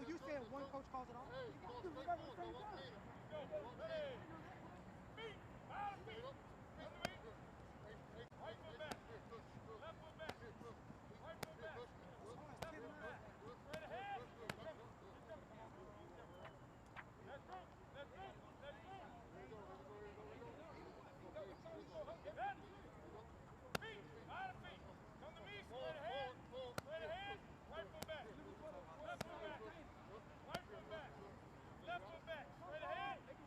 So you saying one coach calls it off? Hey, go straight forward. Go up here. Go. Hey. Feet. Out of feet. Come to me. Right foot back. Left foot back. Right foot back. Left foot back. Straight ahead. Keep coming. Keep coming. Come on. Let's go. Let's go. Let's go. That. Feet. Out of feet. Come to me. Straight ahead. Straight ahead. Right foot back. Left foot back. Right foot back. Left foot back. Straight ahead. Good.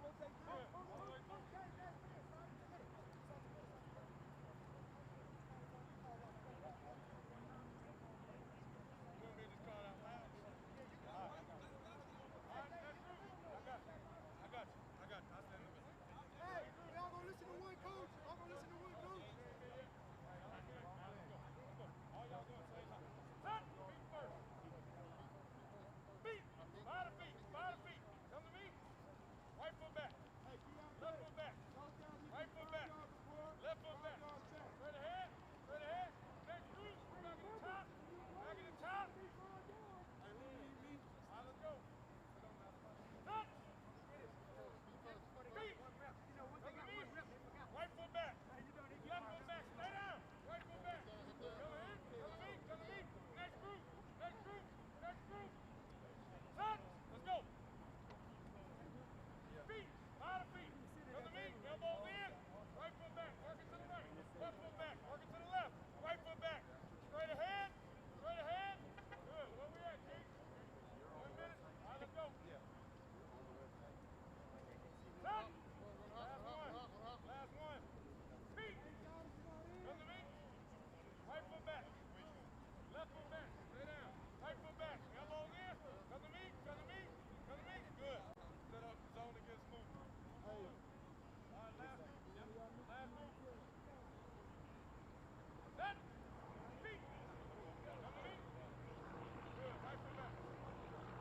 Hey, y'all gonna listen to one coach? Y'all gonna listen to one coach? All y'all doing same time. Set. Feet first. Feet. By the feet. By the feet. Come to me. Right foot back. Left foot back. Right foot back. Left foot back. Straight ahead. Straight ahead. Next group. Back at the top. Back at the top. All right, let's go. Set. Feet. Come to me. Right foot back. Left foot back. Stay down. Right foot back. Come in. Come to me. Come to me. Next group. Next group. Next group. Set. Let's go. Feet. By the feet. Come to me. Elbows in. Right foot back. Working to the right. Left foot back. Working to the left. Right foot back. Straight ahead. Straight ahead. Good. Where we at, G? 1 minute. All right, let's go. Set. Last one. Last one. Feet. Come to me. Right foot back. Left foot back. Stay down. Right foot back. Elbows in. Come to me. Come to me. Come to me. Good. Set up zone against movement. All right, last move. Yep. Last move. Set. Feet. Come to me. Good. Right foot back.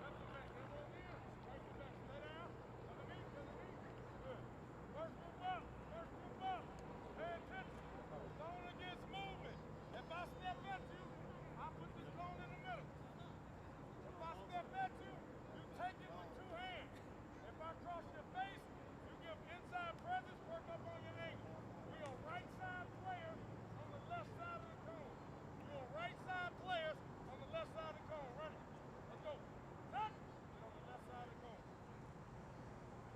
Left foot back. Elbows in. Right foot back. Stay down. Come to me. Come to me. Good. First move up. First move up. Pay attention. Zone against movement. If I step at you, I put this cone in the middle. If I step at you, you take it with 2 hands. If I cross your face, you give inside presence, work up on your ankle. We are right side players on the left side of the cone. We are right side players on the left side of the cone. Run it. Let's go. Set. Get on the left side of the cone.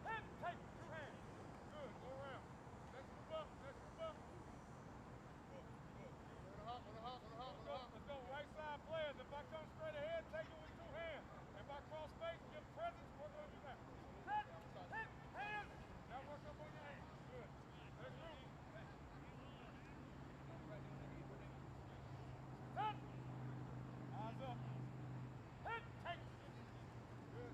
Hit. Take it. 2 hands. Good. Go around. Next move up. Next move up. Let's go. Right side players. If I come straight ahead, take it with 2 hands. If I cross face, give presence, work on your back. Set. Hit. Hands. Now work up on your hands. Good. Next group. Set. Eyes up. Hit. Take it. Good.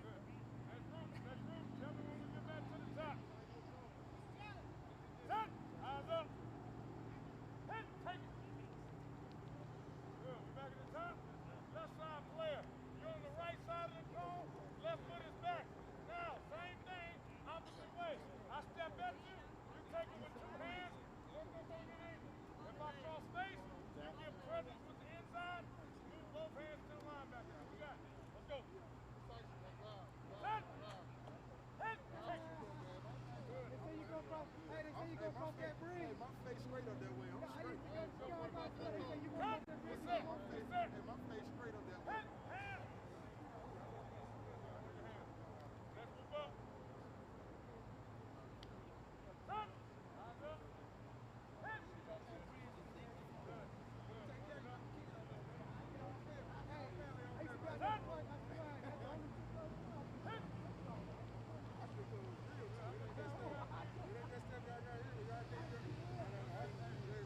Good. Next group. Next group. Tell me when we get back to the top. Set. Eyes up. Hit. Take it. Good. We're back at the top. Left side player. You're on the right side of the cone. Left foot is back. Now, same thing, opposite way. I step at you. You take it with 2 hands. Work up on your ankle. If I cross face, you give presence with the inside. Move both hands to the linebacker. We got it. Let's go. Set. Hit. Take it. Good. They say you go across. Hey, they say you go across that bridge. Hey, my face straight up that way. I'm straight. Cut. What's that? What's that? Hey, my face straight up that way. Hit. Hand. Let's move up. Set. Eyes up. Hit. Good. Good. Set. Hit. I should put it real. That step right here, y'all can't do it.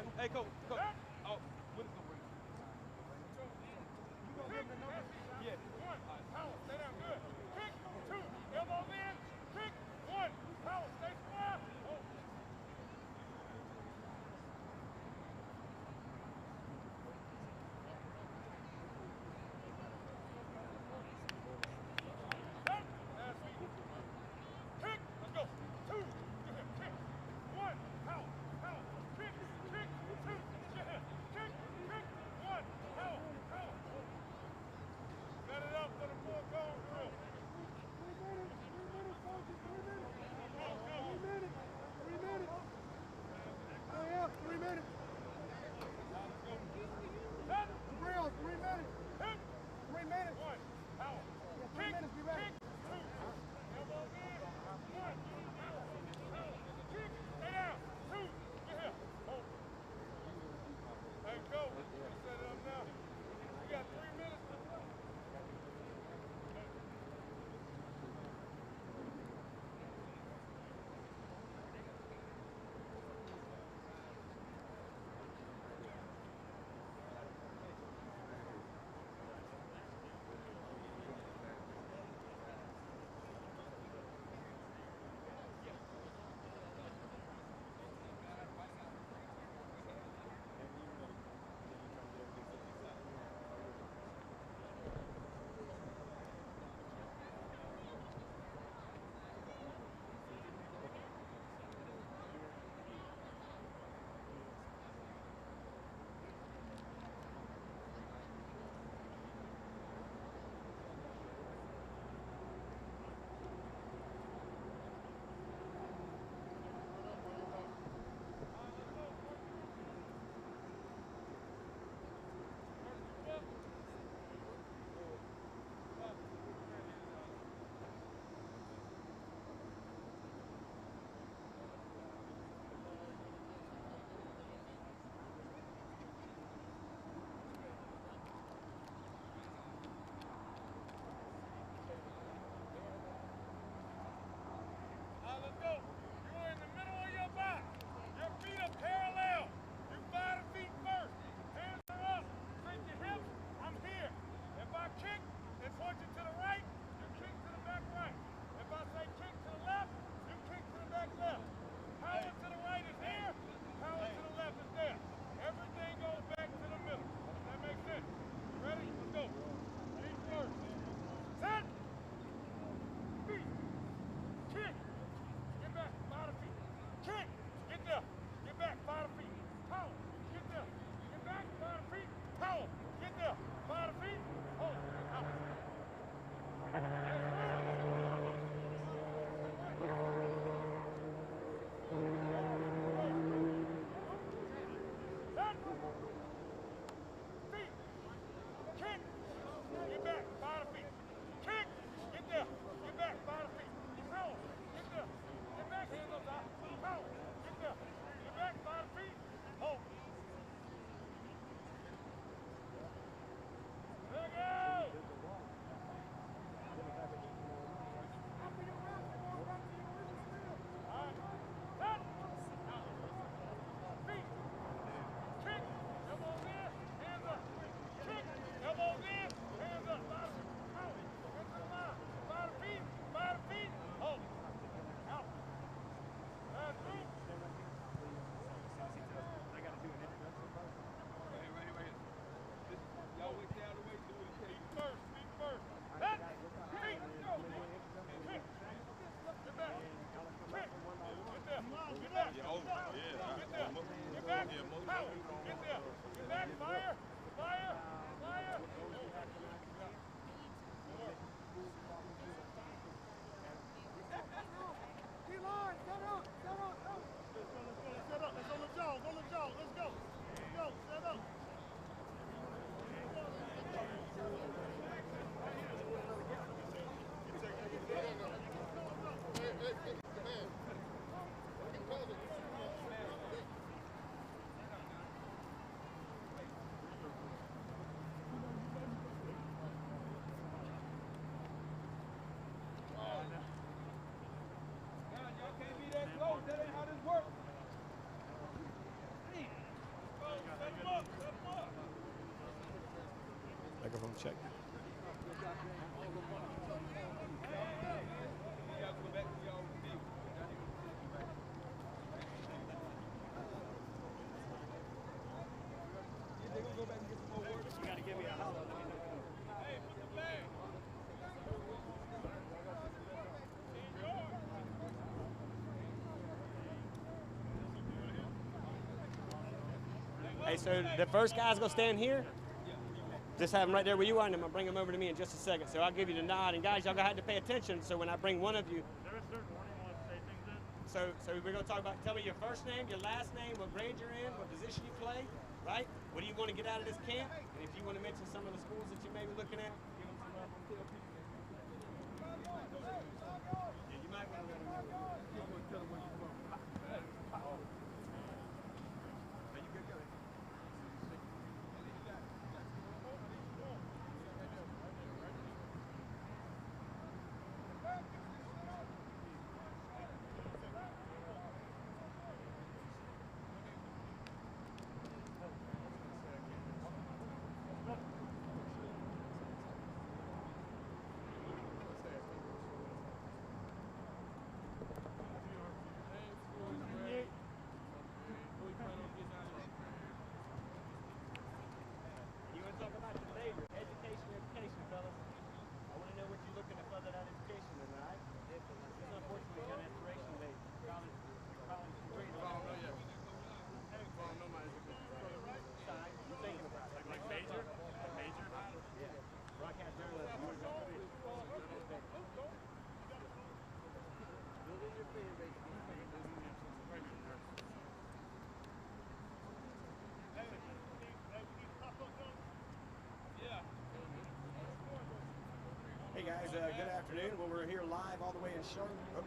Okay. Hey, coach. Oh, what is the word? You gonna give him the number? Yeah. One. Power. Stay down. Good. Kick. Two. Elbows in. Kick. One. Power. Stay square. Oh. Microphone check. Hey, so the first guy's gonna stand here. Just have him right there where you are, and I'm gonna bring him over to me in just a second. So I'll give you the nod, and guys, y'all gonna have to pay attention. So when I bring one of you, so we're gonna talk about. Tell me your first name, your last name, what grade you're in, what position you play, right? What do you want to get out of this camp? And if you want to mention some of the schools that you may be looking at, give them some love on TLP. Yeah, you might want to let them know. Hey guys, good afternoon. Well, we're here live all the way in Charlotte. Oh.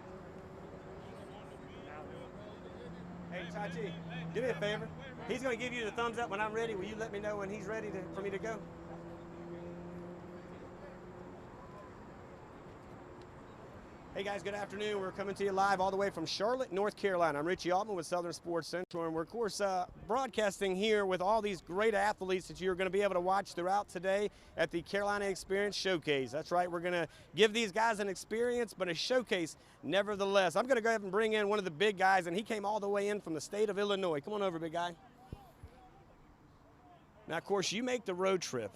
Hey, Chachi, do me a favor. He's going to give you the thumbs up when I'm ready. Will you let me know when he's ready for me to go? Hey guys, good afternoon. We're coming to you live all the way from Charlotte, North Carolina. I'm Richie Altman with Southern Sports Central, and we're of course broadcasting here with all these great athletes that you're going to be able to watch throughout today at the Carolina eXperience Showcase. That's right, we're going to give these guys an experience, but a showcase nevertheless. I'm going to go ahead and bring in one of the big guys, and he came all the way in from the state of Illinois. Come on over, big guy. Now, of course, you make the road trip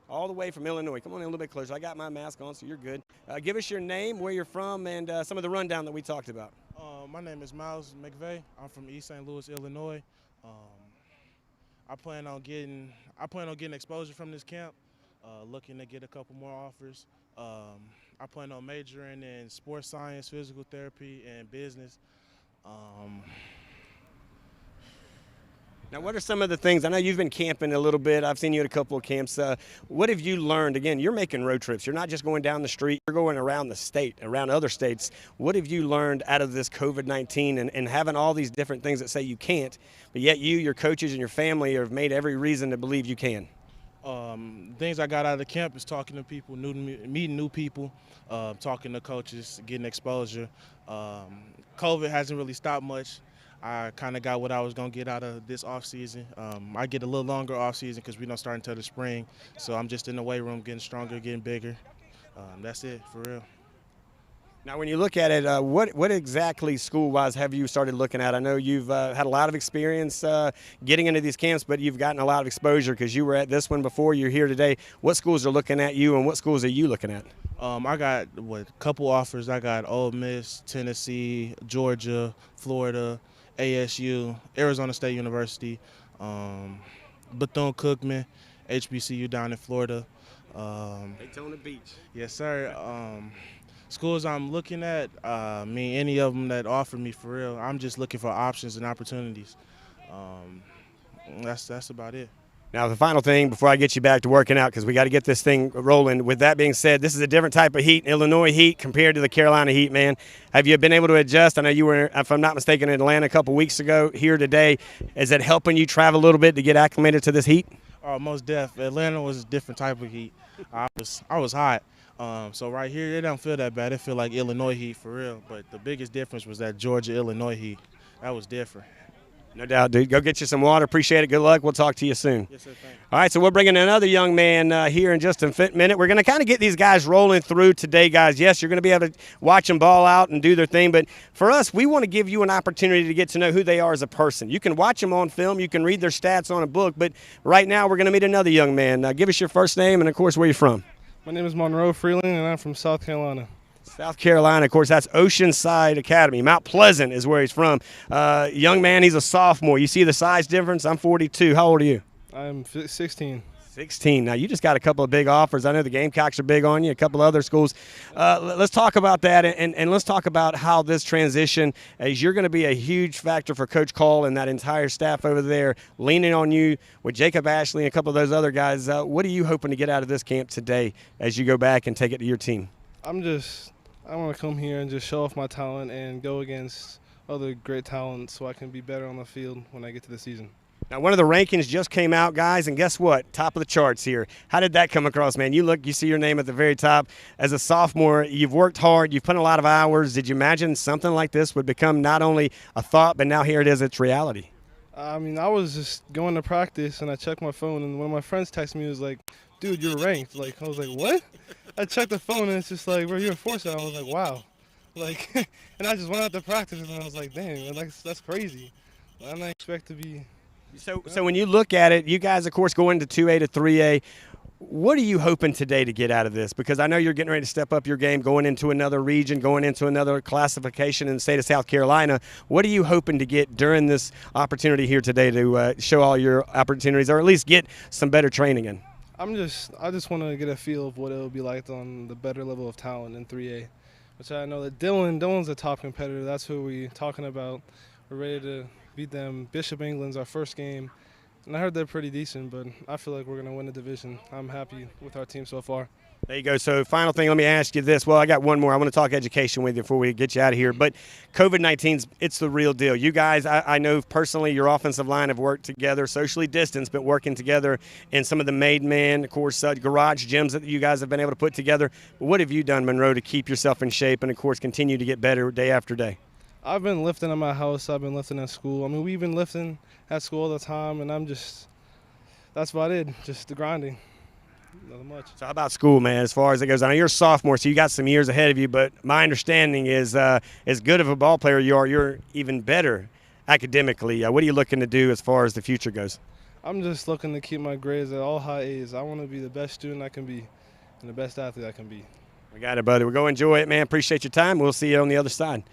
all the way from Illinois. Come on in a little bit closer. I got my mask on, so you're good. Give us your name, where you're from, and some of the rundown that we talked about. My name is Miles McVeigh. I'm from East St. Louis, Illinois. I plan on getting exposure from this camp. Looking to get a couple more offers. I plan on majoring in sports science, physical therapy, and business. Now, what are some of the things? I know you've been camping a little bit. I've seen you at a couple of camps. What have you learned? Again, you're making road trips. You're not just going down the street. You're going around the state, around other states. What have you learned out of this COVID-19 and having all these different things that say you can't, but yet you, your coaches, and your family have made every reason to believe you can? Things I got out of the camp is talking to people, meeting new people, talking to coaches, getting exposure. COVID hasn't really stopped much. I kind of got what I was going to get out of this off season. I get a little longer off season because we don't start until the spring. So I'm just in the weight room, getting stronger, getting bigger. That's it, for real. Now, when you look at it, what exactly school-wise have you started looking at? I know you've had a lot of experience getting into these camps, but you've gotten a lot of exposure because you were at this one before. You're here today. What schools are looking at you, and what schools are you looking at? I got a couple offers. I got Ole Miss, Tennessee, Georgia, Florida, ASU, Arizona State University, Bethune-Cookman, HBCU down in Florida. Daytona Beach. Yes, sir. Schools I'm looking at, any of them that offer me, for real. I'm just looking for options and opportunities. That's about it. Now, the final thing before I get you back to working out, because we got to get this thing rolling. With that being said, this is a different type of heat, Illinois heat compared to the Carolina heat, man. Have you been able to adjust? I know you were, if I'm not mistaken, in Atlanta a couple weeks ago. Here today, is it helping you travel a little bit to get acclimated to this heat? Oh, most def. Atlanta was a different type of heat. I was hot. So right here, it don't feel that bad. It feel like Illinois heat for real. But the biggest difference was that Georgia-Illinois heat. That was different. No doubt, dude. Go get you some water. Appreciate it. Good luck. We'll talk to you soon. Yes, sir. Thanks. All right, so we're bringing another young man here in just a minute. We're going to kind of get these guys rolling through today, guys. Yes, you're going to be able to watch them ball out and do their thing, but for us, we want to give you an opportunity to get to know who they are as a person. You can watch them on film. You can read their stats on a book, but right now we're going to meet another young man. Give us your first name and, of course, where you're from. My name is Monroe Freeling, and I'm from South Carolina. South Carolina, of course, that's Oceanside Academy. Mount Pleasant is where he's from. Young man, he's a sophomore. You see the size difference? I'm 42. How old are you? I'm 16. 16. Now, you just got a couple of big offers. I know the Gamecocks are big on you, a couple of other schools. Let's talk about that, and let's talk about how this transition, as you're going to be a huge factor for Coach Cole and that entire staff over there, leaning on you with Jacob Ashley and a couple of those other guys. What are you hoping to get out of this camp today as you go back and take it to your team? I want to come here and just show off my talent and go against other great talent so I can be better on the field when I get to the season. Now, one of the rankings just came out, guys, and guess what? Top of the charts here. How did that come across, man? You see your name at the very top. As a sophomore, you've worked hard. You've put in a lot of hours. Did you imagine something like this would become not only a thought, but now here it is, it's reality? I mean, I was just going to practice, and I checked my phone, and one of my friends texted me, was like, dude, you're ranked. Like, I was like, what? I checked the phone, and it's just like, bro, you're a 4-star. I was like, wow. Like, and I just went out to practice, and I was like, dang, that's crazy. I didn't expect to be. So when you look at it, you guys, of course, go into 2A to 3A. What are you hoping today to get out of this? Because I know you're getting ready to step up your game, going into another region, going into another classification in the state of South Carolina. What are you hoping to get during this opportunity here today to show all your opportunities, or at least get some better training in? I just want to get a feel of what it will be like on the better level of talent in 3A, which I know that Dylan's a top competitor. That's who we're talking about. We're ready to beat them. Bishop England's our first game, and I heard they're pretty decent, but I feel like we're going to win the division. I'm happy with our team so far. There you go. So final thing, let me ask you this. Well, I got one more. I want to talk education with you before we get you out of here. But COVID-19, it's the real deal. You guys, I know personally your offensive line have worked together, socially distanced, but working together in some of the made man, of course, garage gyms that you guys have been able to put together. What have you done, Monroe, to keep yourself in shape and, of course, continue to get better day after day? I've been lifting at my house. I've been lifting at school. I mean, we've been lifting at school all the time, and that's about it, just the grinding. Nothing much. So how about school, man, as far as it goes? I know you're a sophomore, so you got some years ahead of you, but my understanding is as good of a ball player you are, you're even better academically. What are you looking to do as far as the future goes? I'm just looking to keep my grades at all high A's. I want to be the best student I can be and the best athlete I can be. We got it, buddy. We'll go enjoy it, man. Appreciate your time. We'll see you on the other side.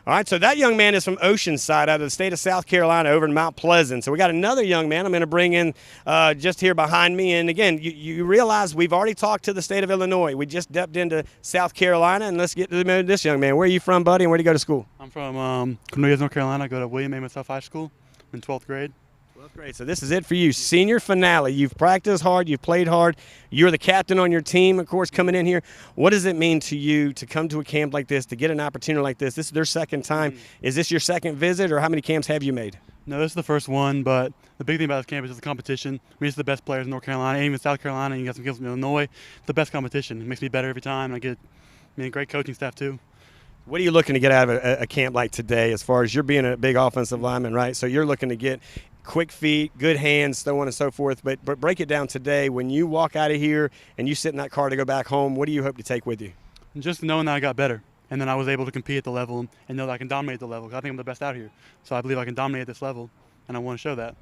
All right, so that young man is from Oceanside, out of the state of South Carolina, over in Mount Pleasant. So we got another young man I'm going to bring in just here behind me. And, again, you realize we've already talked to the state of Illinois. We just stepped into South Carolina, and let's get to this young man. Where are you from, buddy, and where do you go to school? I'm from Cornelius, North Carolina. I go to William Amos South High School. I'm in 12th grade. 12th grade. So this is it for you, senior finale. You've practiced hard. You've played hard. You're the captain on your team, of course, coming in here. What does it mean to you to come to a camp like this, to get an opportunity like this? This is their second time. Is this your second visit, or how many camps have you made? No, this is the first one, but the big thing about this camp is the competition. I mean, it's the best players in North Carolina, and even South Carolina, and you got some kids from Illinois. It's the best competition. It makes me better every time. I get great coaching staff, too. What are you looking to get out of a camp like today, as far as you're being a big offensive lineman, right? So you're looking to get quick feet, good hands, so on and so forth. But break it down today. When you walk out of here and you sit in that car to go back home, what do you hope to take with you? Just knowing that I got better, and then I was able to compete at the level and know that I can dominate the level. I think I'm the best out here. So I believe I can dominate at this level, and I want to show that.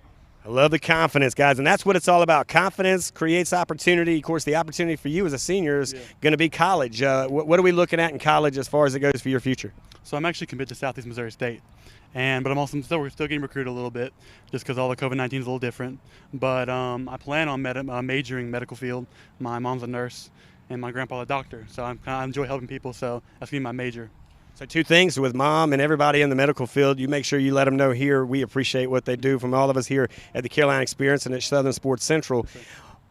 I love the confidence, guys, and that's what it's all about. Confidence creates opportunity. Of course, the opportunity for you as a senior is going to be college. What are we looking at in college as far as it goes for your future? So I'm actually committed to Southeast Missouri State. But I'm also still getting recruited a little bit just because all the COVID-19 is a little different. But I plan on majoring medical field. My mom's a nurse and my grandpa's a doctor. So I enjoy helping people, so that's going to be my major. So two things with Mom and everybody in the medical field. You make sure you let them know here we appreciate what they do from all of us here at the Carolina eXperience and at Southern Sports Central.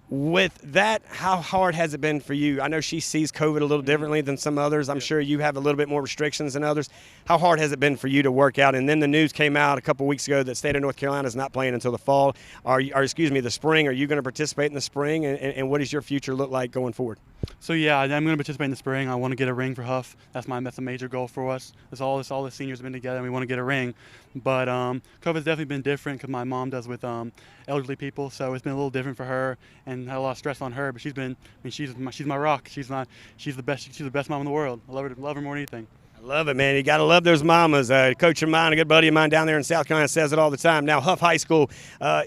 With that, how hard has it been for you? I know she sees COVID a little differently than some others. I'm sure you have a little bit more restrictions than others. How hard has it been for you to work out? And then the news came out a couple weeks ago that state of North Carolina is not playing until the fall, the spring. Are you going to participate in the spring? And what does your future look like going forward? So yeah, I'm going to participate in the spring. I want to get a ring for Huff. That's a major goal for us. All the seniors have been together, and we want to get a ring. But COVID's definitely been different because my mom does with elderly people, so it's been a little different for her and had a lot of stress on her. But she's my rock. She's the best mom in the world. I love her more than anything. I love it, man. You got to love those mamas. A coach of mine, a good buddy of mine down there in South Carolina says it all the time. Now, Huff High School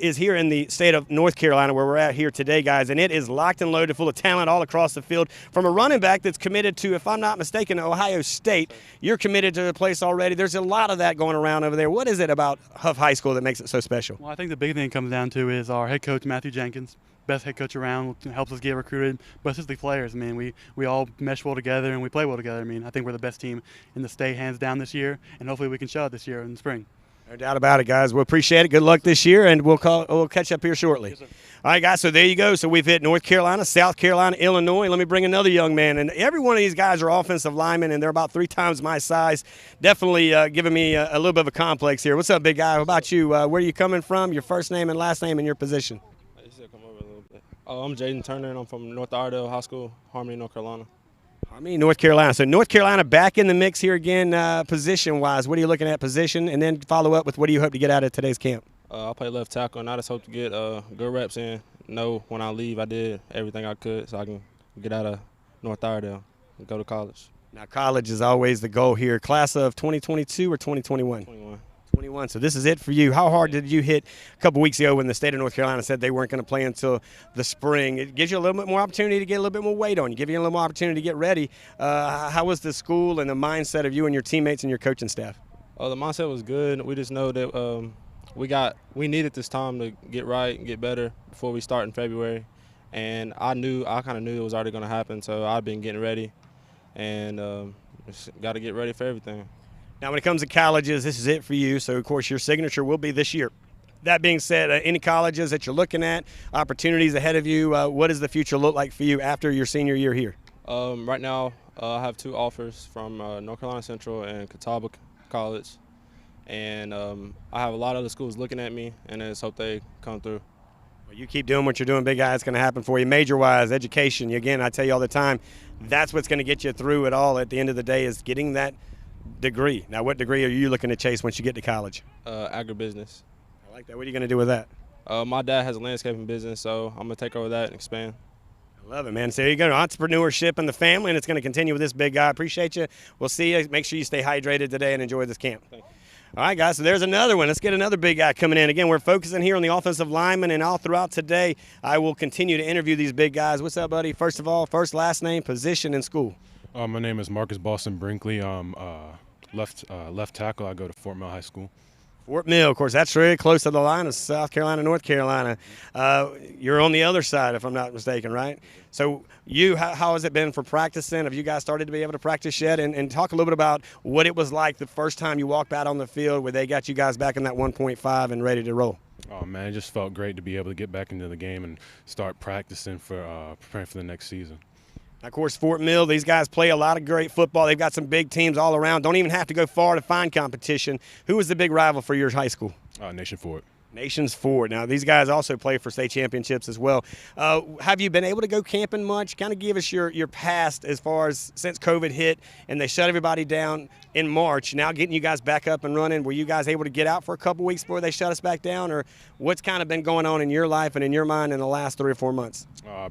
is here in the state of North Carolina where we're at here today, guys, and it is locked and loaded full of talent all across the field. From a running back that's committed to, if I'm not mistaken, Ohio State. You're committed to the place already. There's a lot of that going around over there. What is it about Huff High School that makes it so special? Well, I think the big thing it comes down to is our head coach, Matthew Jenkins. Best head coach around, helps us get recruited, but it's just the players. I mean, we all mesh well together and we play well together. I mean, I think we're the best team in the state, hands down, this year, and hopefully we can show it this year in the spring. No doubt about it, guys. We appreciate it. Good luck this year, and we'll catch up here shortly. Yes, sir. All right, guys, so there you go. So we've hit North Carolina, South Carolina, Illinois. Let me bring another young man. And every one of these guys are offensive linemen, and they're about 3 times my size. Definitely giving me a little bit of a complex here. What's up, big guy? How about you? Where are you coming from, your first name and last name and your position? I'm Jaden Turner, and I'm from North Iredell High School, Harmony, North Carolina. North Carolina. So North Carolina back in the mix here again, position-wise. What are you looking at position? And then follow up with what do you hope to get out of today's camp? I play left tackle, and I just hope to get good reps in. Know when I leave, I did everything I could so I can get out of North Iredell and go to college. Now, college is always the goal here. Class of 2022 or 2021? 21. So this is it for you. How hard did you hit a couple weeks ago when the state of North Carolina said they weren't going to play until the spring? It gives you a little bit more opportunity to get a little bit more weight on you, give you a little more opportunity to get ready. How was the school and the mindset of you and your teammates and your coaching staff? The mindset was good. We just know that we needed this time to get right and get better before we start in February. And I kind of knew it was already going to happen, so I've been getting ready and just got to get ready for everything. Now, when it comes to colleges, this is it for you. So, of course, your signature will be this year. That being said, any colleges that you're looking at, opportunities ahead of you, what does the future look like for you after your senior year here? Right now, I have 2 offers from North Carolina Central and Catawba College. And I have a lot of other schools looking at me, and I just hope they come through. Well, you keep doing what you're doing, big guy. It's going to happen for you. Major-wise, education. Again, I tell you all the time, that's what's going to get you through it all at the end of the day is getting that degree. Now, what degree are you looking to chase once you get to college? Agribusiness. I like that. What are you going to do with that? My dad has a landscaping business, so I'm going to take over that and expand. I love it, man. So there you go, entrepreneurship in the family, and it's going to continue with this big guy. Appreciate you. We'll see you. Make sure you stay hydrated today and enjoy this camp. Thank you. All right, guys, so there's another one. Let's get another big guy coming in. Again, we're focusing here on the offensive linemen, and all throughout today, I will continue to interview these big guys. What's up, buddy? First of all, first, last name, position, and school. My name is Marcus Boston Brinkley. I'm left tackle. I go to Fort Mill High School. Fort Mill, of course, that's really close to the line of South Carolina, North Carolina. You're on the other side, if I'm not mistaken, right? So how has it been for practicing? Have you guys started to be able to practice yet? And talk a little bit about what it was like the first time you walked out on the field where they got you guys back in that 1.5 and ready to roll. Oh, man, it just felt great to be able to get back into the game and start practicing for preparing for the next season. Of course, Fort Mill, these guys play a lot of great football. They've got some big teams all around. Don't even have to go far to find competition. Who was the big rival for your high school? Nation Ford. Nations Ford. Now, these guys also play for state championships as well. Have you been able to go camping much? Kind of give us your past as far as since COVID hit and they shut everybody down in March. Now getting you guys back up and running. Were you guys able to get out for a couple weeks before they shut us back down? Or what's kind of been going on in your life and in your mind in the last 3 or 4 months?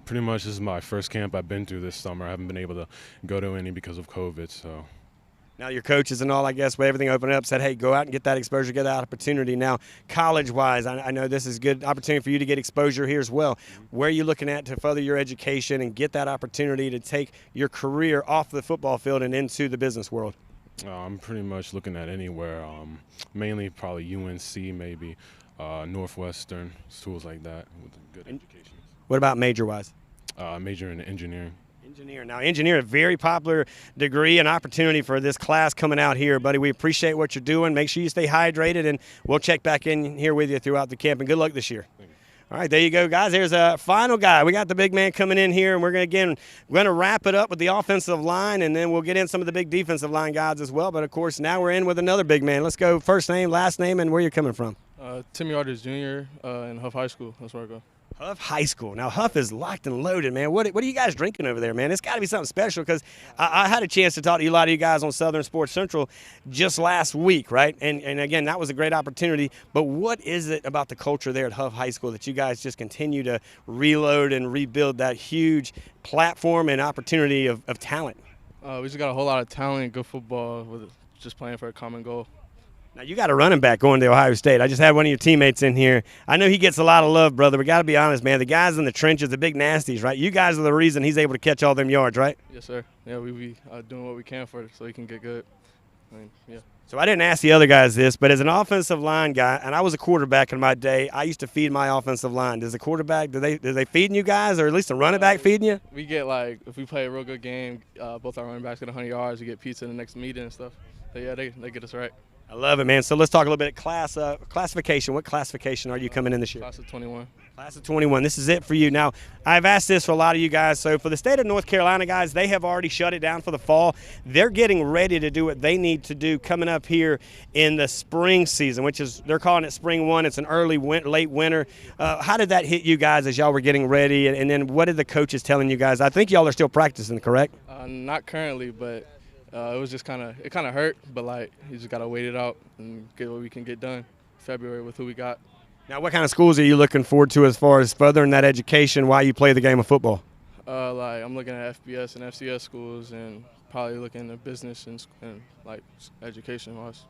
Pretty much this is my first camp I've been to this summer. I haven't been able to go to any because of COVID, so. Now your coaches and all, I guess, with everything opened up, said, hey, go out and get that exposure, get that opportunity. Now, college-wise, I know this is a good opportunity for you to get exposure here as well. Where are you looking at to further your education and get that opportunity to take your career off the football field and into the business world? I'm pretty much looking at anywhere, mainly probably UNC, maybe Northwestern, schools like that with good education. What about major-wise? Major in engineering. Now, engineer, a very popular degree and opportunity for this class coming out here, buddy. We appreciate what you're doing. Make sure you stay hydrated, and we'll check back in here with you throughout the camp. And good luck this year. All right, there you go, guys. Here's a final guy. We got the big man coming in here, and we're going to wrap it up with the offensive line, and then we'll get in some of the big defensive line guys as well. But, of course, now we're in with another big man. Let's go first name, last name, and where you're coming from. Timmy Artis Jr. In Huff High School. That's where I go. Huff High School. Now, Huff is locked and loaded, man. What are you guys drinking over there, man? It's got to be something special because I had a chance to talk to a lot of you guys on Southern Sports Central just last week, right? And again, that was a great opportunity. But what is it about the culture there at Huff High School that you guys just continue to reload and rebuild that huge platform and opportunity of talent? We just got a whole lot of talent, good football, with just playing for a common goal. Now, you got a running back going to Ohio State. I just had one of your teammates in here. I know he gets a lot of love, brother. We got to be honest, man. The guys in the trenches, the big nasties, right? You guys are the reason he's able to catch all them yards, right? Yes, sir. Yeah, we be doing what we can for it so he can get good. Yeah. So I didn't ask the other guys this, but as an offensive line guy, and I was a quarterback in my day, I used to feed my offensive line. Does the quarterback, do they feeding you guys, or at least the running back feeding you? We get, like, if we play a real good game, both our running backs get 100 yards. We get pizza in the next meeting and stuff. So, yeah, they get us right. I love it, man. So let's talk a little bit of classification. What classification are you coming in this year? Class of 21. Class of 21. This is it for you. Now, I've asked this for a lot of you guys. So for the state of North Carolina, guys, they have already shut it down for the fall. They're getting ready to do what they need to do coming up here in the spring season, which is, they're calling it spring one. It's an late winter. How did that hit you guys as y'all were getting ready? And then what are the coaches telling you guys? I think y'all are still practicing, correct? Not currently, but it was just kind of hurt, but like you just gotta wait it out and get what we can get done February with who we got. Now, what kind of schools are you looking forward to as far as furthering that education while you play the game of football? Like I'm looking at FBS and FCS schools, and probably looking at business and like education wise.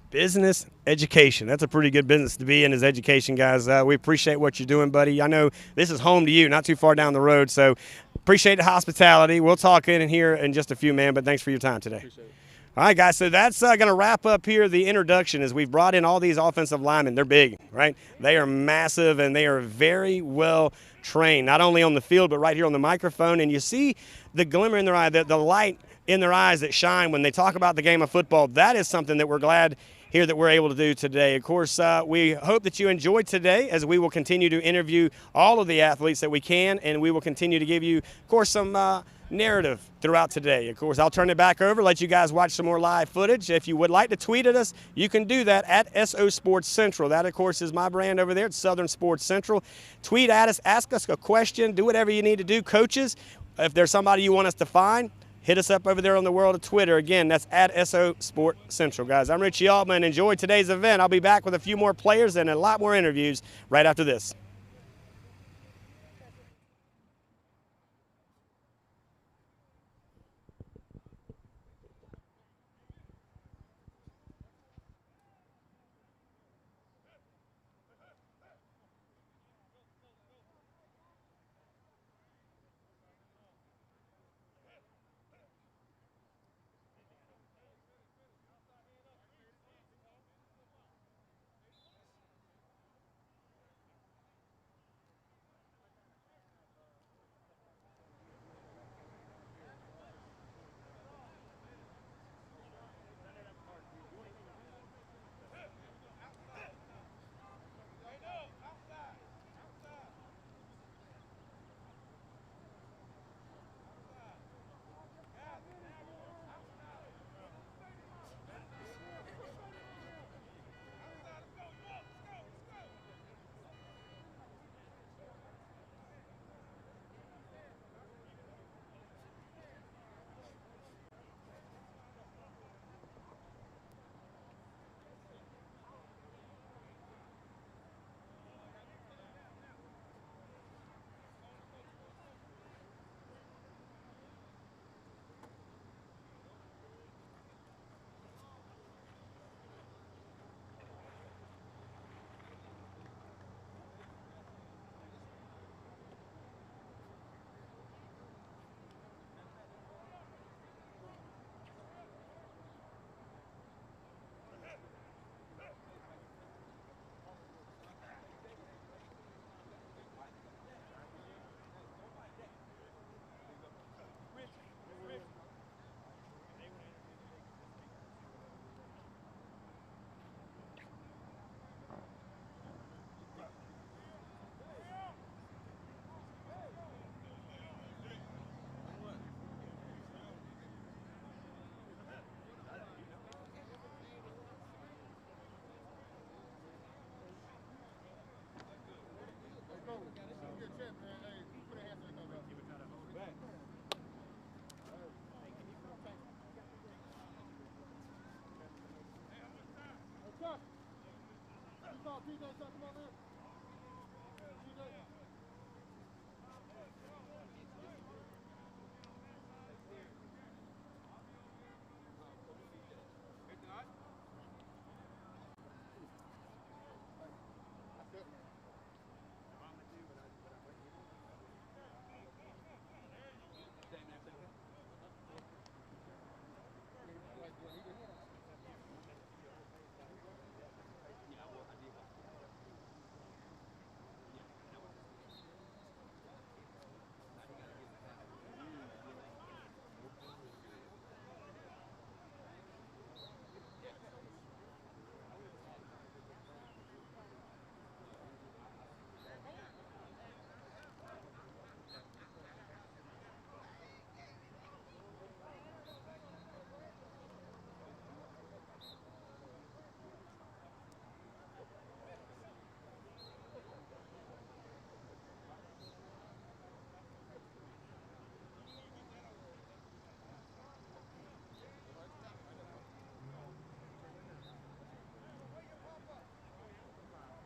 Business, Education. That's a pretty good business to be in, is education, guys. We appreciate what you're doing, buddy. I know this is home to you, not too far down the road, so appreciate the hospitality. We'll talk in here in just a few, man, but thanks for your time today. Appreciate it. All right, guys, so that's going to wrap up here the introduction as we've brought in all these offensive linemen. They're big, right? They are massive, and they are very well trained, not only on the field but right here on the microphone. And you see the glimmer in their eye, the light in their eyes that shine when they talk about the game of football. That is something that we're glad here that we're able to do today. Of course, we hope that you enjoyed today as we will continue to interview all of the athletes that we can, and we will continue to give you, of course, some narrative throughout today. Of course, I'll turn it back over, let you guys watch some more live footage. If you would like to tweet at us, you can do that at SO Sports Central. That, of course, is my brand over there. It's Southern Sports Central. Tweet at us, ask us a question, do whatever you need to do. Coaches, if there's somebody you want us to find, hit us up over there on the world of Twitter. Again, that's at SO Sport Central, guys. I'm Richie Altman. Enjoy today's event. I'll be back with a few more players and a lot more interviews right after this.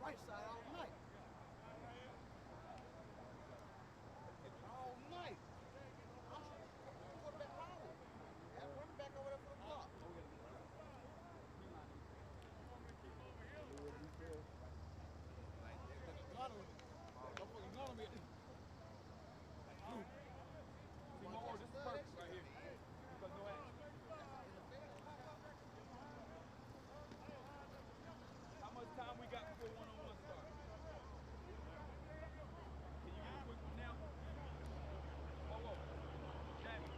Right side all night. All night. Quarterback power. That running back over there for the block. How much time we got before one-on-one starts? Can you get a quick one now? Hold on. Jamie,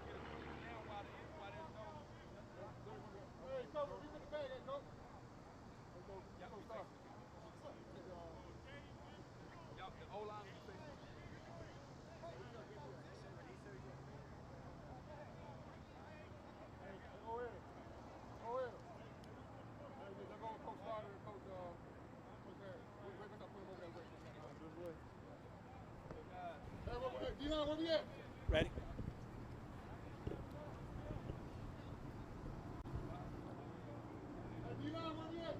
get a quick one now while there's no. Hey, coach, give me the bag, hey, coach. Y'all go start. Y'all, the O-line will say something. Go ahead. Go ahead. Let's go with Coach Carter and Coach Harris. Wait, put him over there. Hey, D-line, where we at? Ready? Hey, D-line, where we at?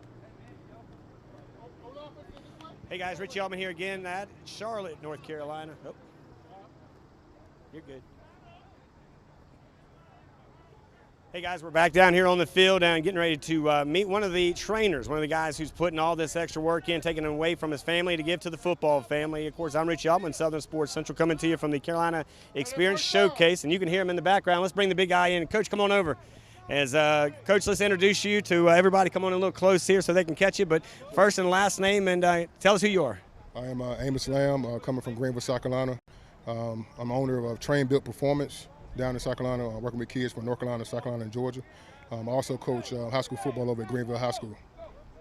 Hold on, let's get this way. Hey guys, Richie Altman here again at Charlotte, North Carolina. Oh, you're good. Hey guys, we're back down here on the field and getting ready to meet one of the trainers, one of the guys who's putting all this extra work in, taking it away from his family to give to the football family. Of course, I'm Richie Altman, Southern Sports Central, coming to you from the Carolina eXperience Showcase, and you can hear him in the background. Let's bring the big guy in. Coach, come on over. As Coach, let's introduce you to everybody. Come on a little close here so they can catch you. But first and last name, and tell us who you are. I am Amos Lamb, coming from Greenville, South Carolina. I'm owner of Train Built Performance down in South Carolina, working with kids from North Carolina, South Carolina, and Georgia. I also coach high school football over at Greenville High School.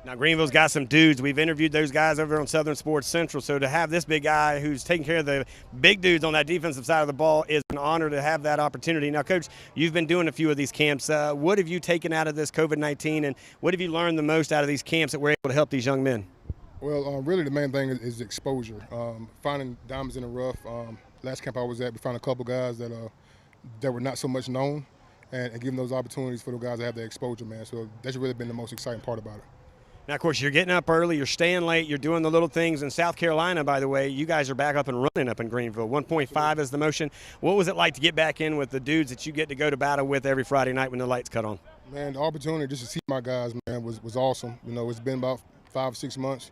Now, Greenville's got some dudes. We've interviewed those guys over on Southern Sports Central. So to have this big guy who's taking care of the big dudes on that defensive side of the ball is an honor to have that opportunity. Now, Coach, you've been doing a few of these camps. What have you taken out of this COVID-19, and what have you learned the most out of these camps that we're able to help these young men? Well, really the main thing is exposure. Finding diamonds in the rough. Last camp I was at, we found a couple guys that were not so much known, and giving those opportunities for the guys to have the exposure, man. So that's really been the most exciting part about it. Now, of course, you're getting up early, you're staying late, you're doing the little things. In South Carolina, by the way, you guys are back up and running up in Greenville. 1.5 is the motion. What was it like to get back in with the dudes that you get to go to battle with every Friday night when the lights cut on? Man, the opportunity just to see my guys, man, was awesome. You know, it's been about 5 or 6 months.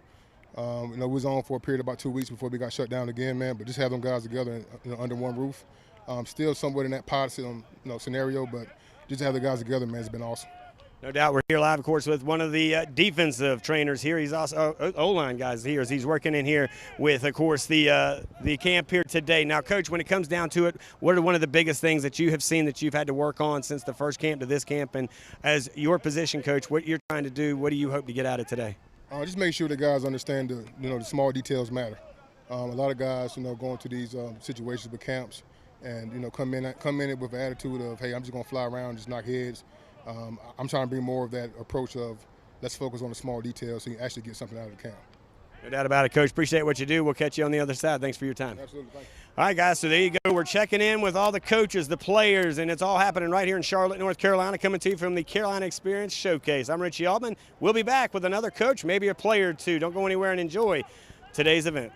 You know, we was on for a period of about 2 weeks before we got shut down again, man. But just have them guys together, under one roof. Still somewhat in that pod scenario, but just to have the guys together, man, it's been awesome. No doubt. We're here live, of course, with one of the defensive trainers here. He's also O-line guys here as he's working in here with, of course, the camp here today. Now, Coach, when it comes down to it, what are one of the biggest things that you have seen that you've had to work on since the first camp to this camp? And as your position coach, what you're trying to do, what do you hope to get out of today? Just make sure the guys understand the small details matter. A lot of guys, going to these situations with camps, and come in it with an attitude of, hey, I'm just gonna fly around, just knock heads. I'm trying to bring more of that approach of let's focus on the small details so you can actually get something out of the camp. No doubt about it, Coach. Appreciate what you do. We'll catch you on the other side. Thanks for your time. Absolutely. Thank you. All right, guys, so there you go. We're checking in with all the coaches, the players, and it's all happening right here in Charlotte, North Carolina, coming to you from the Carolina Experience Showcase. I'm Richie Altman. We'll be back with another coach, maybe a player or two. Don't go anywhere and enjoy today's event.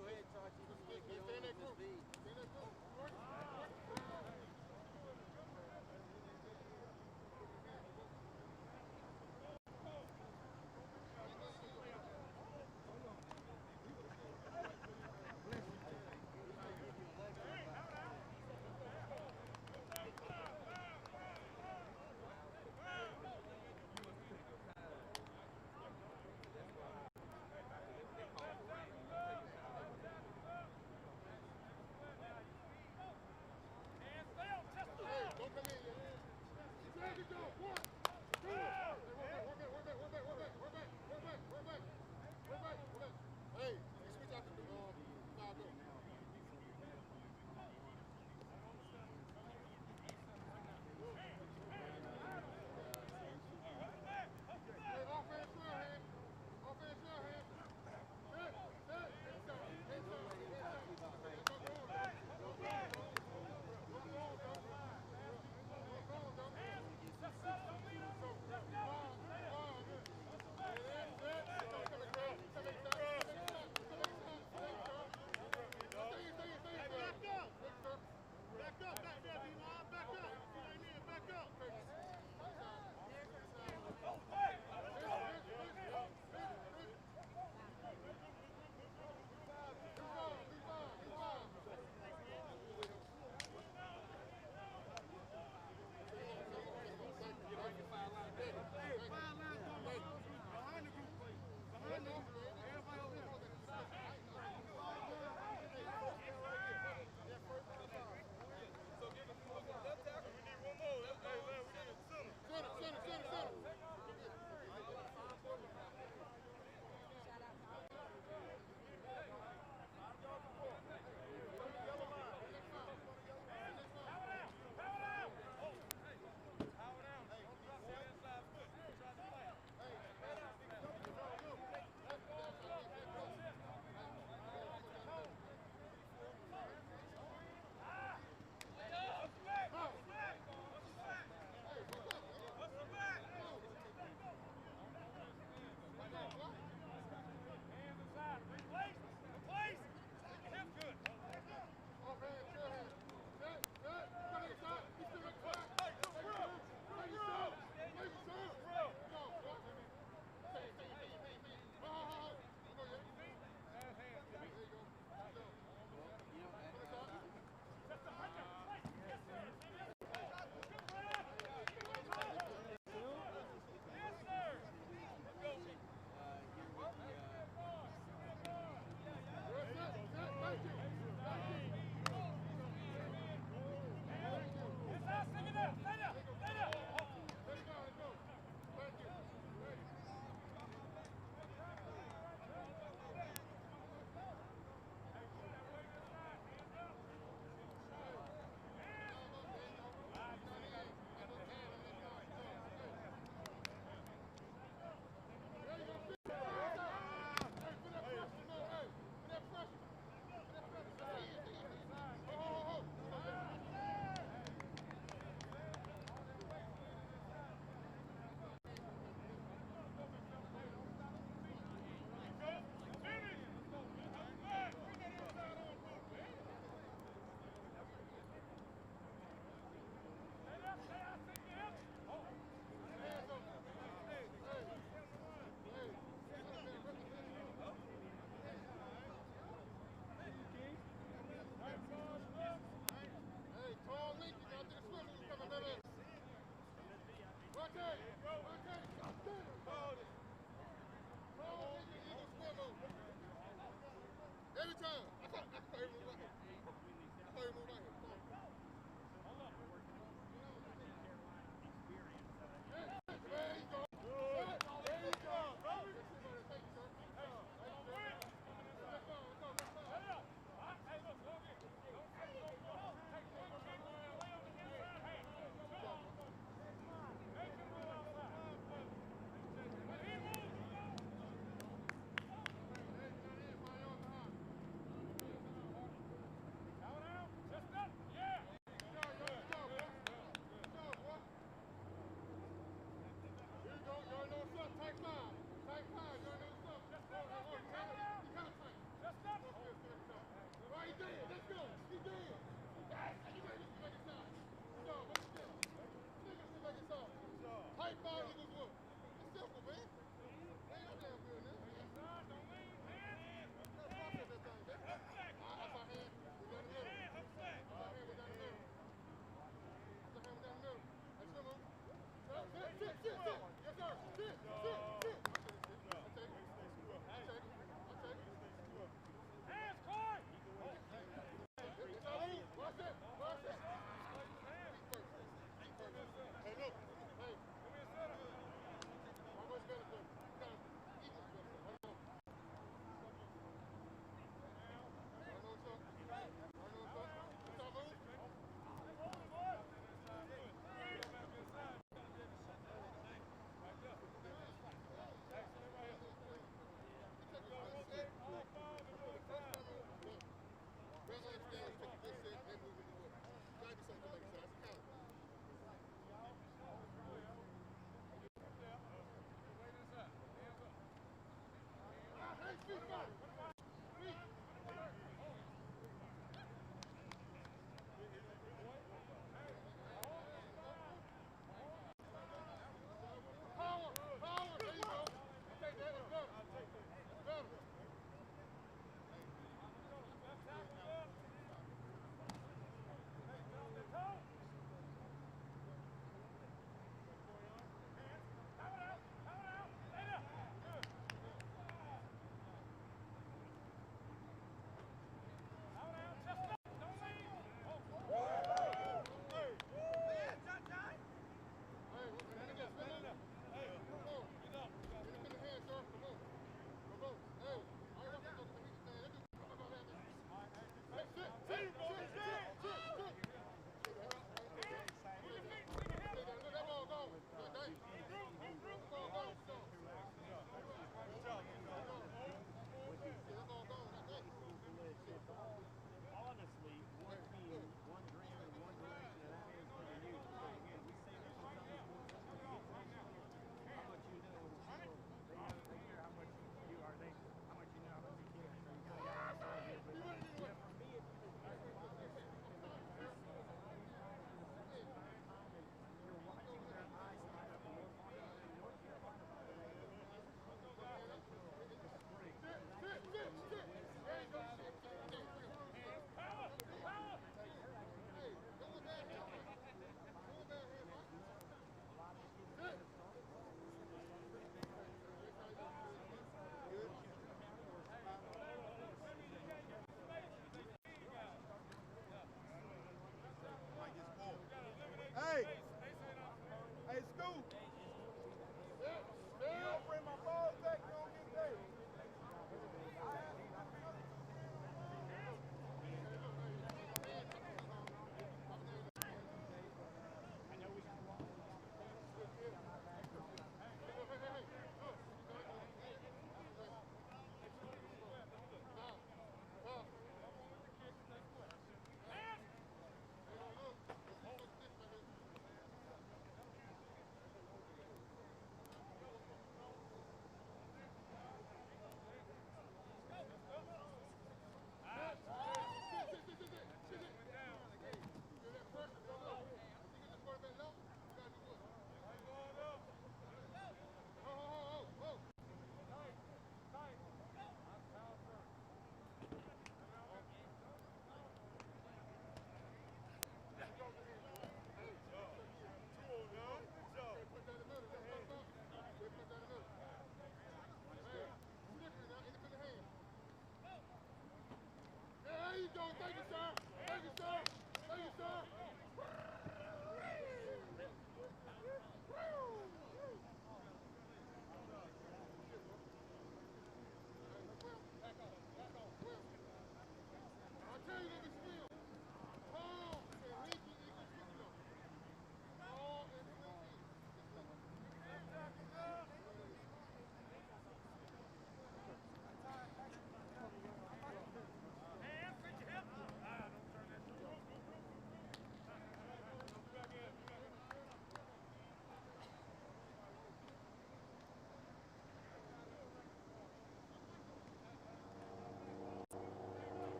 Go ahead, Tati. Stay in that group.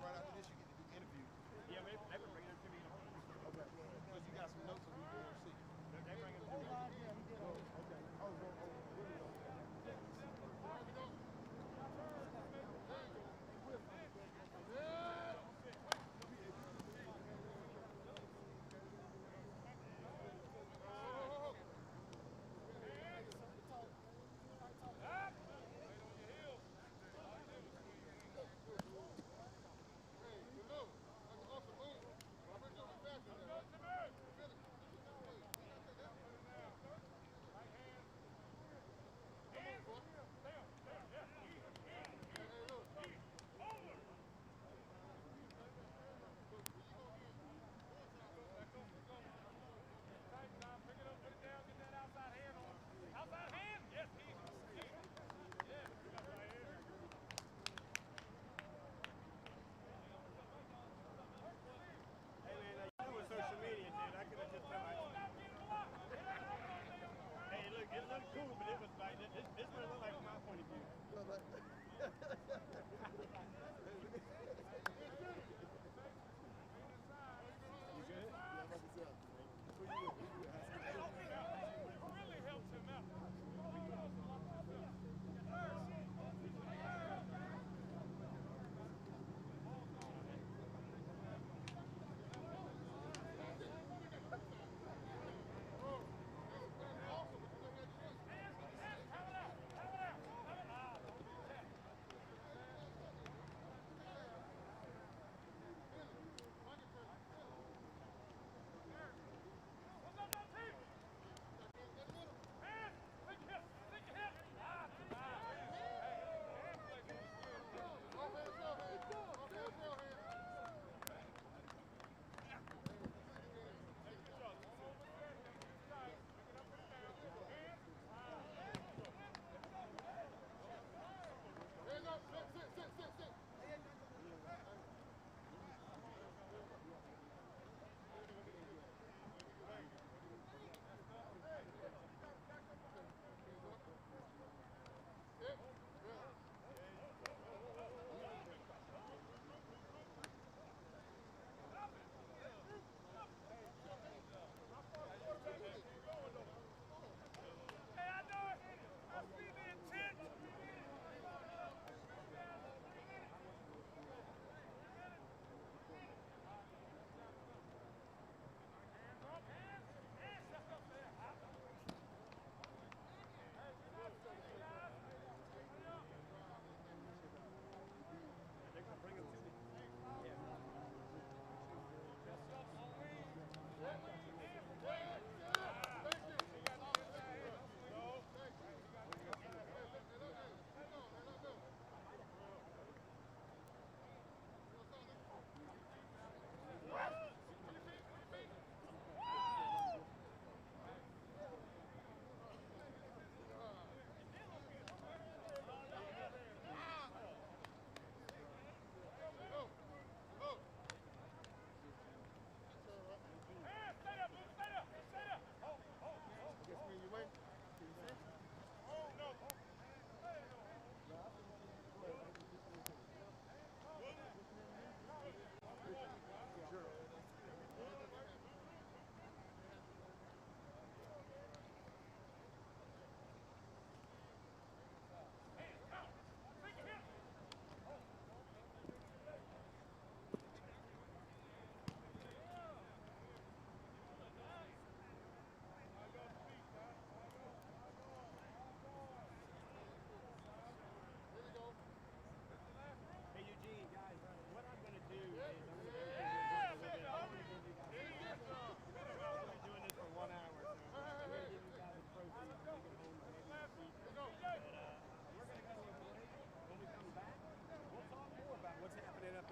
right after this, you get to do interviews. Yeah, they would bring it to me. Okay. Because you got some notes that we can see. They bring it to me. Okay. Really? Social media, dude. I could have just been like, hey, look, it looked cool, but it was like, this is what it looked like from my point of view. You good? Yeah, about to say. Really helps him out.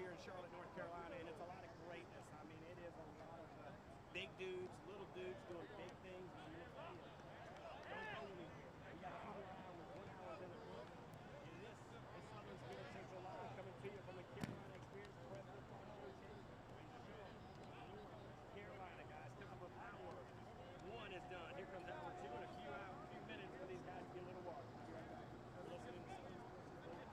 here in Charlotte, North Carolina, and it's a lot of greatness. I mean, it is a lot of big dudes, little dudes doing big things. And I'm gonna tell you, don't go anywhere. We got 2 more hours, 1 hour in the book. And this Southern Sports Central Live coming to you from the Carolina eXperience Prep Football Showcase. Carolina, guys, coming up with hour 1 is done. Here comes hour 2 in a few minutes for these guys to get a little water. Be right back. You're listening to Southern Sports Central Live.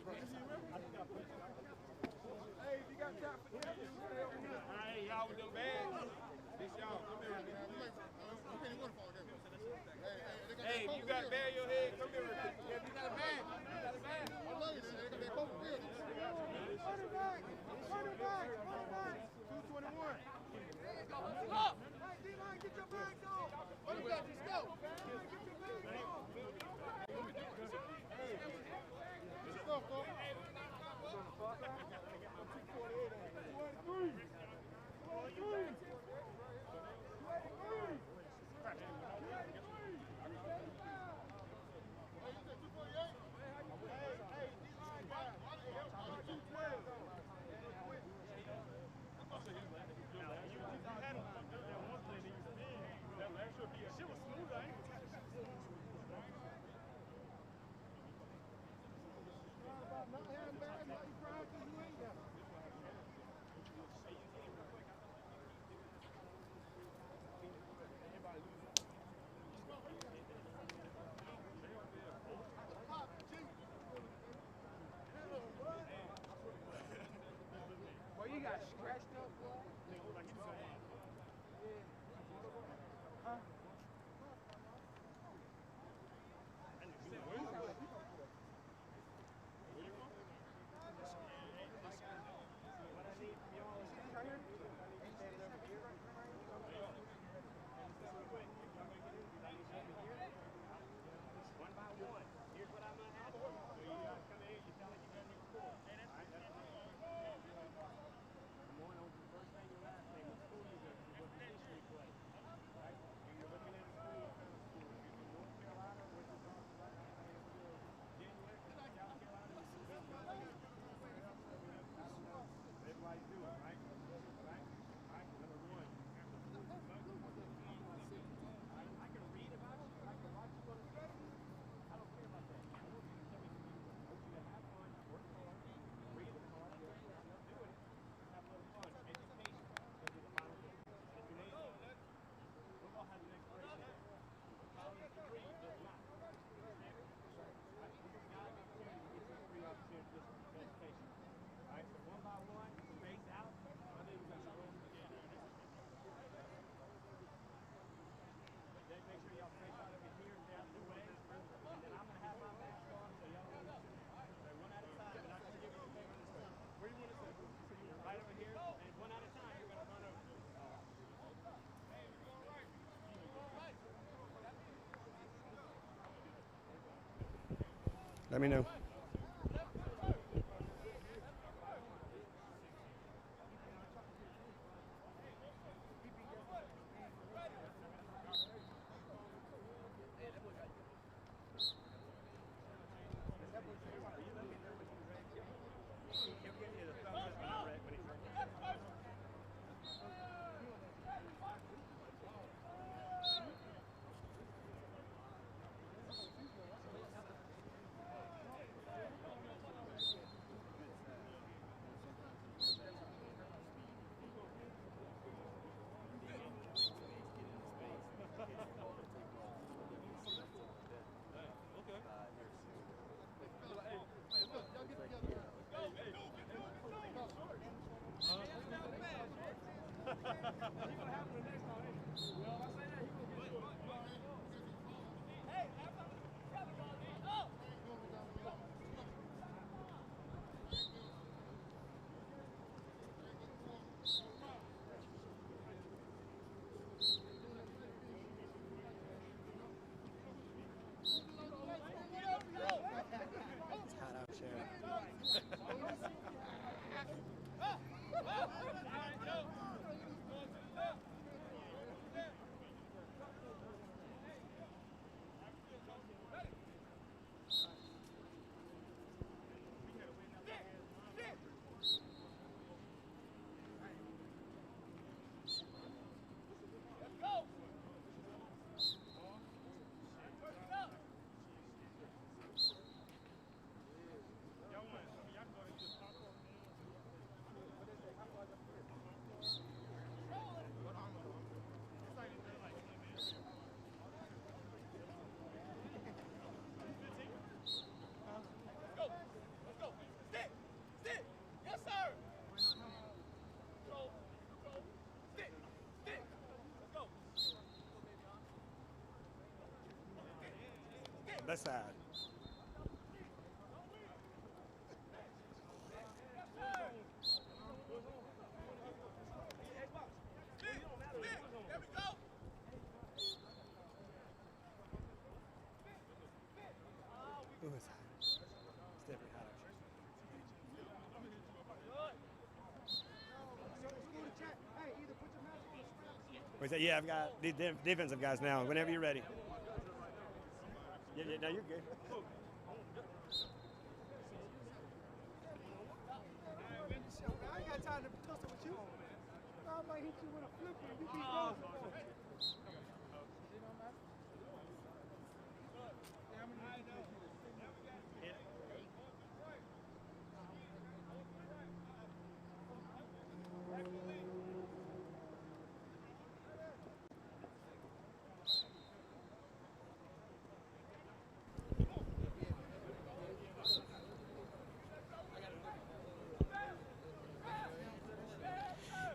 Hey, if you got time for interviews, stay over here. All right, y'all with them bags. This y'all. Come here. Hey, if you got a bag in your head, come here. If you got a bag, you got a bag. I love you. They got that boat. Run it back. 221. Up. Hey, D-line, get your bags on. Run it back. Let's go. Get your bags on. Hey. Good stuff, folks. 'em. Let me know. That's sad. Who is that? Stephanie Hodge. Wait, yeah, I've got the defensive guys now. Whenever you're ready. Yeah, no, you're good. I ain't got time to tussle with you. I might hit you with a flipper and you keep going.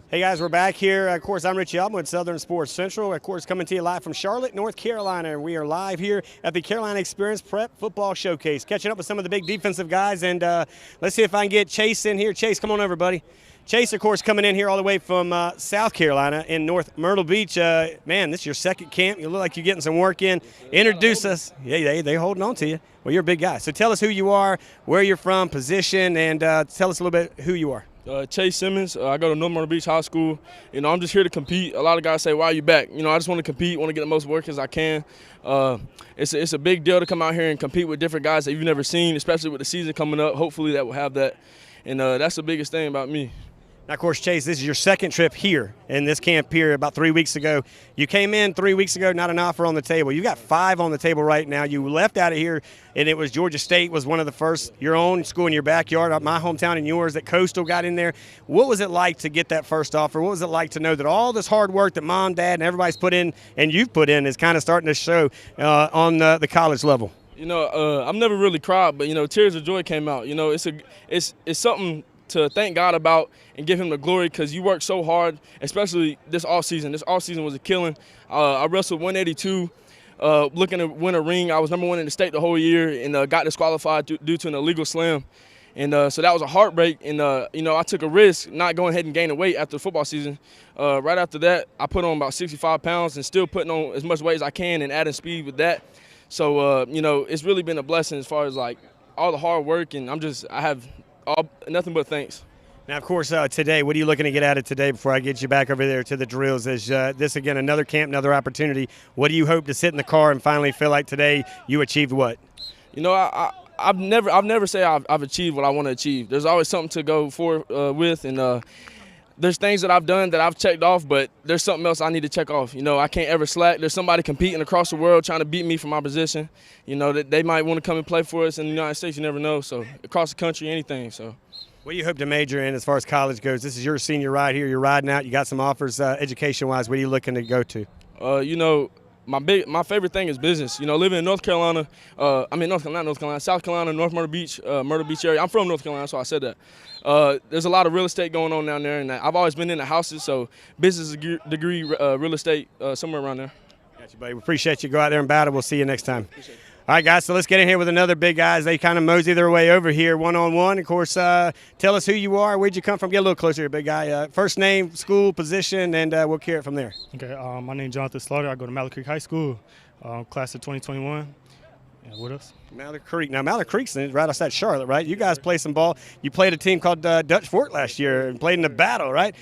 Hey guys, we're back here. Of course, I'm Richie Altman with Southern Sports Central. Of course, coming to you live from Charlotte, North Carolina. And we are live here at the Carolina Experience Prep Football Showcase, catching up with some of the big defensive guys. And let's see if I can get Chase in here. Chase, come on over, buddy. Chase, of course, coming in here all the way from South Carolina in North Myrtle Beach. Man, this is your second camp. You look like you're getting some work in. Introduce us. Yeah, they're holding on to you. Well, you're a big guy. So tell us who you are, where you're from, position, and tell us a little bit who you are. Chase Simmons. I go to North Myrtle Beach High School. I'm just here to compete. A lot of guys say, "Why are you back?" I just want to compete, want to get the most work as I can. It's a big deal to come out here and compete with different guys that you've never seen, especially with the season coming up. Hopefully that will have that, and that's the biggest thing about me. Now, of course, Chase, this is your second trip here in this camp here about 3 weeks ago. You came in 3 weeks ago, not an offer on the table. You got 5 on the table right now. You left out of here, and it was Georgia State was one of the first, your own school in your backyard, my hometown and yours, that Coastal got in there. What was it like to get that first offer? What was it like to know that all this hard work that Mom, Dad, and everybody's put in and you've put in is kind of starting to show on the college level? I've never really cried, but, tears of joy came out. It's something to thank God about and give him the glory, because you worked so hard, especially this offseason. This offseason was a killing. I wrestled 182, looking to win a ring. I was number 1 in the state the whole year, and got disqualified due to an illegal slam. And so that was a heartbreak. And, I took a risk not going ahead and gaining weight after the football season. Right after that, I put on about 65 pounds and still putting on as much weight as I can and adding speed with that. So, it's really been a blessing as far as, all the hard work. And I have nothing but thanks. Now, of course, today, what are you looking to get out of today before I get you back over there to the drills? Is this, again, another camp, another opportunity? What do you hope to sit in the car and finally feel like today you achieved what? I've never say I've achieved what I want to achieve. There's always something to go for with, and there's things that I've done that I've checked off, but there's something else I need to check off. I can't ever slack. There's somebody competing across the world trying to beat me for my position. That they might want to come and play for us in the United States. You never know. So across the country, anything. So. What do you hope to major in as far as college goes? This is your senior ride here. You're riding out. You got some offers education-wise. What are you looking to go to? My favorite thing is business. Living in South Carolina, North Myrtle Beach area. I'm from North Carolina, so I said that. There's a lot of real estate going on down there, and I've always been in the houses, so business degree, real estate, somewhere around there. Got you, buddy. We appreciate you. Go out there and battle. We'll see you next time. All right, guys, so let's get in here with another big guy as they kind of mosey their way over here one-on-one. Of course, tell us who you are, where'd you come from. Get a little closer here, big guy. First name, school, position, and we'll carry it from there. Okay, my name is Jonathan Slaughter. I go to Mallard Creek High School, class of 2021. And what else? Mallard Creek. Now, Mallard Creek's right outside Charlotte, right? You guys play some ball. You played a team called Dutch Fort last year and played in the battle, right?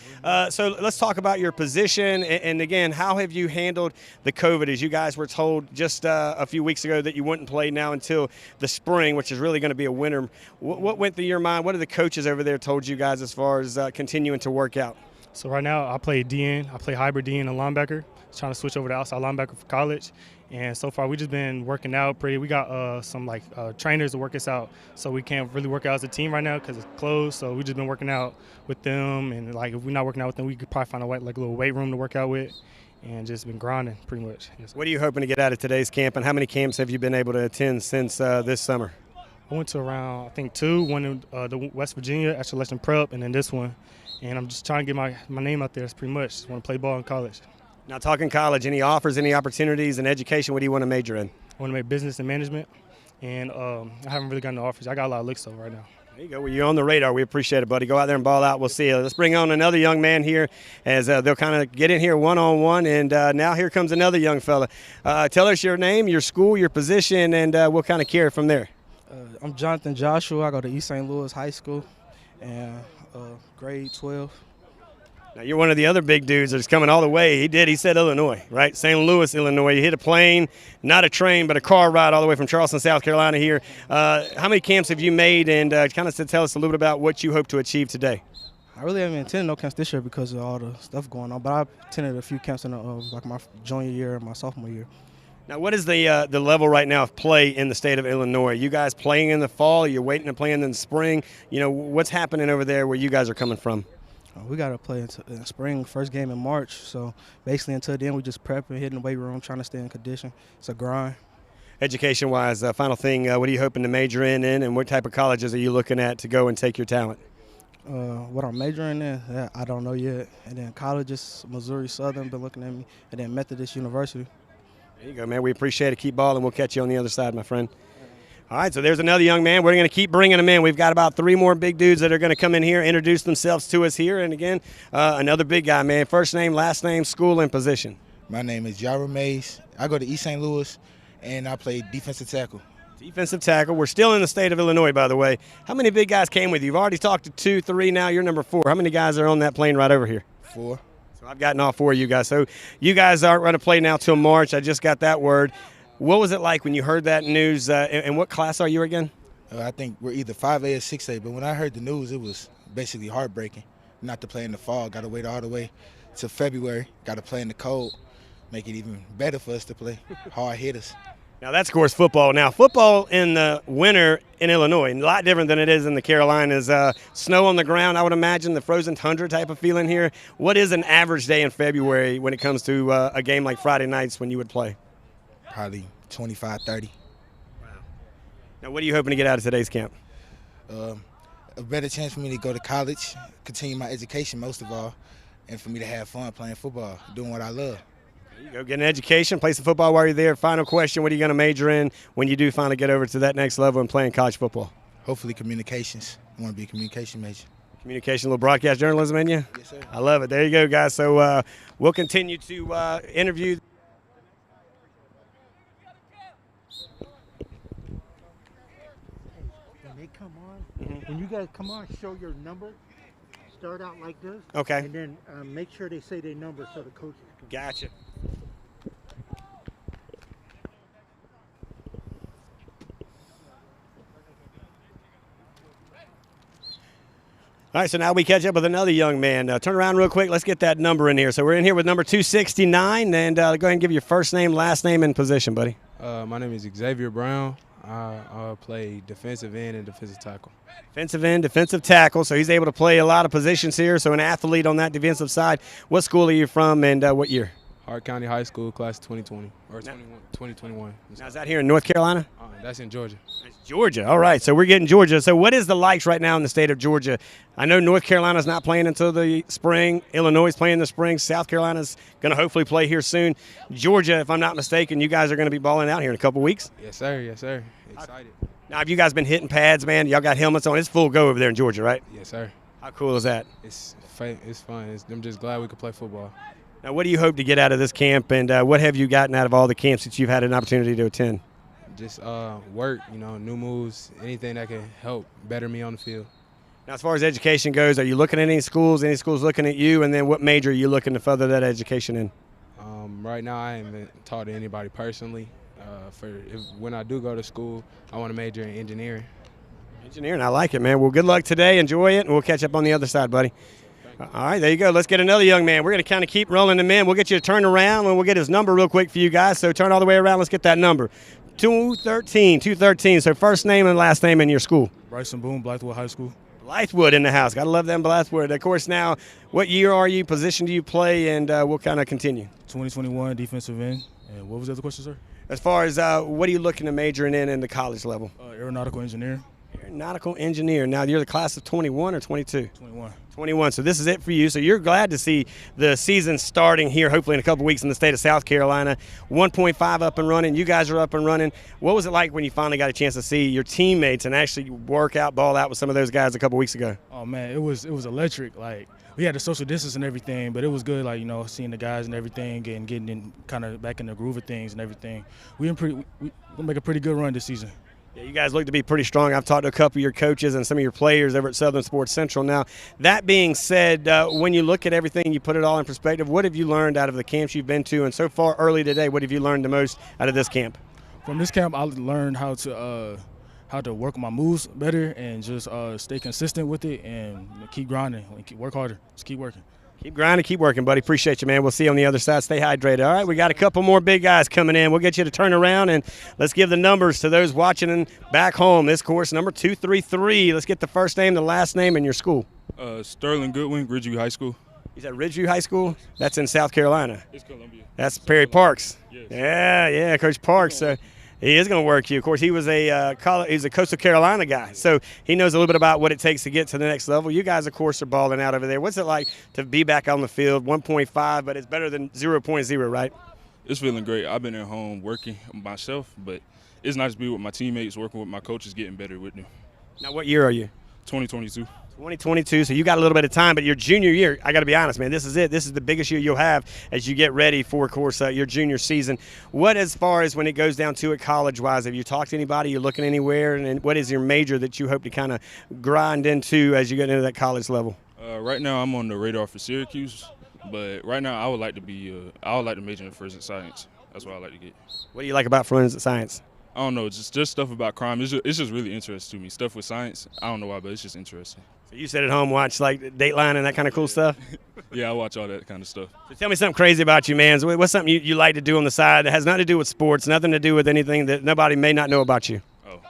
So let's talk about your position. And again, how have you handled the COVID? As you guys were told just a few weeks ago that you wouldn't play now until the spring, which is really going to be a winter. What went through your mind? What are the coaches over there told you guys as far as continuing to work out? So right now I play DN. I play hybrid DN and linebacker. Trying to switch over to outside linebacker for college. And so far we just been working out we got some trainers to work us out. So we can't really work out as a team right now because it's closed. So we just been working out with them. And if we're not working out with them, we could probably find a little weight room to work out with. And just been grinding pretty much. Yes. What are you hoping to get out of today's camp, and how many camps have you been able to attend since this summer? I went to around, I think 2, one in the West Virginia at Selection Prep, and then this one. And I'm just trying to get my name out there. It's pretty much just want to play ball in college. Now, talking college, any offers, any opportunities in education, what do you want to major in? I want to make business and management, and I haven't really gotten the offers. I got a lot of looks though right now. There you go. Well, you're on the radar. We appreciate it, buddy. Go out there and ball out. We'll see you. Let's bring on another young man here as they'll kind of get in here one-on-one. And now here comes another young fella. Tell us your name, your school, your position, and we'll kind of carry from there. I'm Jonathan Joshua. I go to East St. Louis High School, and grade 12. Now, you're one of the other big dudes that's coming all the way. He said Illinois, right? St. Louis, Illinois. You hit a plane, not a train, but a car ride all the way from Charleston, South Carolina here. How many camps have you made? And kind of tell us a little bit about what you hope to achieve today. I really haven't attended no camps this year because of all the stuff going on, but I attended a few camps in like my junior year and my sophomore year. Now, what is the level right now of play in the state of Illinois? You guys playing in the fall? You're waiting to play in the spring? You know, what's happening over there where you guys are coming from? We got to play in spring, first game in March. So basically until then, we just prepping, hitting the weight room, trying to stay in condition. It's a grind. Education-wise, final thing, what are you hoping to major in, and what type of colleges are you looking at to go and take your talent? What I'm majoring in, I don't know yet. And then colleges, Missouri Southern been looking at me, and then Methodist University. There you go, man. We appreciate it. Keep balling. We'll catch you on the other side, my friend. All right, so there's another young man. We're going to keep bringing them in. We've got about 3 more big dudes that are going to come in here, introduce themselves to us here. And again, another big guy, man. First name, last name, school, and position. My name is Jara Mays. I go to East St. Louis, and I play defensive tackle. Defensive tackle. We're still in the state of Illinois, by the way. How many big guys came with you? You've already talked to 2, 3. Now you're number 4. How many guys are on that plane right over here? 4. So I've gotten all 4 of you guys. So you guys aren't going to play now till March. I just got that word. What was it like when you heard that news? And what class are you again? I think we're either 5A or 6A, but when I heard the news, it was basically heartbreaking. Not to play in the fall, got to wait all the way to February, got to play in the cold, make it even better for us to play hard hitters. Now that's, of course, football. Now, football in the winter in Illinois, a lot different than it is in the Carolinas. Snow on the ground, I would imagine, the frozen tundra type of feeling here. What is an average day in February when it comes to a game like Friday nights when you would play? Probably 25, 30. Now, what are you hoping to get out of today's camp? A better chance for me to go to college, continue my education most of all, and for me to have fun playing football, doing what I love. There you go, get an education, play some football while you're there. Final question, what are you going to major in when you do finally get over to that next level and playing college football? Hopefully communications. I want to be a communication major. Communication, a little broadcast journalism in you? Yes, sir. I love it. There you go, guys. So we'll continue to interview. Come on. When you guys come on, show your number. Start out like this. Okay. And then make sure they say their number so the coaches can. Gotcha. All right, so now we catch up with another young man. Turn around real quick. Let's get that number in here. So we're in here with number 269, and go ahead and give your first name, last name, and position, buddy. My name is Xavier Brown. I play defensive end and defensive tackle. Defensive end, defensive tackle. So he's able to play a lot of positions here. So an athlete on that defensive side. What school are you from and what year? Hart County High School, class 2020 or 2021. Now is that here in North Carolina? That's in Georgia. That's Georgia. All right. So we're getting Georgia. So what is the likes right now in the state of Georgia? I know North Carolina's not playing until the spring. Illinois is playing in the spring. South Carolina's going to hopefully play here soon. Georgia, if I'm not mistaken, you guys are going to be balling out here in a couple weeks. Yes, sir. Yes, sir. Excited. Now, have you guys been hitting pads, man? Y'all got helmets on. It's full go over there in Georgia, right? Yes, sir. How cool is that? It's fun. I'm just glad we could play football. Now, what do you hope to get out of this camp, and what have you gotten out of all the camps that you've had an opportunity to attend? Just work, new moves, anything that can help better me on the field. Now, as far as education goes, are you looking at any schools looking at you, and then what major are you looking to further that education in? Right now, I haven't talked to anybody personally. When I do go to school, I want to major in engineering. Engineering, I like it, man. Well, good luck today. Enjoy it, and we'll catch up on the other side, buddy. All right, there you go. Let's get another young man. We're going to kind of keep rolling them in. We'll get you to turn around, and we'll get his number real quick for you guys. So turn all the way around. Let's get that number. 213. So first name and last name in your school. Bryson Boone, Blythewood High School. Blythewood in the house. Got to love them Blythewood. Of course, now, what year are you? Position do you play? And we'll kind of continue. 2021 defensive end. And what was the other question, sir? As far as what are you looking to major in the college level? Aeronautical engineering. Aeronautical engineer. Now, you're the class of 21 or 22? 21. 21. So this is it for you. So you're glad to see the season starting here, hopefully in a couple weeks in the state of South Carolina. 1.5 up and running. You guys are up and running. What was it like when you finally got a chance to see your teammates and actually work out, ball out with some of those guys a couple weeks ago? Oh man, it was electric. Like we had the social distance and everything, but it was good. Like seeing the guys and everything, and getting in kind of back in the groove of things and everything. We'll make a pretty good run this season. Yeah, you guys look to be pretty strong. I've talked to a couple of your coaches and some of your players over at Southern Sports Central. Now, that being said, when you look at everything, you put it all in perspective, what have you learned out of the camps you've been to? And so far early today, what have you learned the most out of this camp? From this camp, I learned how to work my moves better and just stay consistent with it and keep grinding and work harder. Just keep working. Keep grinding, keep working, buddy. Appreciate you, man. We'll see you on the other side. Stay hydrated. All right, we got a couple more big guys coming in. We'll get you to turn around, and let's give the numbers to those watching and back home. This course, number 233. Let's get the first name, the last name, and your school. Sterling Goodwin, Ridgeview High School. Is that Ridgeview High School? That's in South Carolina. It's Columbia. That's Perry Parks. Yes. Yeah, Coach Parks. So he is going to work you. Of course, he was he's a Coastal Carolina guy, so he knows a little bit about what it takes to get to the next level. You guys, of course, are balling out over there. What's it like to be back on the field? 1.5, but it's better than 0.0, right? It's feeling great. I've been at home working myself, but it's nice to be with my teammates, working with my coaches, getting better with them. Now, what year are you? 2022. 2022, so you got a little bit of time, but your junior year, I got to be honest, man, this is it. This is the biggest year you'll have as you get ready for, of course, your junior season. What, as far as when it goes down to it college-wise, have you talked to anybody? You looking anywhere? And what is your major that you hope to kind of grind into as you get into that college level? Right now, I'm on the radar for Syracuse, but right now, I would like to major in forensic science. That's what I like to get. What do you like about forensic science? I don't know, just stuff about crime. It's just really interesting to me. Stuff with science, I don't know why, but it's just interesting. So you sit at home, watch like Dateline and that kind of cool stuff? Yeah, I watch all that kind of stuff. So tell me something crazy about you, man. So what's something you like to do on the side that has nothing to do with sports, nothing to do with anything that nobody may not know about you? Oh,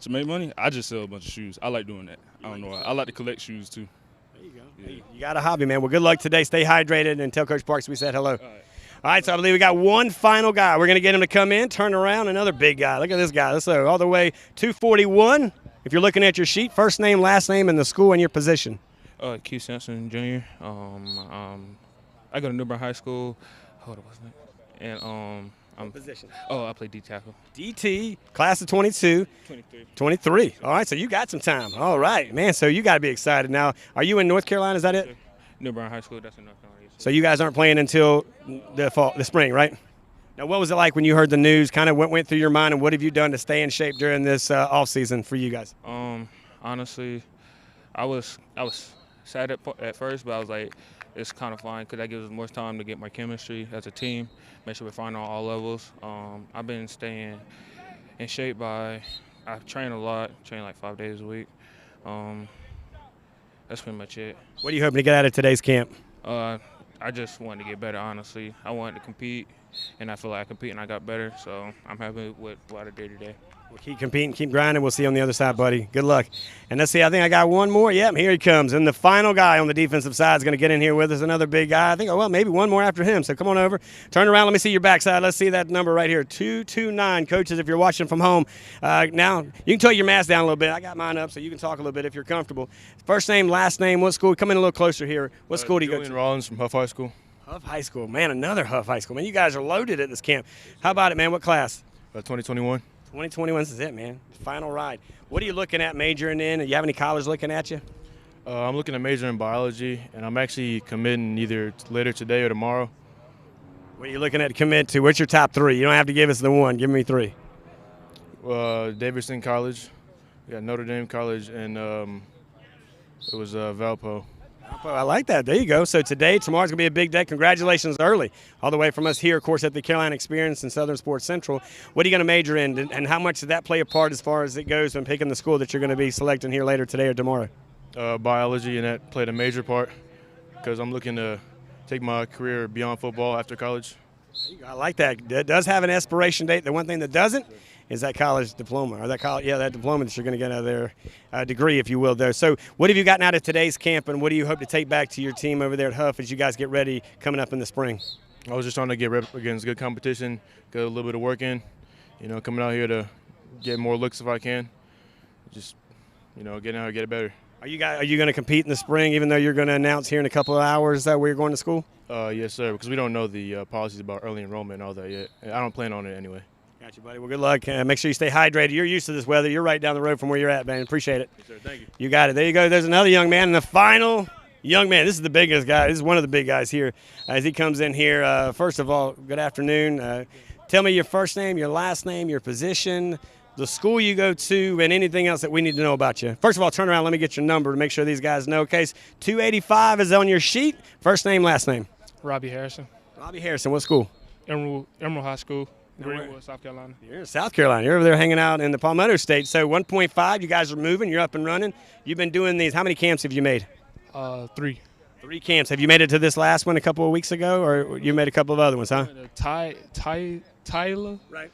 to make money, I just sell a bunch of shoes. I like doing that. I don't know why. I like to collect shoes too. There you go. Yeah. You got a hobby, man. Well, good luck today. Stay hydrated and tell Coach Parks we said hello. All right, so I believe we got one final guy. We're going to get him to come in, turn around, another big guy. Look at this guy. Let's go all the way 241. If you're looking at your sheet, first name, last name, and the school and your position. Q Sampson Jr. I go to New Bern High School. Hold on, what's that? And position. Oh, I play D tackle. DT, class of 22. 23. All right, so you got some time. All right, man. So you got to be excited now. Are you in North Carolina? Is that it? New Bern High School. That's in North Carolina. So you guys aren't playing until the spring, right? Now, what was it like when you heard the news? Kind of what went through your mind, and what have you done to stay in shape during this off season for you guys? Honestly, I was sad at first, but I was like, it's kind of fine because that gives us more time to get my chemistry as a team, make sure we're fine on all levels. I've been staying in shape I train a lot, train like 5 days a week. That's pretty much it. What are you hoping to get out of today's camp? I just wanted to get better, honestly. I wanted to compete, and I feel like I compete and I got better, so I'm happy with what I did today. We'll keep competing, keep grinding. We'll see you on the other side, buddy. Good luck. And let's see, I think I got one more. Yep, here he comes. And the final guy on the defensive side is going to get in here with us, another big guy. I think, well, maybe one more after him. So come on over. Turn around. Let me see your backside. Let's see that number right here, 229. Coaches, if you're watching from home. Now, you can take your mask down a little bit. I got mine up, so you can talk a little bit if you're comfortable. First name, last name, what school? Come in a little closer here. What school do you go to? Julian Rollins from Huff High School. Huff High School. Man, another Huff High School. Man, you guys are loaded at this camp. How about it, man? What class? 2021. 2021, this is it, man. Final ride. What are you looking at majoring in? Do you have any college looking at you? I'm looking to major in biology, and I'm actually committing either later today or tomorrow. What are you looking at to commit to? What's your top three? You don't have to give us the one. Give me three. Davidson College, we got Notre Dame College, and it was Valpo. I like that. There you go. So today, tomorrow's going to be a big day. Congratulations early, all the way from us here, of course, at the Carolina eXperience in Southern Sports Central. What are you going to major in, and how much did that play a part as far as it goes when picking the school that you're going to be selecting here later today or tomorrow? Biology, and that played a major part because I'm looking to take my career beyond football after college. I like that. It does have an expiration date. The one thing that doesn't is that college diploma, or that diploma that you're going to get out of their degree, if you will, there. So what have you gotten out of today's camp, and what do you hope to take back to your team over there at Huff as you guys get ready coming up in the spring? I was just trying to get rep against good competition, get a little bit of work in, coming out here to get more looks if I can. Just get out and get it better. Are you going to compete in the spring, even though you're going to announce here in a couple of hours that we're going to school? Yes, sir, because we don't know the policies about early enrollment and all that yet. I don't plan on it anyway. Got you, buddy. Well, good luck. Make sure you stay hydrated. You're used to this weather. You're right down the road from where you're at, man. Appreciate it. Yes, sir. Thank you. You got it. There you go. There's another young man in the final. Young man, this is the biggest guy. This is one of the big guys here as he comes in here. First of all, good afternoon. Tell me your first name, your last name, your position, the school you go to, and anything else that we need to know about you. First of all, turn around. Let me get your number to make sure these guys know. Case 285 is on your sheet. First name, last name. Robbie Harrison. Robbie Harrison. What school? Emerald High School, Greenwood, South Carolina. You're in South Carolina. You're over there hanging out in the Palmetto State. So 1.5, you guys are moving. You're up and running. You've been doing these. How many camps have you made? 3. 3 camps. Have you made it to this last one a couple of weeks ago, or you made a couple of other ones, huh? Tyler. Right.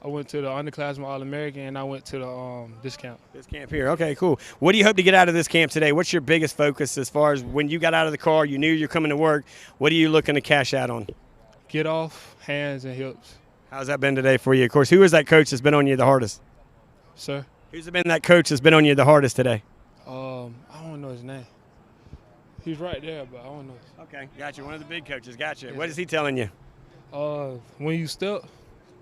I went to the underclassmen All-American, and I went to this camp. This camp here. Okay, cool. What do you hope to get out of this camp today? What's your biggest focus as far as when you got out of the car, you knew you're coming to work? What are you looking to cash out on? Get off, hands, and hips. How's that been today for you? Of course, who is that coach that's been on you the hardest? Sir? Who's been that coach that's been on you the hardest today? I don't know his name. He's right there, but I don't know. Okay, got you. One of the big coaches. Got you. Yes, What is he telling you? When you step,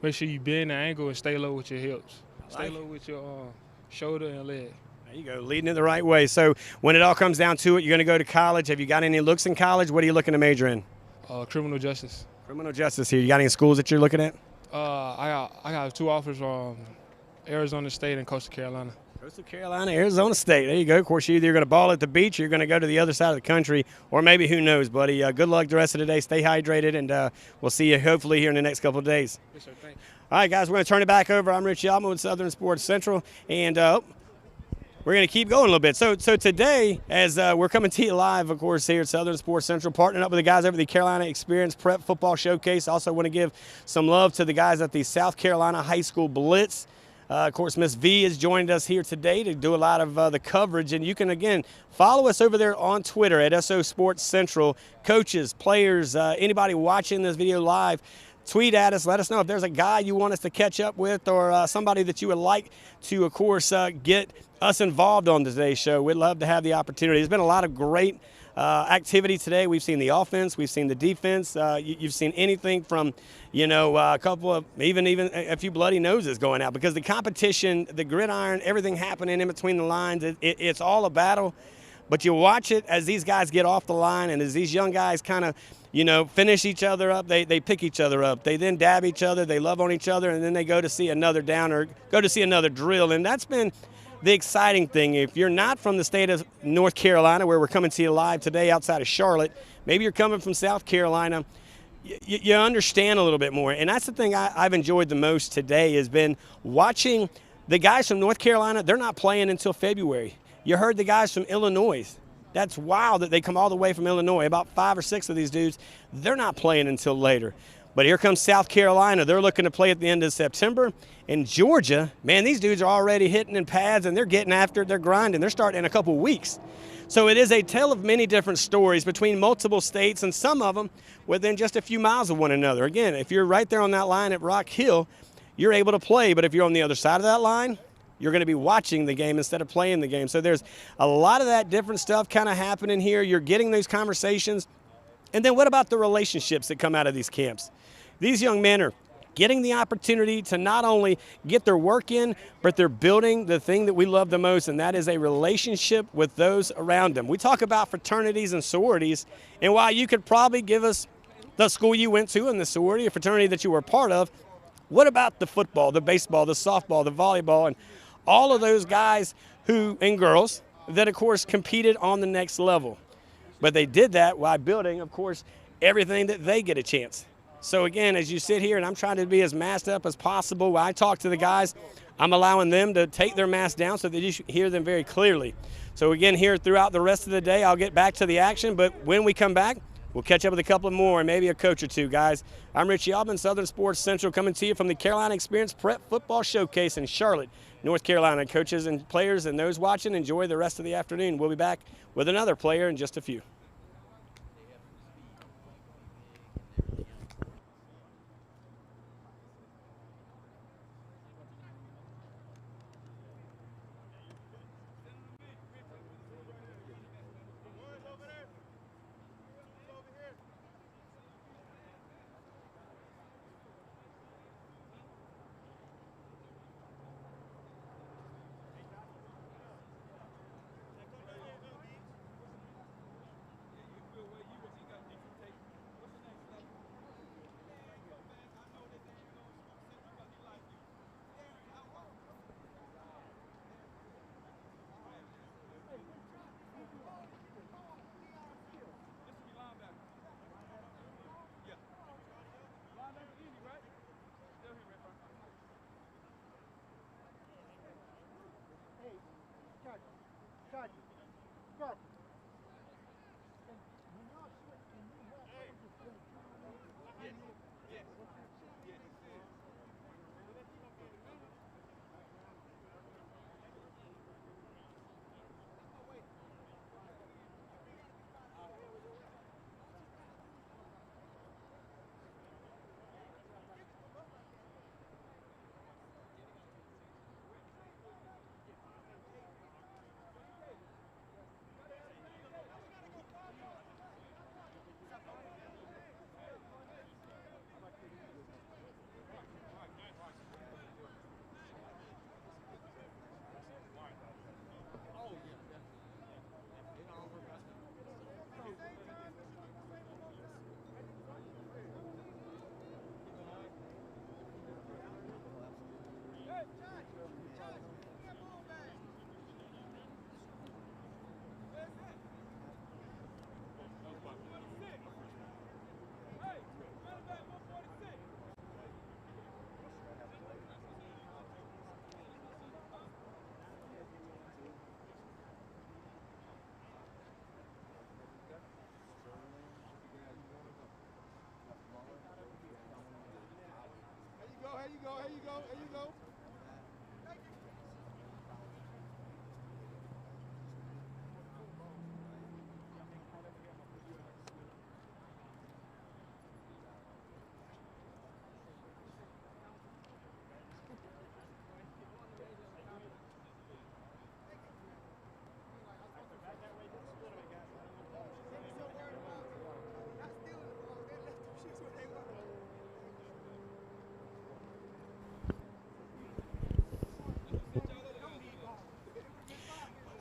make sure you bend the ankle and stay low with your hips. Stay low with your shoulder and leg. There you go, leading it the right way. So when it all comes down to it, you're going to go to college. Have you got any looks in college? What are you looking to major in? Criminal justice. Criminal justice here. You got any schools that you're looking at? I got 2 offers from Arizona State and Coastal Carolina. Coastal Carolina, Arizona State. There you go. Of course, you're either going to ball at the beach or you're going to go to the other side of the country, or maybe who knows, buddy. Good luck the rest of the day. Stay hydrated, and we'll see you hopefully here in the next couple of days. Yes, sir. Thanks. All right, guys, we're going to turn it back over. I'm Rich Yalman with Southern Sports Central, and we're going to keep going a little bit. So today, as we're coming to you live, of course, here at Southern Sports Central, partnering up with the guys over the Carolina eXperience Prep Football Showcase. Also want to give some love to the guys at the South Carolina High School Blitz. Of course, Miss V has joined us here today to do a lot of the coverage, and you can, again, follow us over there on Twitter at SO Sports Central. Coaches, players, anybody watching this video live, tweet at us. Let us know if there's a guy you want us to catch up with, or somebody that you would like to, of course, get us involved on today's show. We'd love to have the opportunity. There's been a lot of great activity today. We've seen the offense, we've seen the defense. You've seen anything from, a couple of even a few bloody noses going out, because the competition, the gridiron, everything happening in between the lines, it's all a battle. But you watch it as these guys get off the line, and as these young guys kind of, finish each other up, they pick each other up. They then dab each other, they love on each other, and then they go to see another down or go to see another drill. And that's been the exciting thing. If you're not from the state of North Carolina, where we're coming to you live today outside of Charlotte, maybe you're coming from South Carolina, you understand a little bit more. And that's the thing I've enjoyed the most today, has been watching the guys from North Carolina. They're not playing until February. You heard the guys from Illinois. That's wild that they come all the way from Illinois. About 5 or 6 of these dudes, they're not playing until later. But here comes South Carolina. They're looking to play at the end of September. And Georgia, man, these dudes are already hitting in pads, and they're getting after it. They're grinding. They're starting in a couple weeks. So it is a tale of many different stories between multiple states, and some of them within just a few miles of one another. Again, if you're right there on that line at Rock Hill, you're able to play. But if you're on the other side of that line, you're going to be watching the game instead of playing the game. So there's a lot of that different stuff kind of happening here. You're getting those conversations. And then what about the relationships that come out of these camps? These young men are getting the opportunity to not only get their work in, but they're building the thing that we love the most, and that is a relationship with those around them. We talk about fraternities and sororities, and while you could probably give us the school you went to and the sorority or fraternity that you were a part of, what about the football, the baseball, the softball, the volleyball, and all of those guys and girls that, of course, competed on the next level? But they did that while building, of course, everything that they get a chance. So, again, as you sit here, and I'm trying to be as masked up as possible, when I talk to the guys, I'm allowing them to take their mask down so that you hear them very clearly. So, again, here throughout the rest of the day, I'll get back to the action. But when we come back, we'll catch up with a couple more and maybe a coach or two, guys. I'm Rich Yalman, Southern Sports Central, coming to you from the Carolina eXperience Prep Football Showcase in Charlotte, North Carolina. Coaches and players and those watching, enjoy the rest of the afternoon. We'll be back with another player in just a few.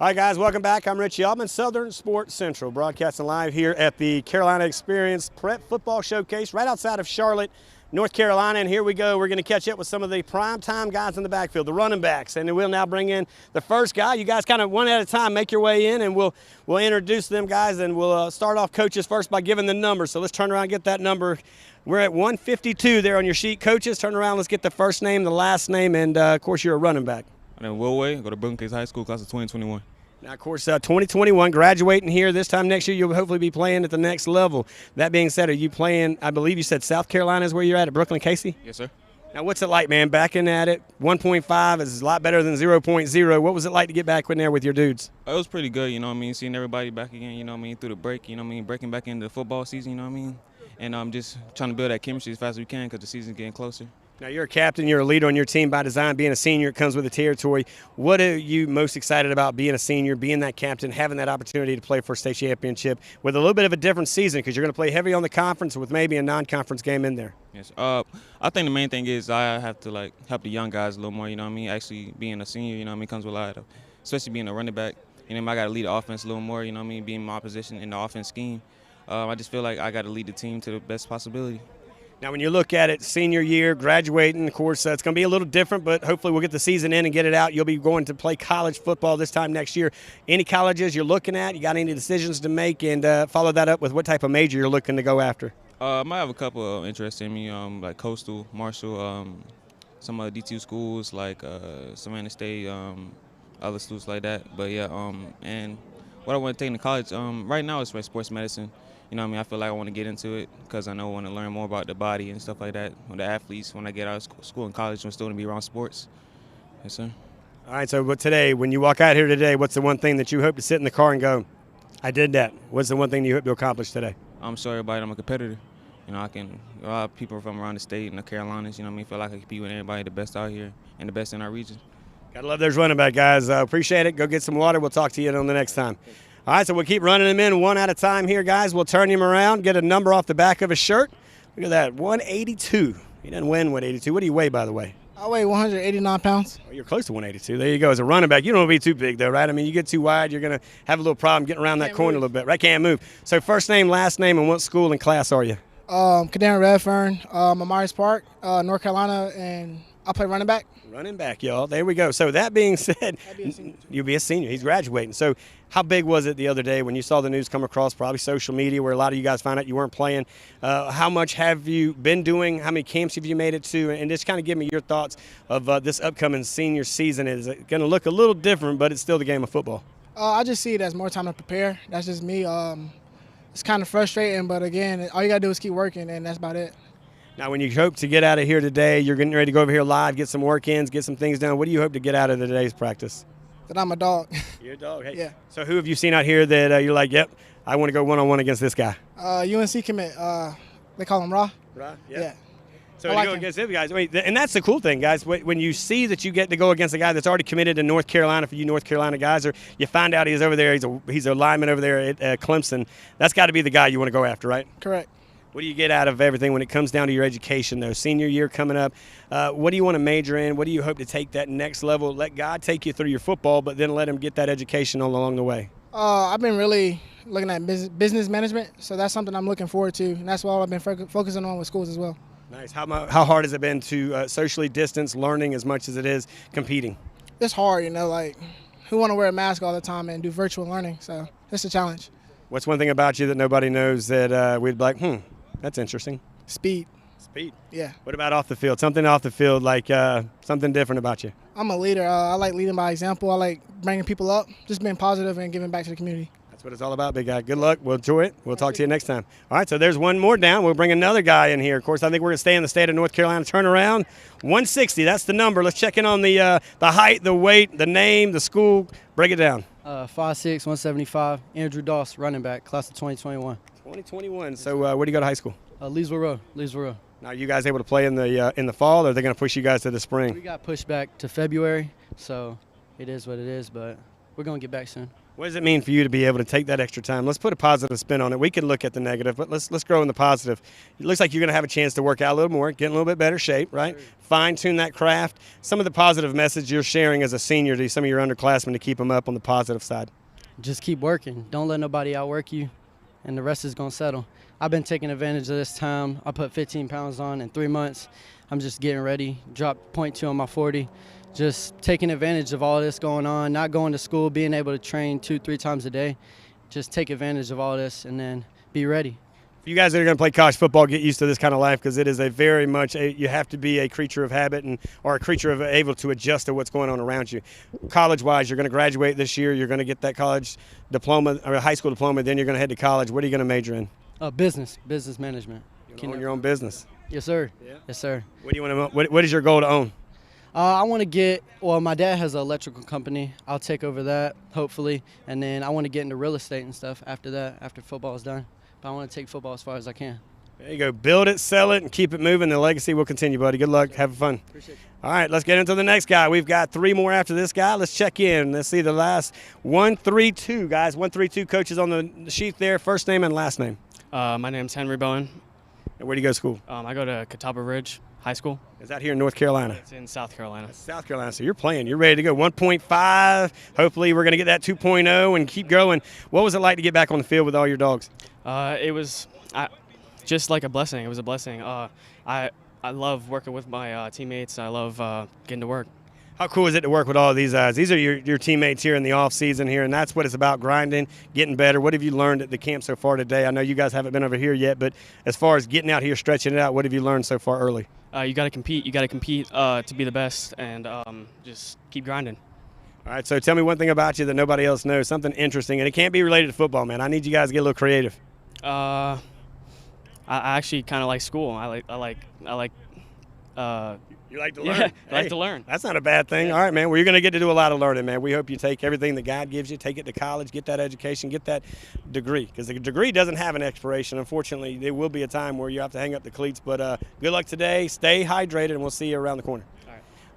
Hi, guys. Welcome back. I'm Richie Altman, Southern Sports Central, broadcasting live here at the Carolina eXperience Prep Football Showcase right outside of Charlotte, North Carolina. And here we go. We're going to catch up with some of the primetime guys in the backfield, the running backs. And we'll now bring in the first guy. You guys kind of one at a time make your way in, and we'll introduce them, guys. And we'll start off coaches first by giving the number. So let's turn around and get that number. We're at 152 there on your sheet. Coaches, turn around. Let's get the first name, the last name, and, of course, you're a running back. My name is Will Way. I go to Brooklyn Case High School, class of 2021. Now, of course, 2021, graduating here. This time next year, you'll hopefully be playing at the next level. That being said, are you playing, I believe you said South Carolina is where you're at Brooklyn Casey? Yes, sir. Now, what's it like, man, backing at it? 1.5 is a lot better than 0.0. What was it like to get back in there with your dudes? It was pretty good, you know what I mean, seeing everybody back again, you know what I mean, through the break, you know what I mean, breaking back into the football season, you know what I mean, and I'm just trying to build that chemistry as fast as we can because the season's getting closer. Now, you're a captain, you're a leader on your team by design. Being a senior, it comes with the territory. What are you most excited about being a senior, being that captain, having that opportunity to play for a state championship with a little bit of a different season because you're going to play heavy on the conference with maybe a non-conference game in there? Yes. I think the main thing is I have to, help the young guys a little more, you know what I mean? Actually, being a senior, you know what I mean, comes with a lot of, especially being a running back. You know, I got to lead the offense a little more, you know what I mean, being in my position in the offense scheme. I just feel like I got to lead the team to the best possibility. Now, when you look at it, senior year, graduating, of course, it's going to be a little different, but hopefully we'll get the season in and get it out. You'll be going to play college football this time next year. Any colleges you're looking at? You got any decisions to make? And follow that up with what type of major you're looking to go after? I might have a couple of interests in me, like Coastal, Marshall, some other D2 schools like Savannah State, other schools like that. But, yeah, and what I want to take into college right now is sports medicine. You know what I mean? I feel like I want to get into it because I know I want to learn more about the body and stuff like that. With the athletes, when I get out of school and college, I'm still going to be around sports. Yes, sir. All right, so but today, when you walk out here today, what's the one thing that you hope to sit in the car and go, I did that? What's the one thing you hope to accomplish today? I'm sure everybody, I'm a competitor. You know, a lot of people from around the state and the Carolinas, you know what I mean? Feel like I can compete with everybody, the best out here and the best in our region. Gotta love those running back guys. Appreciate it. Go get some water. We'll talk to you on the next time. All right, so we'll keep running them in one at a time here, guys. We'll turn him around, get a number off the back of his shirt. Look at that, 182. He didn't win 182. What do you weigh, by the way? I weigh 189 pounds. Oh, you're close to 182. There you go. As a running back, you don't want to be too big, though, right? I mean, you get too wide, you're going to have a little problem getting around that corner a little bit, right? Can't move. So first name, last name, and what school and class are you? Cadena Redfern, Amari's Park, North Carolina, and I play running back. Running back, y'all. There we go. So that being said, you'll be a senior. He's graduating. So how big was it the other day when you saw the news come across, probably social media, where a lot of you guys found out you weren't playing? How much have you been doing? How many camps have you made it to? And just kind of give me your thoughts of this upcoming senior season. Is it going to look a little different, but it's still the game of football? I just see it as more time to prepare. That's just me. It's kind of frustrating, but again, all you got to do is keep working, and that's about it. Now, when you hope to get out of here today, you're getting ready to go over here live, get some work-ins, get some things done. What do you hope to get out of today's practice? That I'm a dog. You're a dog, hey. Yeah. So who have you seen out here that you're like, yep, I want to go one-on-one against this guy? UNC commit. They call him Ra. Ra, yeah. So you go against them guys. I mean, and that's the cool thing, guys. When you see that you get to go against a guy that's already committed to North Carolina, for you North Carolina guys, or you find out he's over there, he's a lineman over there at Clemson, that's got to be the guy you want to go after, right? Correct. What do you get out of everything when it comes down to your education, though? Senior year coming up, what do you want to major in? What do you hope to take that next level? Let God take you through your football, but then let him get that education all along the way. I've been really looking at business management, so that's something I'm looking forward to, and that's what I've been focusing on with schools as well. Nice. How hard has it been to socially distance learning as much as it is competing? It's hard, you know, like who want to wear a mask all the time and do virtual learning, so it's a challenge. What's one thing about you that nobody knows that we'd be like, that's interesting? Speed. Speed? Yeah. What about off the field? Something off the field, like something different about you? I'm a leader. I like leading by example. I like bringing people up, just being positive and giving back to the community. That's what it's all about, big guy. Good luck. We'll enjoy it. We'll talk to you next time. All right, so there's one more down. We'll bring another guy in here. Of course, I think we're going to stay in the state of North Carolina. Turn around. 160, that's the number. Let's check in on the height, the weight, the name, the school. Break it down. 5'6", 175. Andrew Doss, running back, class of 2021. 2021. So where do you go to high school? Leesville Road. Now, are you guys able to play in the fall, or are they going to push you guys to the spring? We got pushed back to February, so it is what it is, but we're going to get back soon. What does it mean for you to be able to take that extra time? Let's put a positive spin on it. We can look at the negative, but let's grow in the positive. It looks like you're going to have a chance to work out a little more, get in a little bit better shape, right? Fine-tune that craft. Some of the positive message you're sharing as a senior to some of your underclassmen to keep them up on the positive side. Just keep working. Don't let nobody outwork you, and the rest is going to settle. I've been taking advantage of this time. I put 15 pounds on in 3 months. I'm just getting ready. Dropped .2 on my 40. Just taking advantage of all this going on, not going to school, being able to train 2-3 times a day. Just take advantage of all this and then be ready. You guys that are going to play college football, get used to this kind of life because it is a very much you have to be a creature of habit or a creature of able to adjust to what's going on around you. College-wise, you're going to graduate this year. You're going to get that college diploma or a high school diploma. Then you're going to head to college. What are you going to major in? Business management. You own your own business. Yes, sir. Yeah. Yes, sir. What do you want to? What is your goal to own? I want to get, well, my dad has an electrical company. I'll take over that, hopefully. And then I want to get into real estate and stuff after that, after football is done. But I want to take football as far as I can. There you go. Build it, sell it, and keep it moving. The legacy will continue, buddy. Good luck. Have fun. Appreciate it. All right, let's get into the next guy. We've got 3 more after this guy. Let's check in. Let's see the last 1-3-2, guys. 1-3-2 coaches on the sheet there. First name and last name. My name's Henry Bowen. And where do you go to school? I go to Catawba Ridge High School. Is that here in North Carolina? It's in South Carolina. South Carolina. So you're playing. You're ready to go. 1.5. Hopefully we're going to get that 2.0 and keep going. What was it like to get back on the field with all your dogs? It was just like a blessing. It was a blessing. I love working with my teammates. I love getting to work. How cool is it to work with all of these guys? These are your teammates here in the off season here, and that's what it's about, grinding, getting better. What have you learned at the camp so far today? I know you guys haven't been over here yet, but as far as getting out here, stretching it out, what have you learned so far early? You got to compete. You got to compete to be the best, and just keep grinding. All right, so tell me one thing about you that nobody else knows, something interesting, and it can't be related to football, man. I need you guys to get a little creative. I actually kind of like school. I like. You like to learn? Yeah, I like to learn. That's not a bad thing. Yeah. All right, man. Well, you're going to get to do a lot of learning, man. We hope you take everything that God gives you, take it to college, get that education, get that degree. Because the degree doesn't have an expiration. Unfortunately, there will be a time where you have to hang up the cleats. But good luck today. Stay hydrated, and we'll see you around the corner.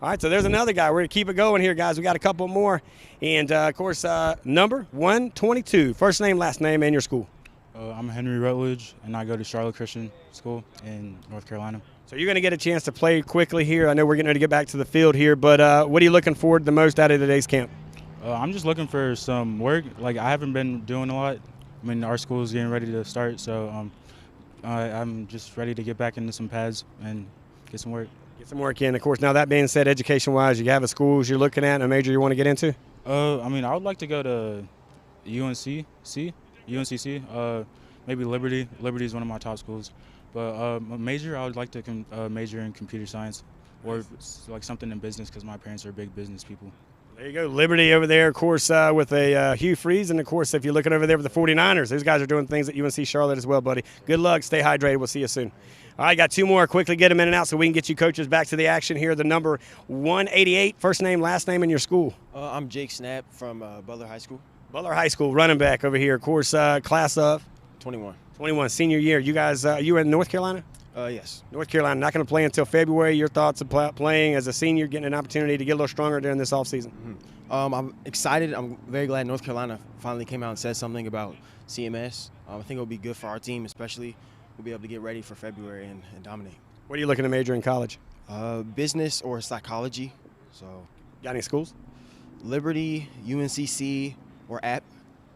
All right, so there's another guy. We're going to keep it going here, guys. We got a couple more. And, of course, number 122, first name, last name, and your school. I'm Henry Rutledge, and I go to Charlotte Christian School in North Carolina. So you're going to get a chance to play quickly here. I know we're getting ready to get back to the field here, but what are you looking forward the most out of today's camp? I'm just looking for some work. Like, I haven't been doing a lot. I mean, our school is getting ready to start, so I'm just ready to get back into some pads and get some work. Get some work in, of course. Now, that being said, education-wise, you have a schools you're looking at and a major you want to get into? I mean, I would like to go to UNCC, maybe Liberty. Liberty is one of my top schools. But major, I would like to major in computer science or like something in business because my parents are big business people. There you go. Liberty over there, of course, with a Hugh Freeze. And, of course, if you're looking over there with the 49ers, those guys are doing things at UNC Charlotte as well, buddy. Good luck. Stay hydrated. We'll see you soon. All right, got 2 more. Quickly get them in and out so we can get you coaches back to the action here. The number 188, first name, last name, and your school. I'm Jake Snap from Butler High School. Butler High School, running back over here. Of course, class of? 21. 21, senior year. You guys, you in North Carolina? Yes. North Carolina, not going to play until February. Your thoughts of playing as a senior, getting an opportunity to get a little stronger during this offseason? I'm excited. I'm very glad North Carolina finally came out and said something about CMS. I think it'll be good for our team, especially we'll be able to get ready for February and dominate. What are you looking to major in college? Business or psychology. So. Got any schools? Liberty, UNCC, or App.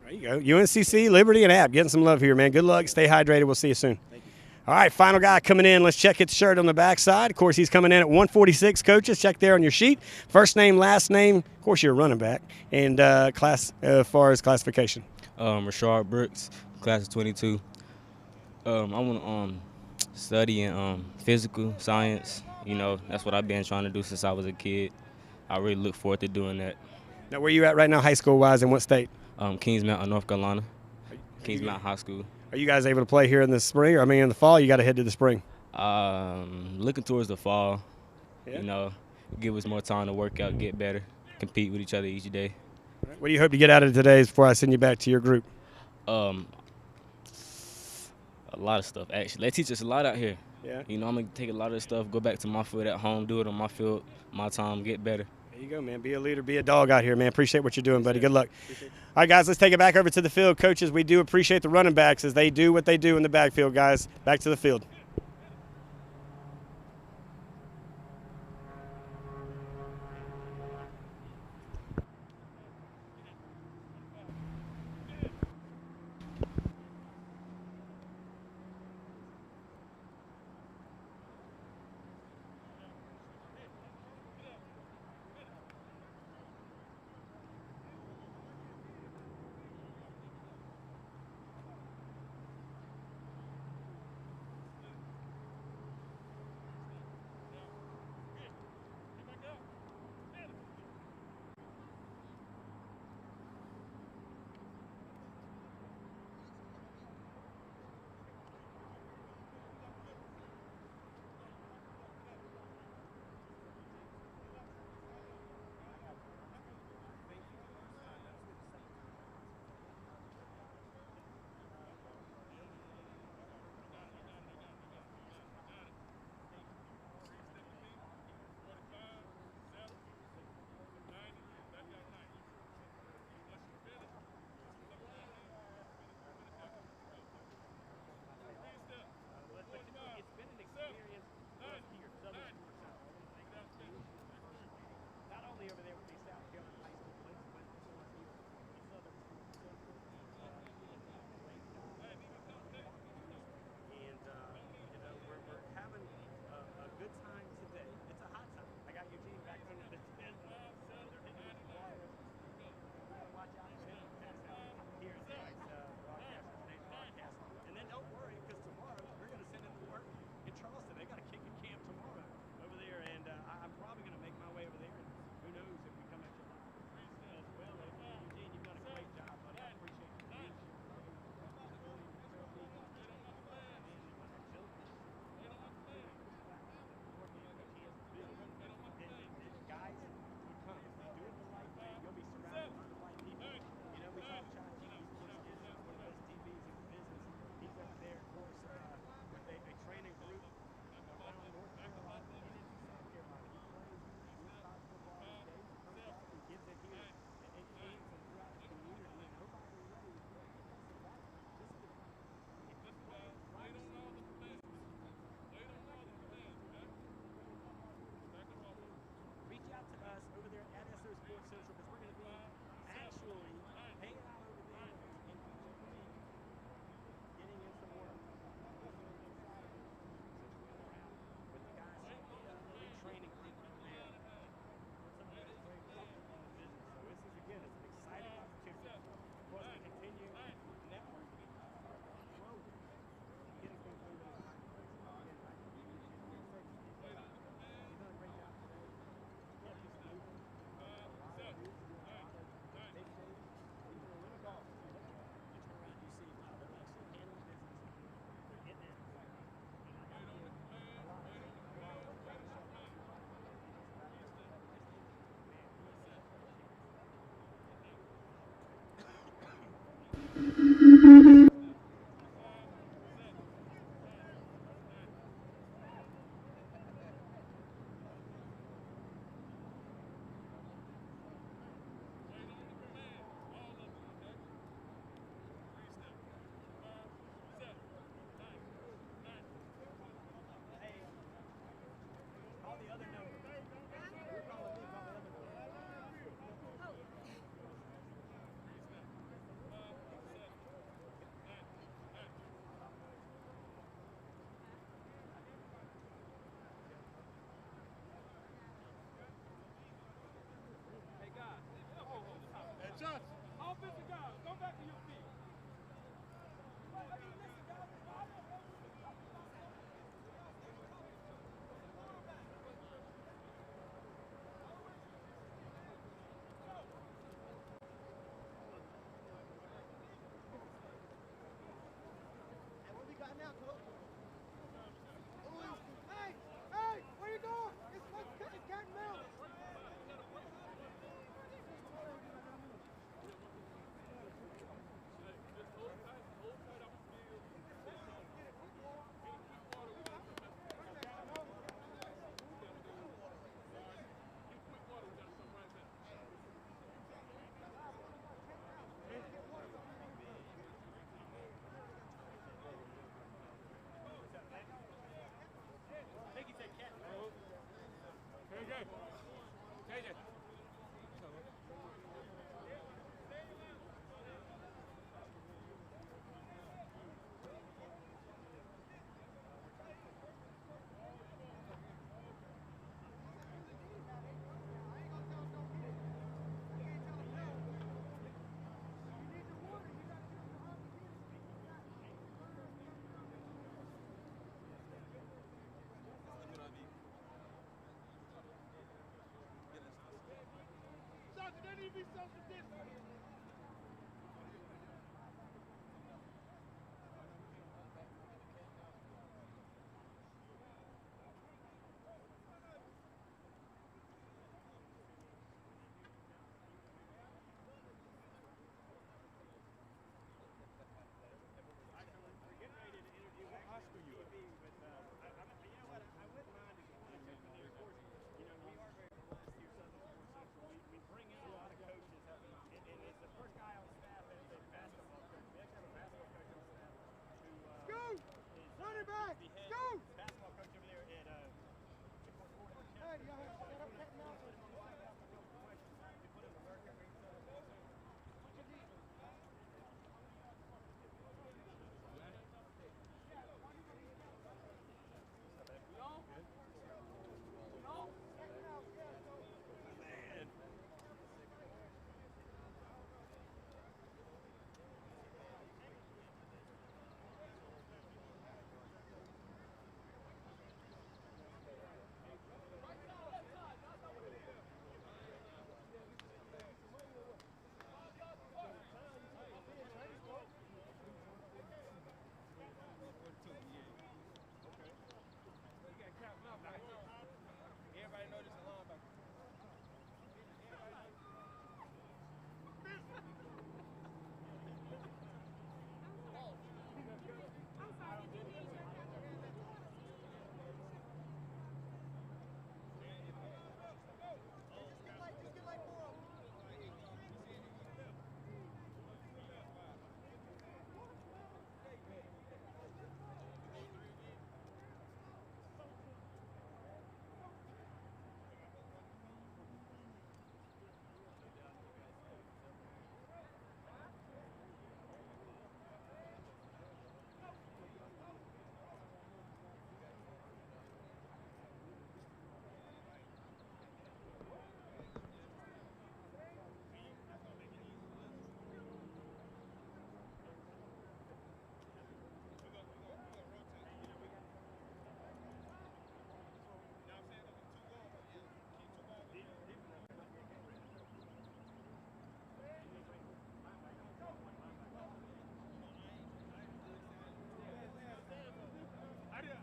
There you go. UNCC, Liberty, and App. Getting some love here, man. Good luck. Stay hydrated. We'll see you soon. Thank you. All right, final guy coming in. Let's check his shirt on the backside. Of course, he's coming in at 146, coaches. Check there on your sheet. First name, last name. Of course, you're a running back. And class as far as classification. Rashard Brooks, class of 22. I want to study in physical science. You know, that's what I've been trying to do since I was a kid. I really look forward to doing that. Now, where you at right now, high school-wise, in what state? Kings Mountain, North Carolina. Kings Mountain High School. Are you guys able to play here in the spring? Or, I mean, in the fall, you got to head to the spring? Looking towards the fall. Yeah. You know, give us more time to work out, get better, compete with each other each day. What do you hope to get out of today before I send you back to your group? A lot of stuff, actually. They teach us a lot out here. Yeah. You know, I'm going to take a lot of the stuff, go back to my field at home, do it on my field, my time, get better. There you go, man. Be a leader, be a dog out here, man. Appreciate what you're doing, buddy. Good luck. All right, guys, let's take it back over to the field. Coaches, we do appreciate the running backs as they do what they do in the backfield, guys. Back to the field.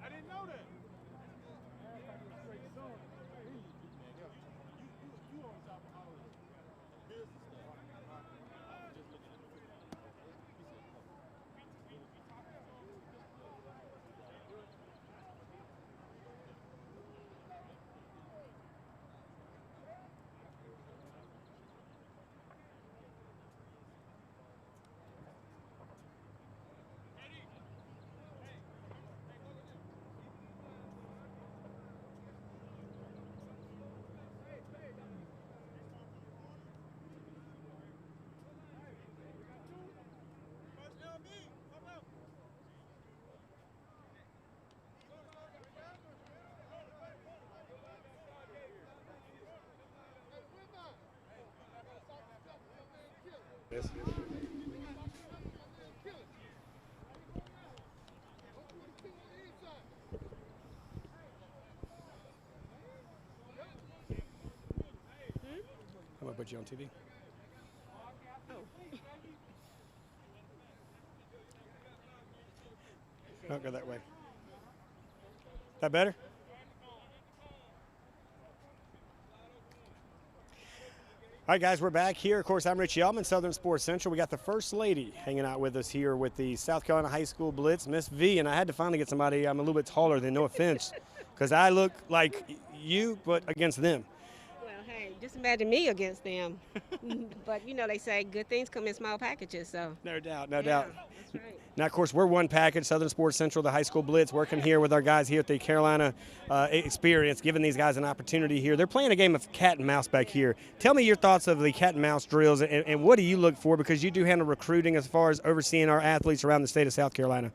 I didn't know that. You on top of all this business stuff. Just looking at the Yes. I'm gonna put you on TV. Don't go that way. That better? All right, guys, we're back here. Of course, I'm Rich Yelman, Southern Sports Central. We got the First Lady hanging out with us here with the South Carolina High School Blitz, Miss V, and I had to finally get somebody, I'm a little bit taller than, no offense, because I look like you, but against them. Well, hey, just imagine me against them. But, you know, they say good things come in small packages, so. No doubt, no doubt. That's right. Now, of course, we're one package, Southern Sports Central, the High School Blitz, working here with our guys here at the Carolina eXperience, giving these guys an opportunity here. They're playing a game of cat and mouse back here. Tell me your thoughts of the cat and mouse drills, and what do you look for, because you do handle recruiting as far as overseeing our athletes around the state of South Carolina.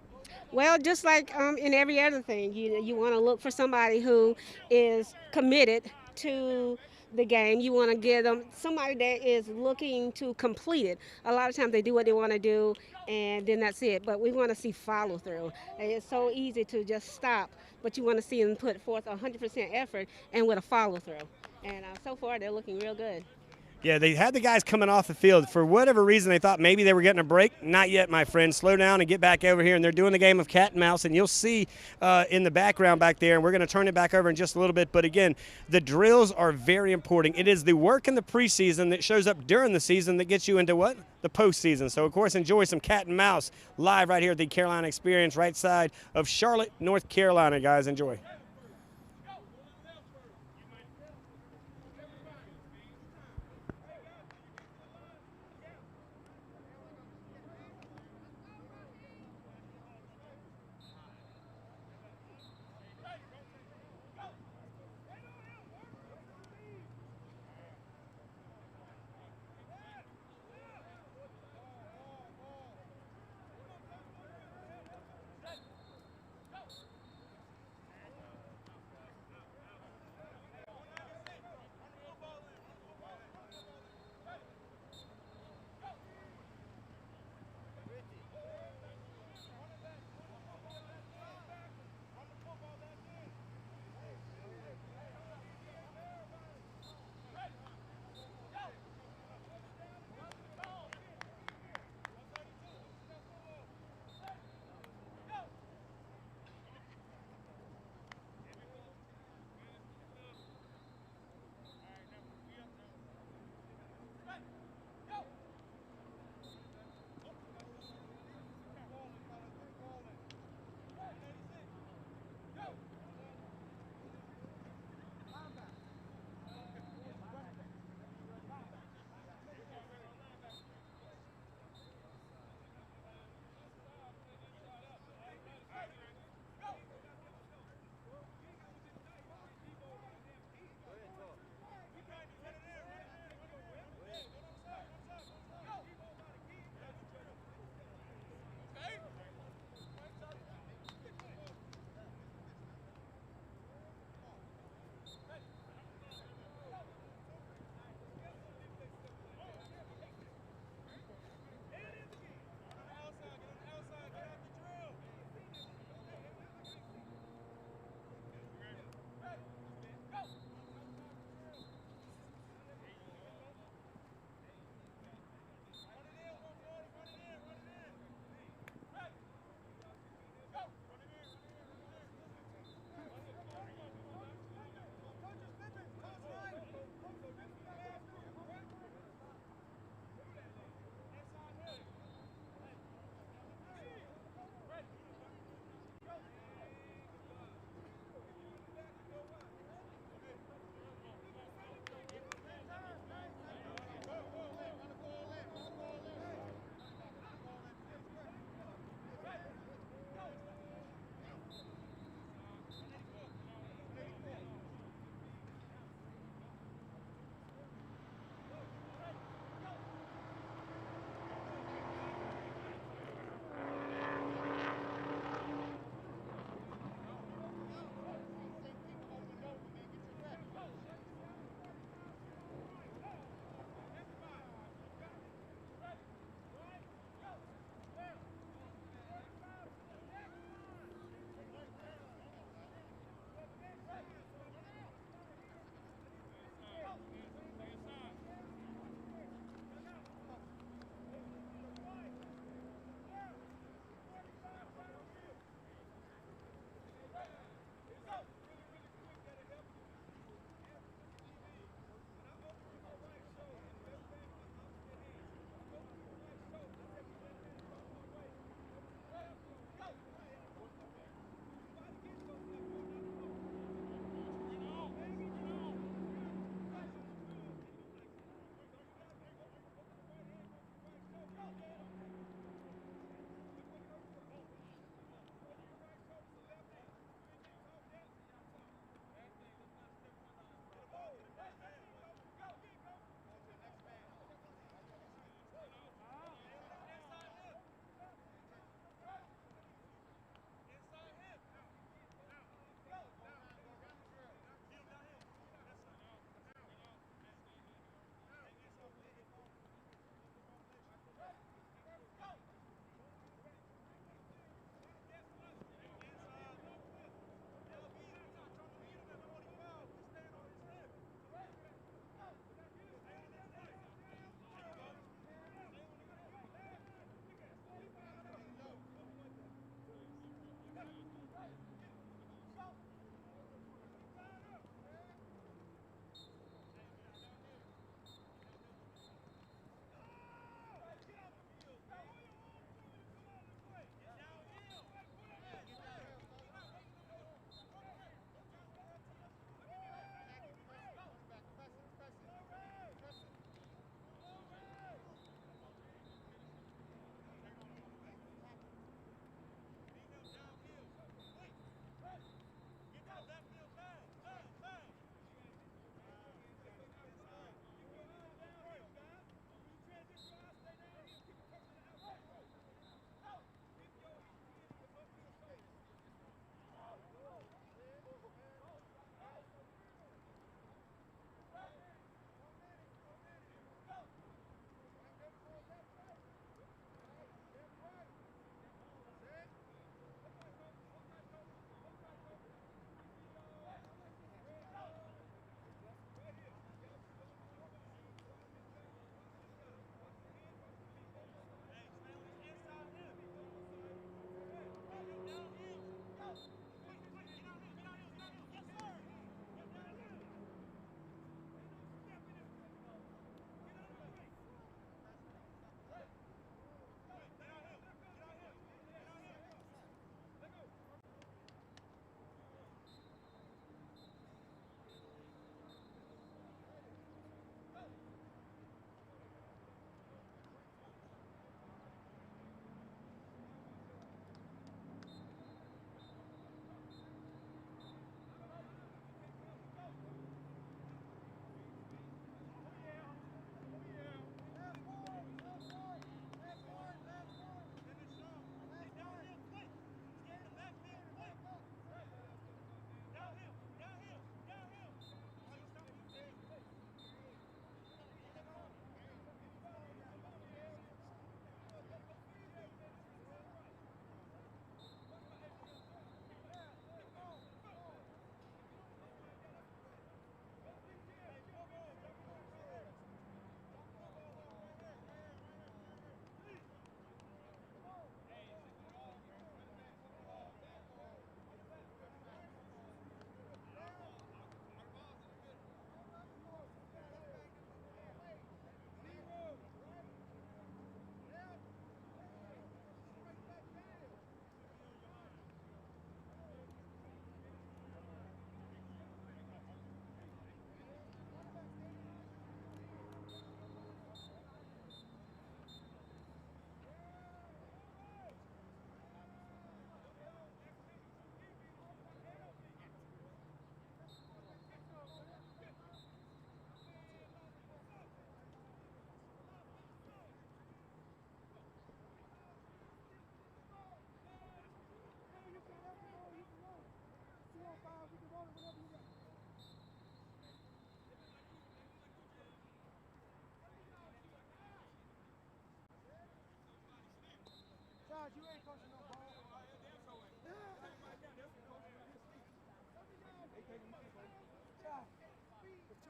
Well, just like in every other thing, you want to look for somebody who is committed to the game. You want to give them somebody that is looking to complete it. A lot of times they do what they want to do, and then that's it. But we want to see follow through. And it's so easy to just stop, but you want to see them put forth 100% effort and with a follow through. And so far, they're looking real good. Yeah, they had the guys coming off the field. For whatever reason, they thought maybe they were getting a break. Not yet, my friend. Slow down and get back over here. And they're doing the game of cat and mouse, and you'll see in the background back there, and we're going to turn it back over in just a little bit. But again, the drills are very important. It is the work in the preseason that shows up during the season that gets you into what? The postseason. So, of course, enjoy some cat and mouse live right here at the Carolina Experience, right side of Charlotte, North Carolina, guys. Enjoy.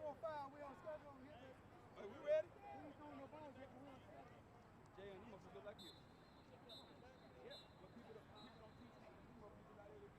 on 5. We on schedule. We hit this. Hey, we ready? We ain't throwing no balls yet, but we on schedule. Jay, you must look like you. Yeah, but people don't teach me. You must be like that.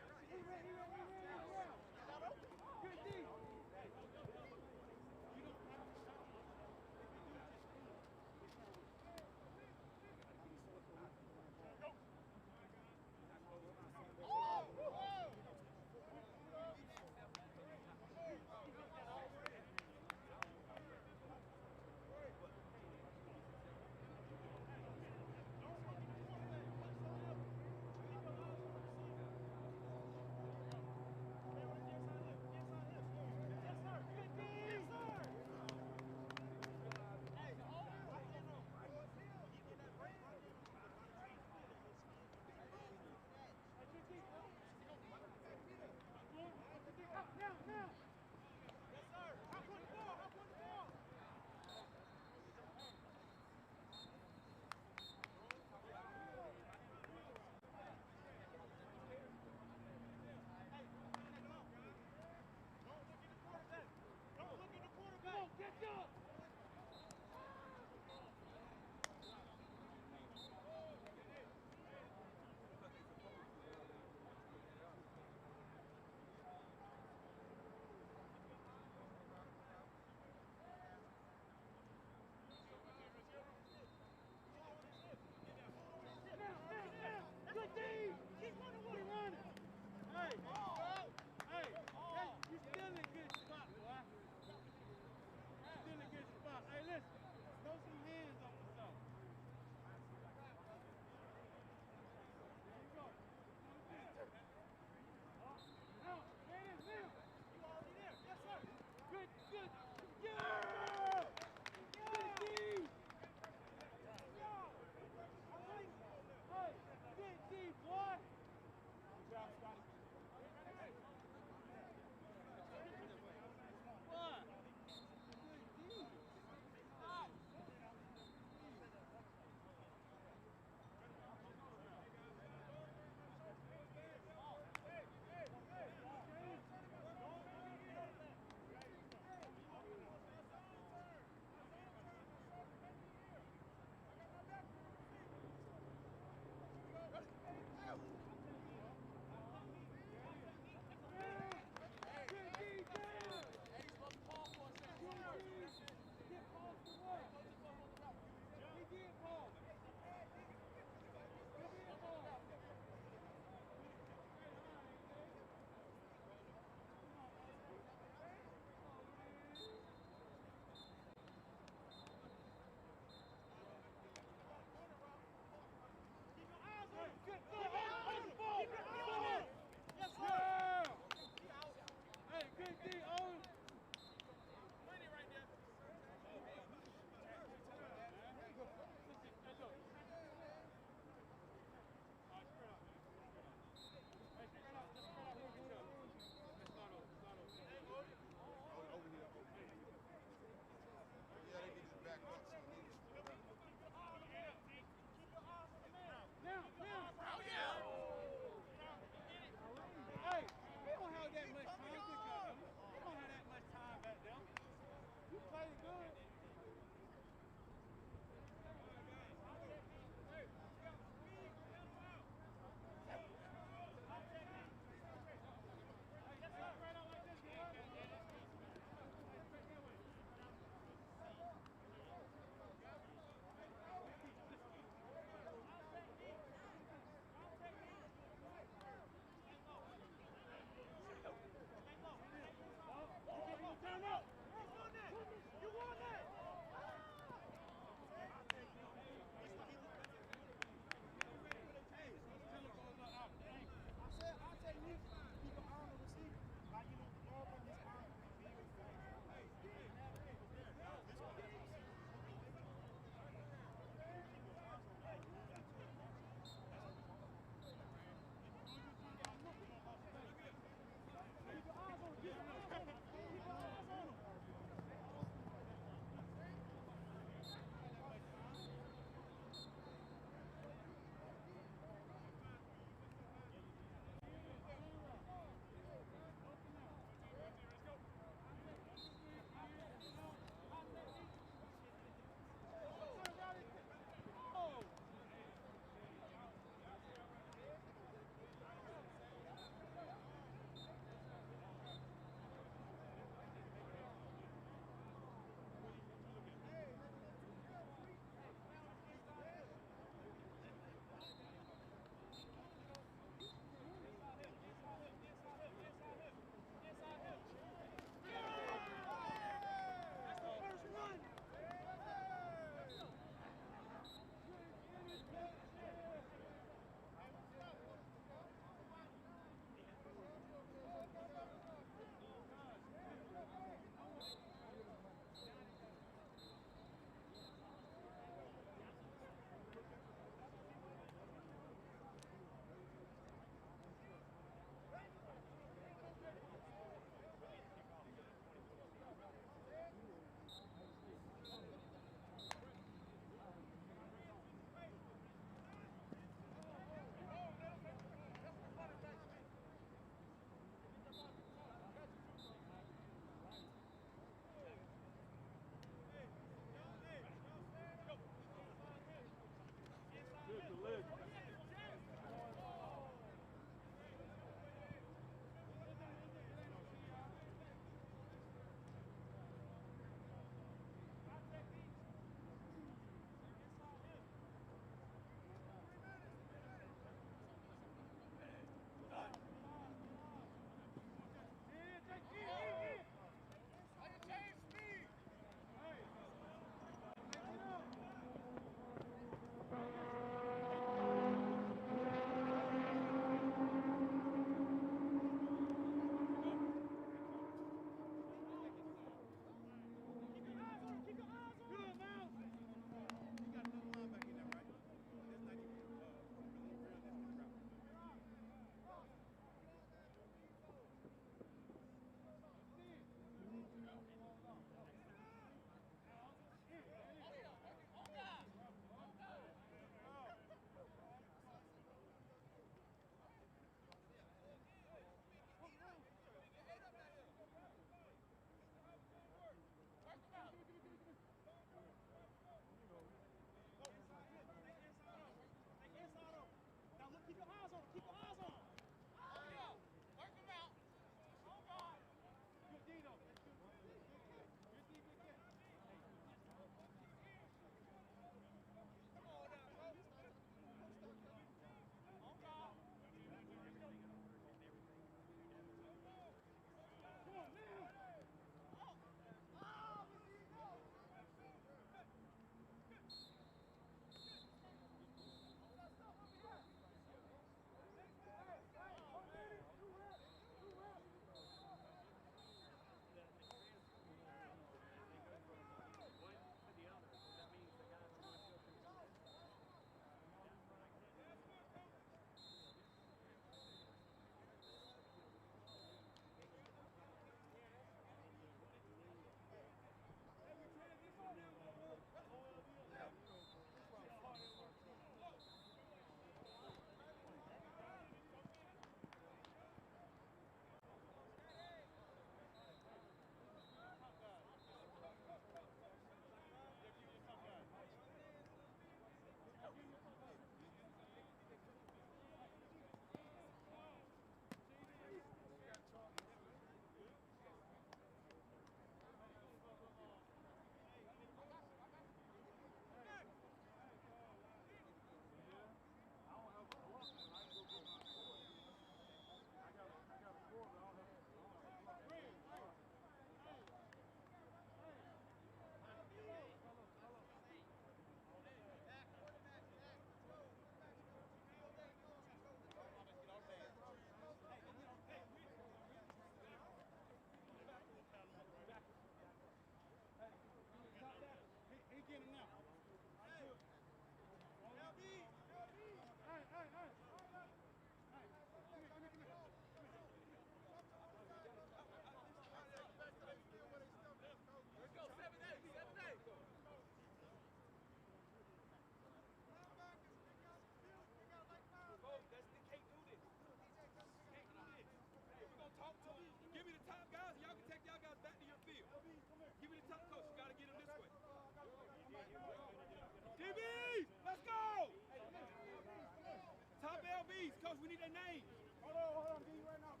Coach, we need their names. Hold on. Get you right now.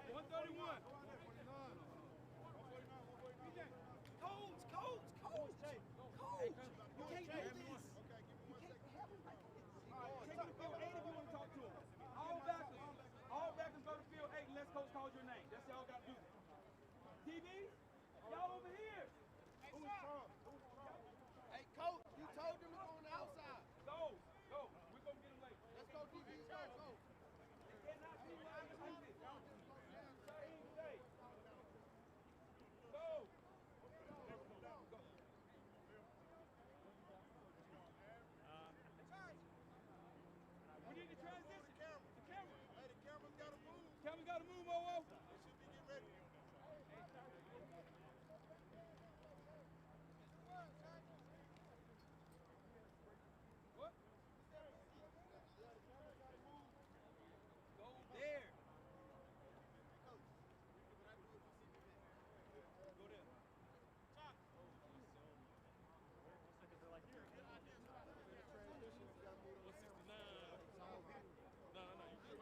131. Coach. You can't do this. You can't have him like this. Take him to field 8 if you want to talk to him. All backers go to field 8 unless coach calls your name. That's all got to do. TV, y'all over here. Hey, coach, you told them to go on the outside. Go. We're going to get them late. Let's go, TV. Let's go. They cannot be like this. Go. We need to transition. The camera. Hey, the camera's got to move. Camera's got to move, Mo. They should be getting ready. What? Go there. Go there.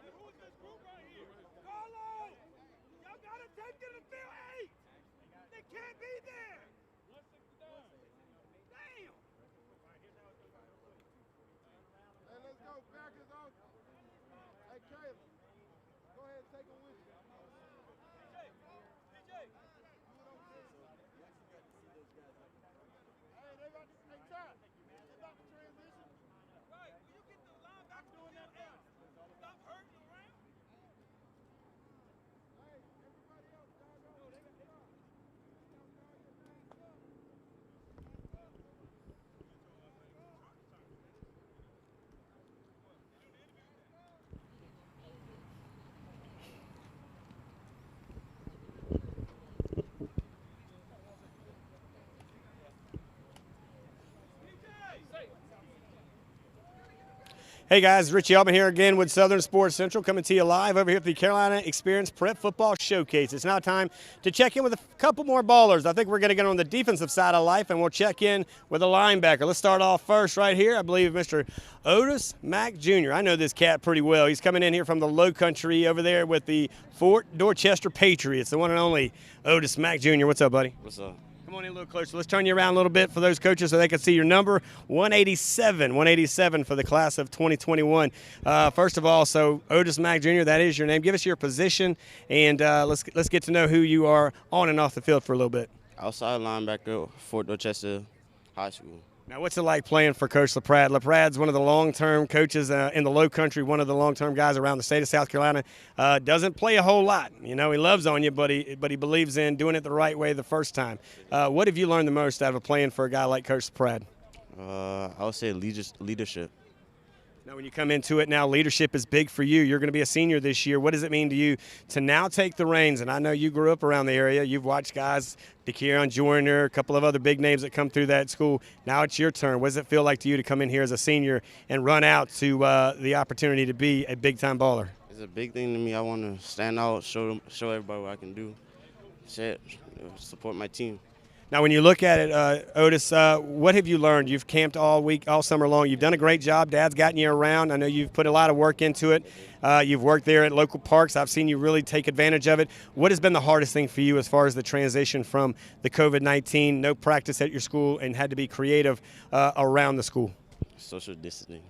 Who is this group right here? Carlo! Y'all gotta take them to field 8! They can't be there! 169. Damn! Hey, let's go. Back is off. Hey, Caleb. Go ahead and take them with you. PJ! Hey, they got to try. They got to transition. Right. Will you get the linebacker doing that? Stop hurting around. Hey, everybody else, dog. No, they got Hey guys, Richie Altman here again with Southern Sports Central, coming to you live over here at the Carolina eXperience Prep Football Showcase. It's now time to check in with a couple more ballers. I think we're going to get on the defensive side of life, and we'll check in with a linebacker. Let's start off first right here. I believe Mr. Otis Mack Jr. I know this cat pretty well. He's coming in here from the Low Country over there with the Fort Dorchester Patriots, the one and only Otis Mack Jr. What's up, buddy? What's up? Come on in a little closer. Let's turn you around a little bit for those coaches so they can see your number. 187 for the class of 2021. First of all, so Otis Mack Jr., that is your name. Give us your position, and let's get to know who you are on and off the field for a little bit. Outside linebacker, Fort Dorchester High School. Now, what's it like playing for Coach LaPrade? LaPrade's one of the long-term coaches in the Low Country, one of the long-term guys around the state of South Carolina. Doesn't play a whole lot. You know, he loves on you, but he believes in doing it the right way the first time. What have you learned the most out of playing for a guy like Coach LaPrade? I would say leadership. Now, when you come into it now, leadership is big for you. You're going to be a senior this year. What does it mean to you to now take the reins? And I know you grew up around the area. You've watched guys, DeKeon Joyner, a couple of other big names that come through that school. Now it's your turn. What does it feel like to you to come in here as a senior and run out to the opportunity to be a big-time baller? It's a big thing to me. I want to stand out, show everybody what I can do, support my team. Now, when you look at it, Otis, what have you learned? You've camped all week, all summer long. You've done a great job. Dad's gotten you around. I know you've put a lot of work into it. You've worked there at local parks. I've seen you really take advantage of it. What has been the hardest thing for you as far as the transition from the COVID-19, no practice at your school, and had to be creative around the school? Social distancing.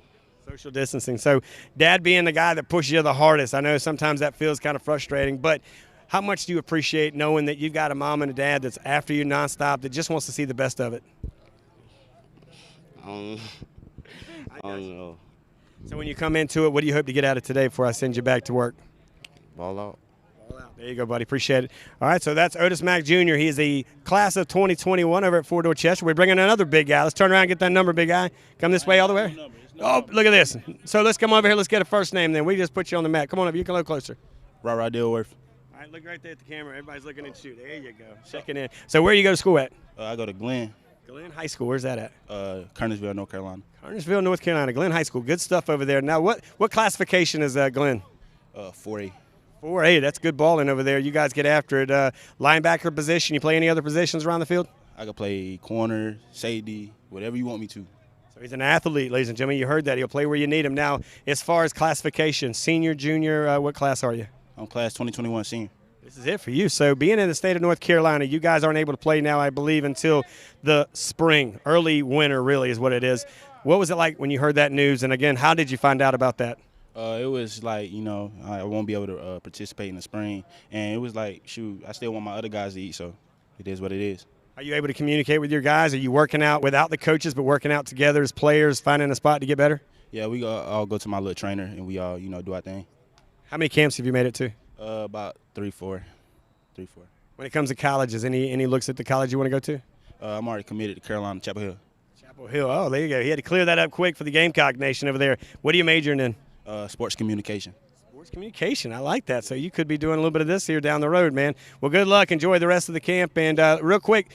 Social distancing. So Dad being the guy that pushes you the hardest, I know sometimes that feels kind of frustrating, but how much do you appreciate knowing that you've got a mom and a dad that's after you nonstop, that just wants to see the best of it? I don't know. So when you come into it, what do you hope to get out of today before I send you back to work? Ball out. There you go, buddy. Appreciate it. All right, so that's Otis Mack Jr. He is the class of 2021 over at Fort Dorchester. We're bringing another big guy. Let's turn around and get that number, big guy. Come this way all the way. Oh, look at this. So let's come over here. Let's get a first name then. We just put you on the mat. Come on over. You can look closer. Rod Dilworth. All right, look right there at the camera. Everybody's looking at you. There you go. Checking in. So where do you go to school at? I go to Glenn. Glenn High School. Where's that at? Kernersville, North Carolina. Kernersville, North Carolina. Glenn High School. Good stuff over there. Now, what classification is Glenn? 4A. 4A. That's good balling over there. You guys get after it. Linebacker position. You play any other positions around the field? I can play corner, safety, whatever you want me to. So He's an athlete, ladies and gentlemen. You heard that. He'll play where you need him. Now, as far as classification, senior, junior, what class are you? I'm class 2021 senior. This is it for you. So being in the state of North Carolina, you guys aren't able to play now, I believe, until the spring. Early winter, really, is what it is. What was it like when you heard that news? And, again, how did you find out about that? It was like, I won't be able to participate in the spring. And it was like, shoot, I still want my other guys to eat, so it is what it is. Are you able to communicate with your guys? Are you working out without the coaches but working out together as players, finding a spot to get better? Yeah, we all go to my little trainer, and we all, do our thing. How many camps have you made it to? About 3-4. When it comes to colleges, any looks at the college you want to go to? I'm already committed to Carolina, Chapel Hill. Chapel Hill. Oh, there you go. He had to clear that up quick for the Gamecock Nation over there. What are you majoring in? Sports communication. Sports communication. I like that. So you could be doing a little bit of this here down the road, man. Well, good luck. Enjoy the rest of the camp. And real quick,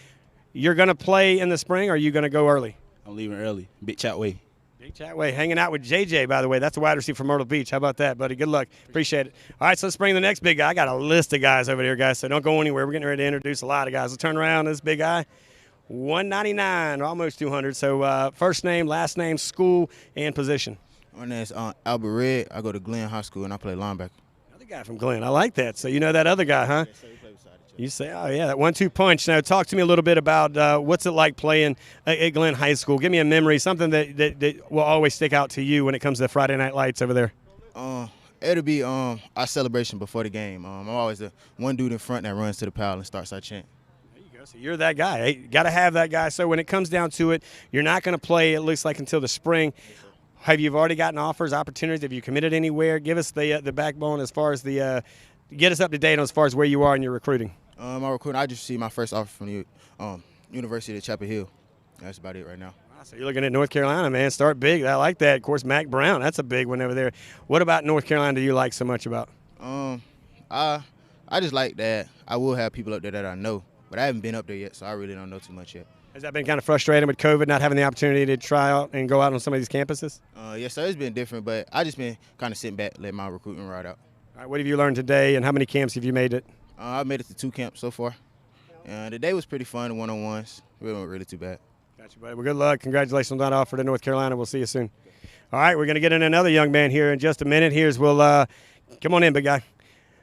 you're going to play in the spring, or are you going to go early? I'm leaving early. Big Chatway. Big Chatway. Hanging out with JJ, by the way. That's a wide receiver from Myrtle Beach. How about that, buddy? Good luck. Appreciate it. All right, so let's bring the next big guy. I got a list of guys over there, guys, so don't go anywhere. We're getting ready to introduce a lot of guys. Let's turn around. This big guy, 199, almost 200. So first name, last name, school, and position. My name is Albert Red. I go to Glenn High School, and I play linebacker. Another guy from Glenn. I like that. So you know that other guy, huh? Yes, sir. We play beside each other. You say, oh, yeah, that 1-2 punch. Now, talk to me a little bit about what's it like playing at Glenn High School. Give me a memory, something that will always stick out to you when it comes to the Friday Night Lights over there. It'll be our celebration before the game. I'm always the one dude in front that runs to the pile and starts our chant. There you go. So you're that guy. Hey, got to have that guy. So when it comes down to it, you're not going to play, it looks like, until the spring. Have you already gotten offers, opportunities? Have you committed anywhere? Give us the backbone as far as get us up to date on as far as where you are in your recruiting. My recruiting, I just received my first offer from the University of Chapel Hill. That's about it right now. Wow, so you're looking at North Carolina, man. Start big. I like that. Of course, Mac Brown, that's a big one over there. What about North Carolina do you like so much about? I just like that I will have people up there that I know, but I haven't been up there yet, so I really don't know too much yet. Has that been kind of frustrating with COVID, not having the opportunity to try out and go out on some of these campuses? Yes, sir. It's been different, but I just been kind of sitting back, letting my recruiting ride out. All right, what have you learned today, and how many camps have you made it? I made it to 2 camps so far. The day was pretty fun, the one-on-ones. It wasn't really too bad. Got you, buddy. Well, good luck. Congratulations on that offer to North Carolina. We'll see you soon. All right, we're going to get in another young man here in just a minute. Come on in, big guy.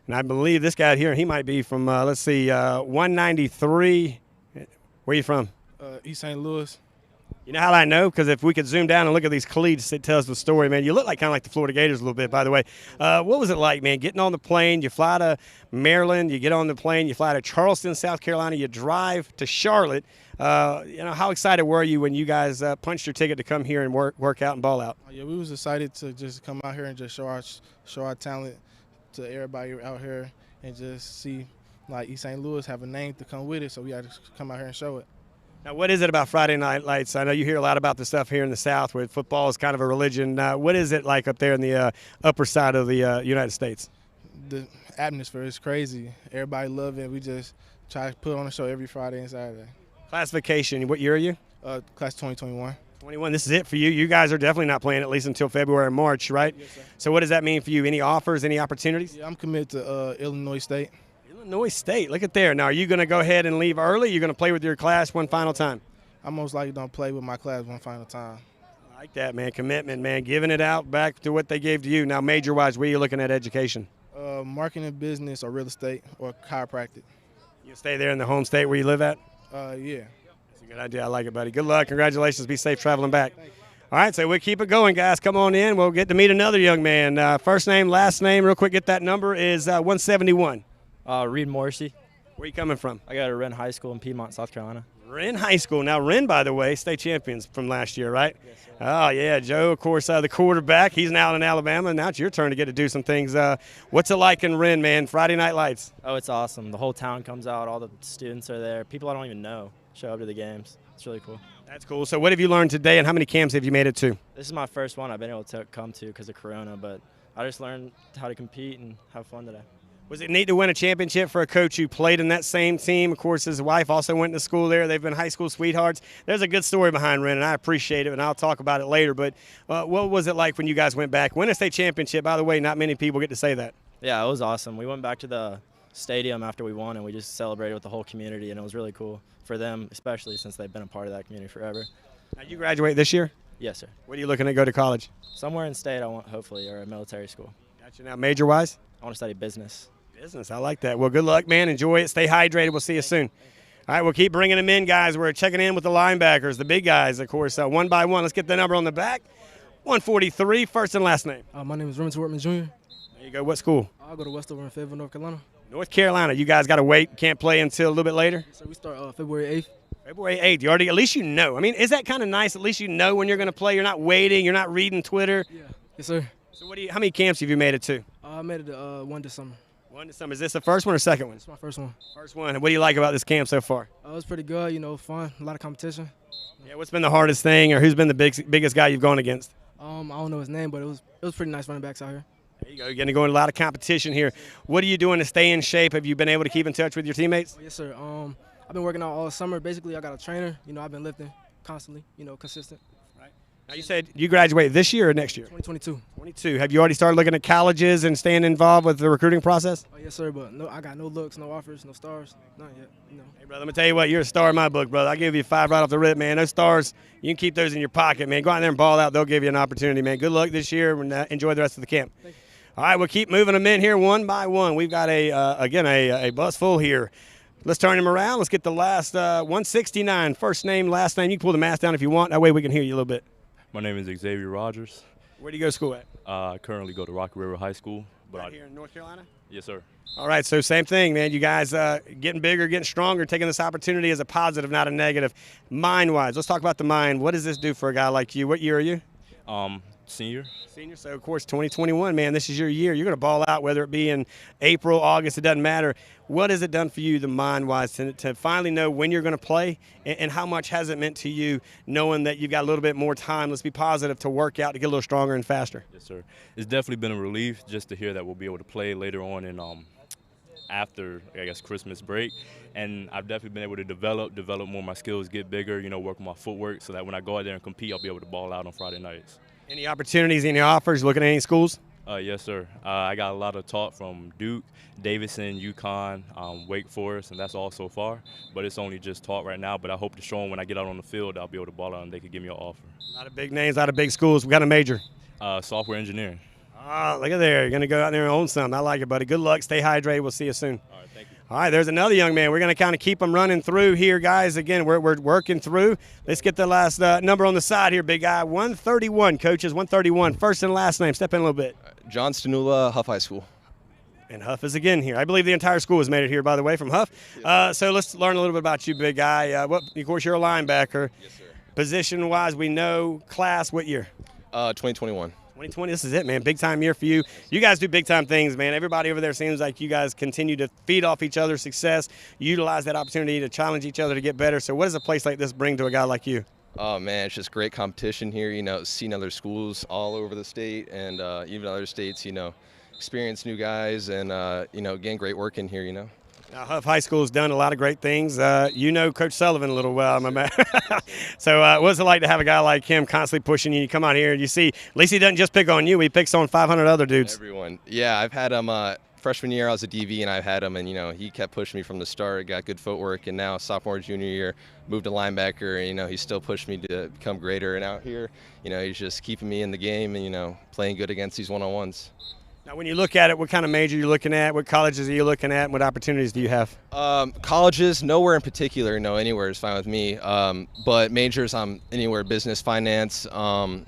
And I believe this guy here, he might be from, 193. Where are you from? East St. Louis. You know how I know? Because if we could zoom down and look at these cleats, it tells the story, man. You look like kind of like the Florida Gators a little bit, by the way. What was it like, man, getting on the plane? You fly to Maryland, you get on the plane, you fly to Charleston, South Carolina, you drive to Charlotte. How excited were you when you guys punched your ticket to come here and work out and ball out? Yeah, we was excited to just come out here and just show our talent to everybody out here and just see, like, East St. Louis have a name to come with it, so we had to come out here and show it. Now, what is it about Friday Night Lights? I know you hear a lot about the stuff here in the South where football is kind of a religion. What is it like up there in the upper side of the United States? The atmosphere is crazy. Everybody love it. We just try to put on a show every Friday and Saturday. Classification, what year are you? Class 2021. 21, this is it for you. You guys are definitely not playing at least until February or March, right? Yes, sir. So what does that mean for you? Any offers, any opportunities? Yeah, I'm committed to Illinois State. Illinois State, look at there. Now, are you going to go ahead and leave early? You're going to play with your class one final time? I most likely don't play with my class one final time. I like that, man. Commitment, man. Giving it out back to what they gave to you. Now, major-wise, where are you looking at education? Marketing, business, or real estate, or chiropractic. You stay there in the home state where you live at? Yeah. That's a good idea. I like it, buddy. Good luck. Congratulations. Be safe traveling back. All right, so we'll keep it going, guys. Come on in. We'll get to meet another young man. First name, last name, real quick, get that number, is 171. Reed Morrissey. Where you coming from? I got to Wren High School in Piedmont, South Carolina. Wren High School. Now, Wren, by the way, state champions from last year, right? Yes, sir. Oh, yeah. Joe, of course, the quarterback. He's now in Alabama. Now it's your turn to get to do some things. What's it like in Wren, man? Friday Night Lights. Oh, it's awesome. The whole town comes out. All the students are there. People I don't even know show up to the games. It's really cool. That's cool. So what have you learned today, and how many camps have you made it to? This is my first one I've been able to come to because of Corona, but I just learned how to compete and have fun today. Was it neat to win a championship for a coach who played in that same team? Of course, his wife also went to school there. They've been high school sweethearts. There's a good story behind Wren, and I appreciate it, and I'll talk about it later. But what was it like when you guys went back? Win a state championship, by the way, not many people get to say that. Yeah, it was awesome. We went back to the stadium after we won, and we just celebrated with the whole community, and it was really cool for them, especially since they've been a part of that community forever. Now, you graduate this year? Yes, sir. Where are you looking to go to college? Somewhere in state, I want hopefully, or a military school. Gotcha. Now, major-wise? I want to study business. Business. I like that. Well, good luck, man. Enjoy it. Stay hydrated. We'll see you soon. All right, we'll keep bringing them in, guys. We're checking in with the linebackers, the big guys, of course, one by one. Let's get the number on the back. 143, first and last name. My name is Remington Workman Jr. There you go. What school? I'll go to Westover in Fayetteville, North Carolina. North Carolina. You guys got to wait. Can't play until a little bit later? So we start February 8th. February 8th. You already, at least you know. I mean, is that kind of nice? At least you know when you're going to play. You're not waiting. You're not reading Twitter. Yeah. Yes, sir. So how many camps have you made it to? I made it to one this summer. One this summer. Is this the first one or second one? It's my first one. First one. What do you like about this camp so far? It was pretty good. Fun. A lot of competition. Yeah. What's been the hardest thing, or who's been the biggest guy you've gone against? I don't know his name, but it was pretty nice running backs out here. There you go. You're going to go in a lot of competition here. What are you doing to stay in shape? Have you been able to keep in touch with your teammates? Yes, sir. I've been working out all summer. Basically, I got a trainer. I've been lifting constantly. Consistent. Now, you said you graduate this year or next year? 2022. 22. Have you already started looking at colleges and staying involved with the recruiting process? Oh, yes, sir. But no, I got no looks, no offers, no stars. Not yet. Hey, brother, let me tell you what. You're a star in my book, brother. I'll give you 5 right off the rip, man. Those stars, you can keep those in your pocket, man. Go out there and ball out. They'll give you an opportunity, man. Good luck this year and enjoy the rest of the camp. All right, we'll keep moving them in here one by one. We've got, a bus full here. Let's turn him around. Let's get the last 169, first name, last name. You can pull the mask down if you want. That way we can hear you a little bit. My name is Xavier Rogers. Where do you go to school at? I currently go to Rocky River High School. Right here in North Carolina? Yes, sir. All right, so same thing, man. You guys getting bigger, getting stronger, taking this opportunity as a positive, not a negative. Mind-wise, let's talk about the mind. What does this do for a guy like you? What year are you? Senior. Senior, so of course 2021, man, this is your year. You're going to ball out, whether it be in April, August, it doesn't matter. What has it done for you, the mind-wise, to finally know when you're going to play, and how much has it meant to you knowing that you've got a little bit more time, let's be positive, to work out, to get a little stronger and faster? Yes, sir. It's definitely been a relief just to hear that we'll be able to play later on in after, I guess, Christmas break. And I've definitely been able to develop more of my skills, get bigger, work on my footwork, so that when I go out there and compete, I'll be able to ball out on Friday nights. Any opportunities, any offers, looking at any schools? Yes, sir. I got a lot of talk from Duke, Davidson, UConn, Wake Forest, and that's all so far. But it's only just talk right now. But I hope to show them when I get out on the field, I'll be able to ball out and they could give me an offer. A lot of big names, a lot of big schools. We got a major. Software engineering. Oh, look at there. You're going to go out there and own something. I like it, buddy. Good luck. Stay hydrated. We'll see you soon. All right, thank you. All right, there's another young man. We're going to kind of keep him running through here, guys. Again, we're working through. Let's get the last number on the side here, big guy. 131, coaches, 131. First and last name. Step in a little bit. John Stanula, Huff High School. And Huff is again here. I believe the entire school has made it here, by the way, from Huff. So let's learn a little bit about you, big guy. Of course, you're a linebacker. Yes, sir. Position-wise, we know. Class, what year? 2021. 2020, this is it, man. Big time year for you. You guys do big time things, man. Everybody over there seems like you guys continue to feed off each other's success, utilize that opportunity to challenge each other to get better. So what does a place like this bring to a guy like you? Oh, man, it's just great competition here, seeing other schools all over the state and even other states, experience new guys and, again, great work in here, Now, Huff High School has done a lot of great things. You know Coach Sullivan a little well, my man. So what's it like to have a guy like him constantly pushing you? You come out here and you see, at least he doesn't just pick on you. He picks on 500 other dudes. Everyone. Yeah, I've had him freshman year. I was a DV, and I've had him, and, he kept pushing me from the start, got good footwork, and now sophomore, junior year, moved to linebacker, and, he's still pushed me to become greater. And out here, he's just keeping me in the game and, playing good against these one-on-ones. Now, when you look at it, what kind of major are you looking at? What colleges are you looking at? And what opportunities do you have? Colleges, nowhere in particular. No, anywhere is fine with me. But majors, I'm anywhere, business, finance, and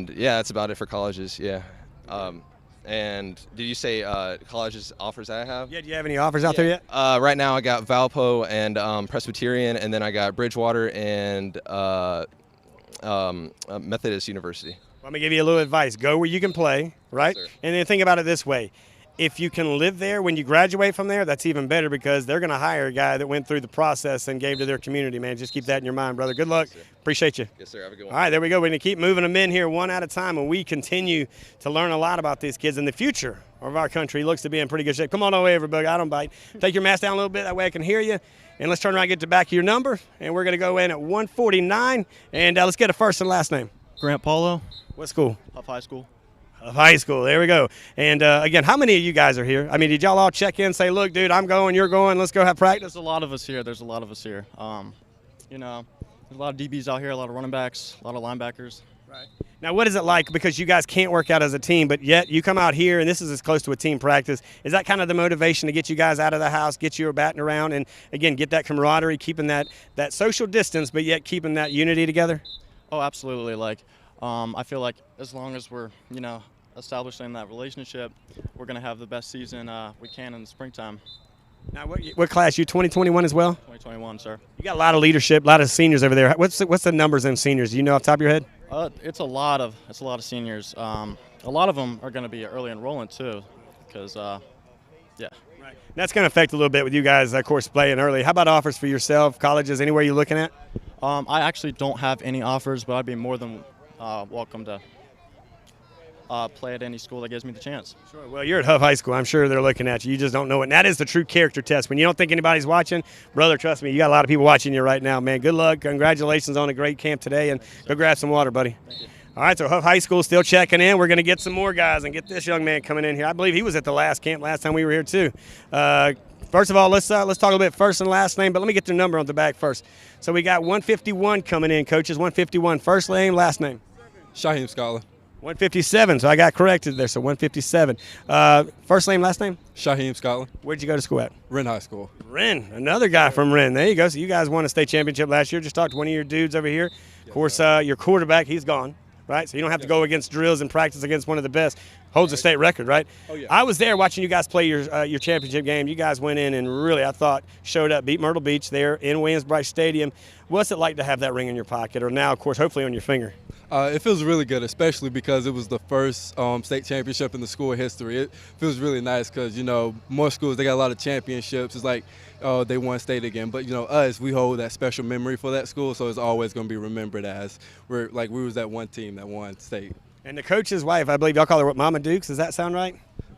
yeah, that's about it for colleges. Yeah. And did you say colleges offers that I have? Yeah. Do you have any offers out there yet? Right now, I got Valpo and Presbyterian, and then I got Bridgewater and Methodist University. Let me give you a little advice. Go where you can play, right? Yes, and then think about it this way. If you can live there when you graduate from there, that's even better because they're going to hire a guy that went through the process and gave to their community, man. Just keep that in your mind, brother. Good luck. Yes, appreciate you. Yes, sir. Have a good one. All right, there we go. We're going to keep moving them in here one at a time, and we continue to learn a lot about these kids. And the future of our country looks to be in pretty good shape. Come on over, everybody. I don't bite. Take your mask down a little bit. That way I can hear you. And let's turn around and get the back of your number. And we're going to go in at 149. And let's get a first and last name. Grant Paulo. What school? Huff High School. Huff High School. There we go. And again, how many of you guys are here? I mean, did y'all all check in, say, look, dude, I'm going, you're going, let's go have practice? There's a lot of us here. There's There's a lot of DBs out here, a lot of running backs, a lot of linebackers. Right. Now, what is it like? Because you guys can't work out as a team, but yet you come out here, and this is as close to a team practice. Is that kind of the motivation to get you guys out of the house, get you batting around, and, again, get that camaraderie, keeping that social distance, but yet keeping that unity together? Oh, absolutely. Like, I feel like as long as we're, establishing that relationship, we're going to have the best season we can in the springtime. Now, what class? You 2021 as well? 2021, sir. You got a lot of leadership, a lot of seniors over there. What's the numbers in seniors? Do you know off the top of your head? It's a lot of seniors. A lot of them are going to be early enrolling too, because yeah. Right. That's going to affect a little bit with you guys, of course, playing early. How about offers for yourself, colleges, anywhere you're looking at? I actually don't have any offers, but I'd be more than welcome to play at any school that gives me the chance. Sure. Well, you're at Huff High School. I'm sure they're looking at you. You just don't know it. And that is the true character test. When you don't think anybody's watching, brother, trust me, you got a lot of people watching you right now, man. Good luck. Congratulations on a great camp today, and go grab some water, buddy. Thank you. All right, so Huff High School still checking in. We're going to get some more guys and get this young man coming in here. I believe he was at the last camp last time we were here, too. First of all, let's talk a little bit first and last name, but let me get the number on the back first. So we got 151 coming in, coaches. 151, first name, last name. Shaheem Scholar. 157, so I got corrected there, so 157. First name, last name? Shaheem Scotland. Where'd you go to school at? Wren High School. Wren, another guy from Wren. There you go. So you guys won a state championship last year. Just talked to one of your dudes over here. Of course, your quarterback, he's gone, right? So you don't have to go against drills and practice against one of the best. Holds a state record, right? Oh, yeah. I was there watching you guys play your championship game. You guys went in and really, I thought, showed up, beat Myrtle Beach there in Williams-Brice Stadium. What's it like to have that ring in your pocket, or now, of course, hopefully on your finger? It feels really good, especially because it was the first state championship in the school history. It feels really nice because, more schools, they got a lot of championships. It's like, oh, they won state again. But, us, we hold that special memory for that school, so it's always going to be remembered as we was that one team that won state. And the coach's wife, I believe y'all call her what, Mama Dukes? Does that sound right?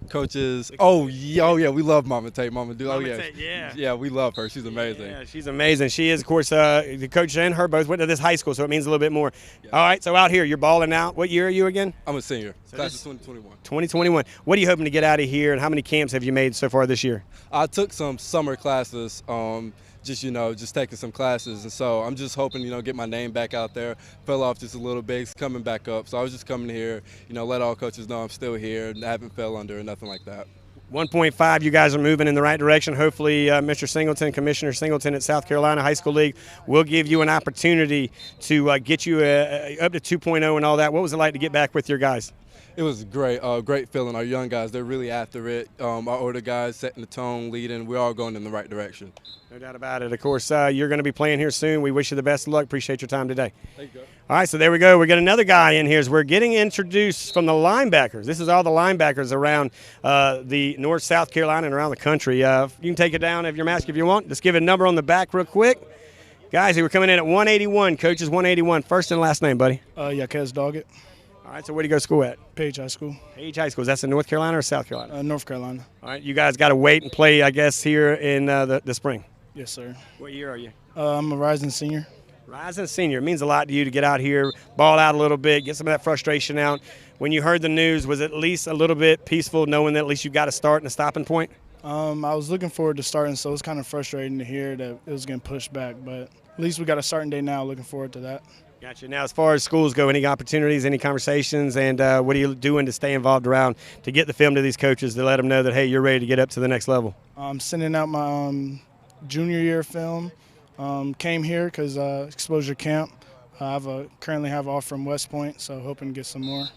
Coaches, oh yeah, we love Mama Tate, Mama Duke. Mama Tate, yeah. Yeah, we love her. She's amazing. Yeah, she's amazing. She is, of course, the coach and her both went to this high school, so it means a little bit more. Yeah. All right, so out here, you're balling out. What year are you again? I'm a senior. Class of 2021. 2021. What are you hoping to get out of here, and how many camps have you made so far this year? I took some summer classes. Just taking some classes, and so I'm just hoping, get my name back out there. Fell off just a little bit, it's coming back up. So I was just coming here, let all coaches know I'm still here, and I haven't fell under or nothing like that. 1.5, you guys are moving in the right direction. Hopefully, Mr. Singleton, Commissioner Singleton at South Carolina High School League will give you an opportunity to get you up to 2.0 and all that. What was it like to get back with your guys? It was great, great feeling. Our young guys, they're really after it. Our older guys setting the tone, leading. We're all going in the right direction. No doubt about it. Of course, you're going to be playing here soon. We wish you the best of luck. Appreciate your time today. Thank you. All right, so there we go. We got another guy in here. As we're getting introduced from the linebackers. This is all the linebackers around the North South Carolina and around the country. You can take it down of your mask if you want. Just give it a number on the back real quick. Guys, who are coming in at 181. Coaches 181. First and last name, buddy. Yaquez Doggett. All right, so where do you go to school at? Page High School. Page High School. Is that in North Carolina or South Carolina? North Carolina. All right, you guys got to wait and play, I guess, here in the spring. Yes, sir. What year are you? I'm a rising senior. Rising senior. It means a lot to you to get out here, ball out a little bit, get some of that frustration out. When you heard the news, was it at least a little bit peaceful knowing that at least you got a start and a stopping point? I was looking forward to starting, so it was kind of frustrating to hear that it was getting pushed back. But at least we got a starting day now. Looking forward to that. Gotcha. Now, as far as schools go, any opportunities, any conversations, and what are you doing to stay involved around to get the film to these coaches to let them know that, hey, you're ready to get up to the next level? I'm sending out my junior year film. Came here because exposure camp. I currently have an offer from West Point, so hoping to get some more.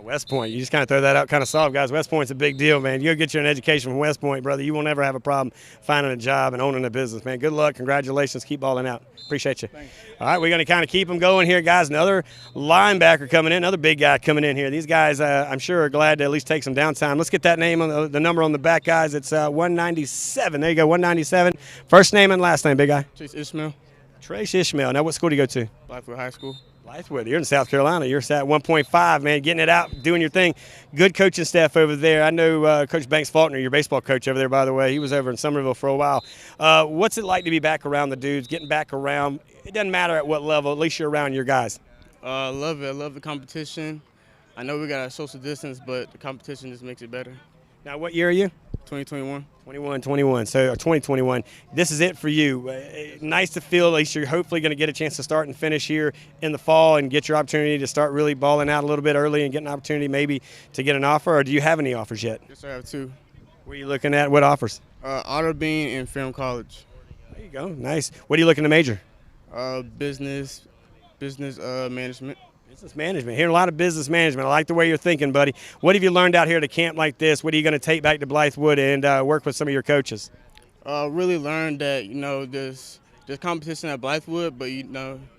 West Point, you just kind of throw that out kind of soft, guys. West Point's a big deal, man. You go get you an education from West Point, brother. You will never have a problem finding a job and owning a business, man. Good luck. Congratulations. Keep balling out. Appreciate you. Thanks. All right, we're going to kind of keep them going here, guys. Another linebacker coming in, another big guy coming in here. These guys, I'm sure, are glad to at least take some downtime. Let's get that name on the number on the back, guys. It's 197. There you go, 197. First name and last name, big guy. Trace Ishmael. Trace Ishmael. Now, what school do you go to? Blackwood High School. Blythewood. You're in South Carolina. You're at 1.5, man, getting it out, doing your thing. Good coaching staff over there. I know Coach Banks Faulkner, your baseball coach over there, by the way. He was over in Summerville for a while. What's it like to be back around the dudes, getting back around? It doesn't matter at what level. At least you're around your guys. Love it. I love the competition. I know we got our social distance, but the competition just makes it better. Now, what year are you? 2021. 21. So, or 2021. This is it for you. Nice to feel at least you're hopefully going to get a chance to start and finish here in the fall and get your opportunity to start really balling out a little bit early and get an opportunity maybe to get an offer. Or do you have any offers yet? Yes, I have two. What are you looking at? What offers? Honor Bean and Film College. There you go. Nice. What are you looking to major? Business management. Business management. Hearing a lot of business management. I like the way you're thinking, buddy. What have you learned out here at a camp like this? What are you going to take back to Blythewood and work with some of your coaches? Really learned that, there's competition at Blythewood, but, you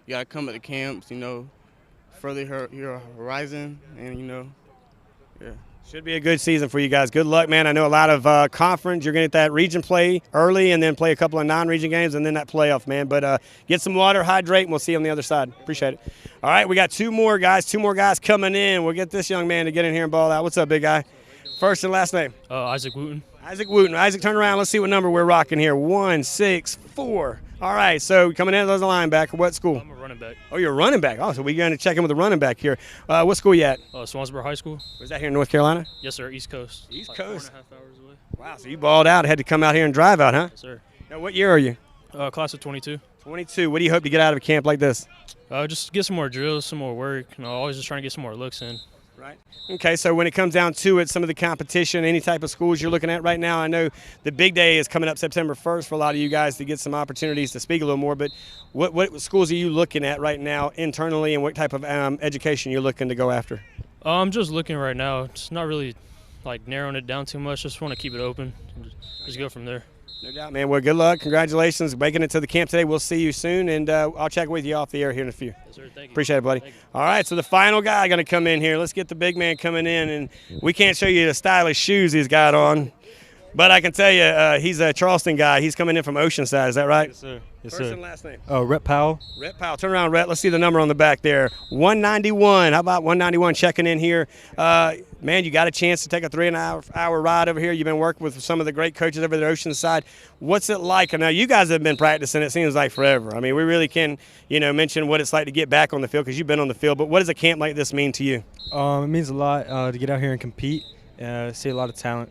got to come at the camps, further your horizon, and, yeah. Should be a good season for you guys. Good luck, man. I know a lot of conference. You're going to get that region play early and then play a couple of non-region games and then that playoff, man. But get some water, hydrate, and we'll see you on the other side. Appreciate it. All right, we got two more guys coming in. We'll get this young man to get in here and ball out. What's up, big guy? First and last name? Isaac Wooten. Isaac Wooten. Isaac, turn around. Let's see what number we're rocking here. 164. All right, so coming in as a linebacker. What school? I'm a running back. Oh, you're a running back. Oh, so we're going to check in with a running back here. What school you at? Swansboro High School. Was that here in North Carolina? Yes, sir. East Coast. East like Coast. 4.5 hours away. Wow, so you balled out. Had to come out here and drive out, huh? Yes, sir. Now, what year are you? Class of 22. 22. What do you hope to get out of a camp like this? Just get some more drills, some more work. Always just trying to get some more looks in. Right. Okay, so when it comes down to it, some of the competition, any type of schools you're looking at right now, I know the big day is coming up September 1st for a lot of you guys to get some opportunities to speak a little more, but what schools are you looking at right now internally, and what type of education you're looking to go after? I'm just looking right now. It's not really like narrowing it down too much. Just want to keep it open and just go from there. No doubt, man. Well, good luck. Congratulations making it to the camp today. We'll see you soon, and I'll check with you off the air here in a few. Yes, sir. Thank you. Appreciate it, buddy. All right, so the final guy going to come in here. Let's get the big man coming in, and we can't show you the stylish shoes he's got on, but I can tell you he's a Charleston guy. He's coming in from Oceanside. Is that right? Yes, sir. Yes, First sir. and last name. Rhett Powell. Rhett Powell. Turn around, Rhett. Let's see the number on the back there. 191. How about 191 checking in here? Man, you got a chance to take a 3.5-hour ride over here. You've been working with some of the great coaches over there at Oceanside. What's it like? And now you guys have been practicing, it seems like, forever. I mean, we really can, mention what it's like to get back on the field because you've been on the field. But what does a camp like this mean to you? It means a lot to get out here and compete, see a lot of talent.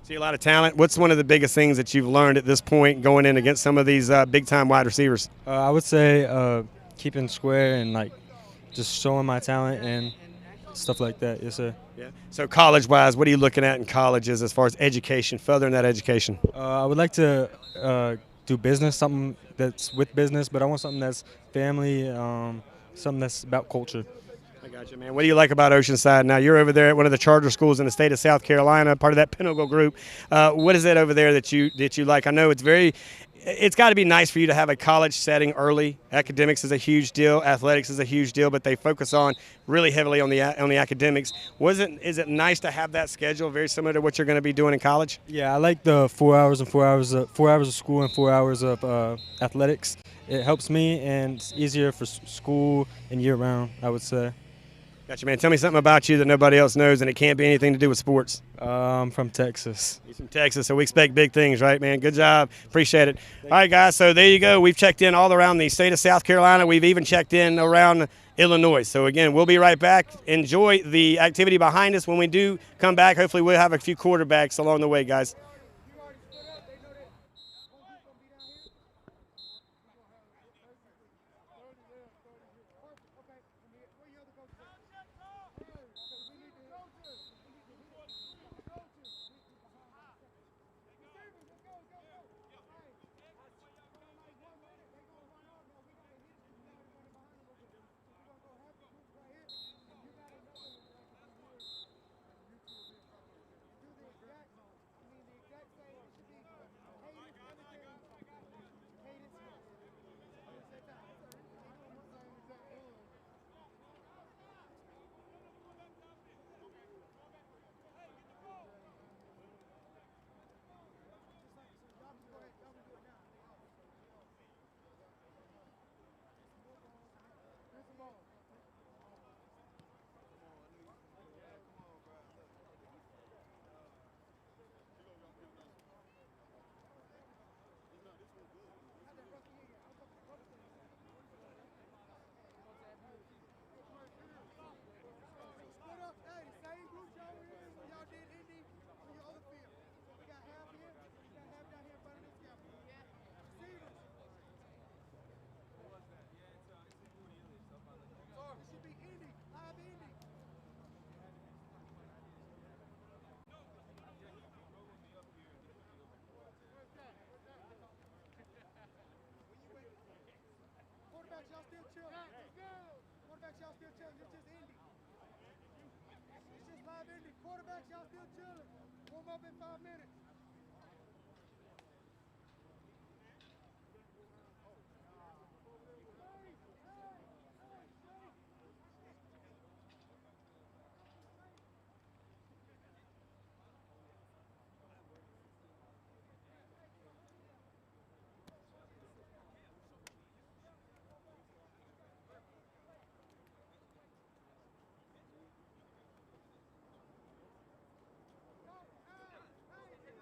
See a lot of talent. What's one of the biggest things that you've learned at this point going in against some of these big-time wide receivers? I would say keeping square and, just showing my talent and stuff like that. Yes, sir. Yeah. So college-wise, what are you looking at in colleges as far as education, furthering that education? I would like to do business, something that's with business, but I want something that's family, something that's about culture. I got you, man. What do you like about Oceanside? Now, you're over there at one of the charter schools in the state of South Carolina, part of that Pinnacle group. What is it over there that you like? I know it's got to be nice for you to have a college setting early. Academics is a huge deal. Athletics is a huge deal, but they focus on really heavily on the academics. Is it nice to have that schedule very similar to what you're going to be doing in college? Yeah, I like the 4 hours and 4 hours of school and 4 hours of athletics. It helps me, and it's easier for school and year round, I would say. Gotcha, man. Tell me something about you that nobody else knows, and it can't be anything to do with sports. I'm from Texas. He's from Texas, so we expect big things, right, man? Good job. Appreciate it. All right, guys, so there you go. We've checked in all around the state of South Carolina. We've even checked in around Illinois. So, again, we'll be right back. Enjoy the activity behind us. When we do come back, hopefully we'll have a few quarterbacks along the way, guys. Quarterbacks, y'all still chilling. Warm up in 5 minutes. Hey,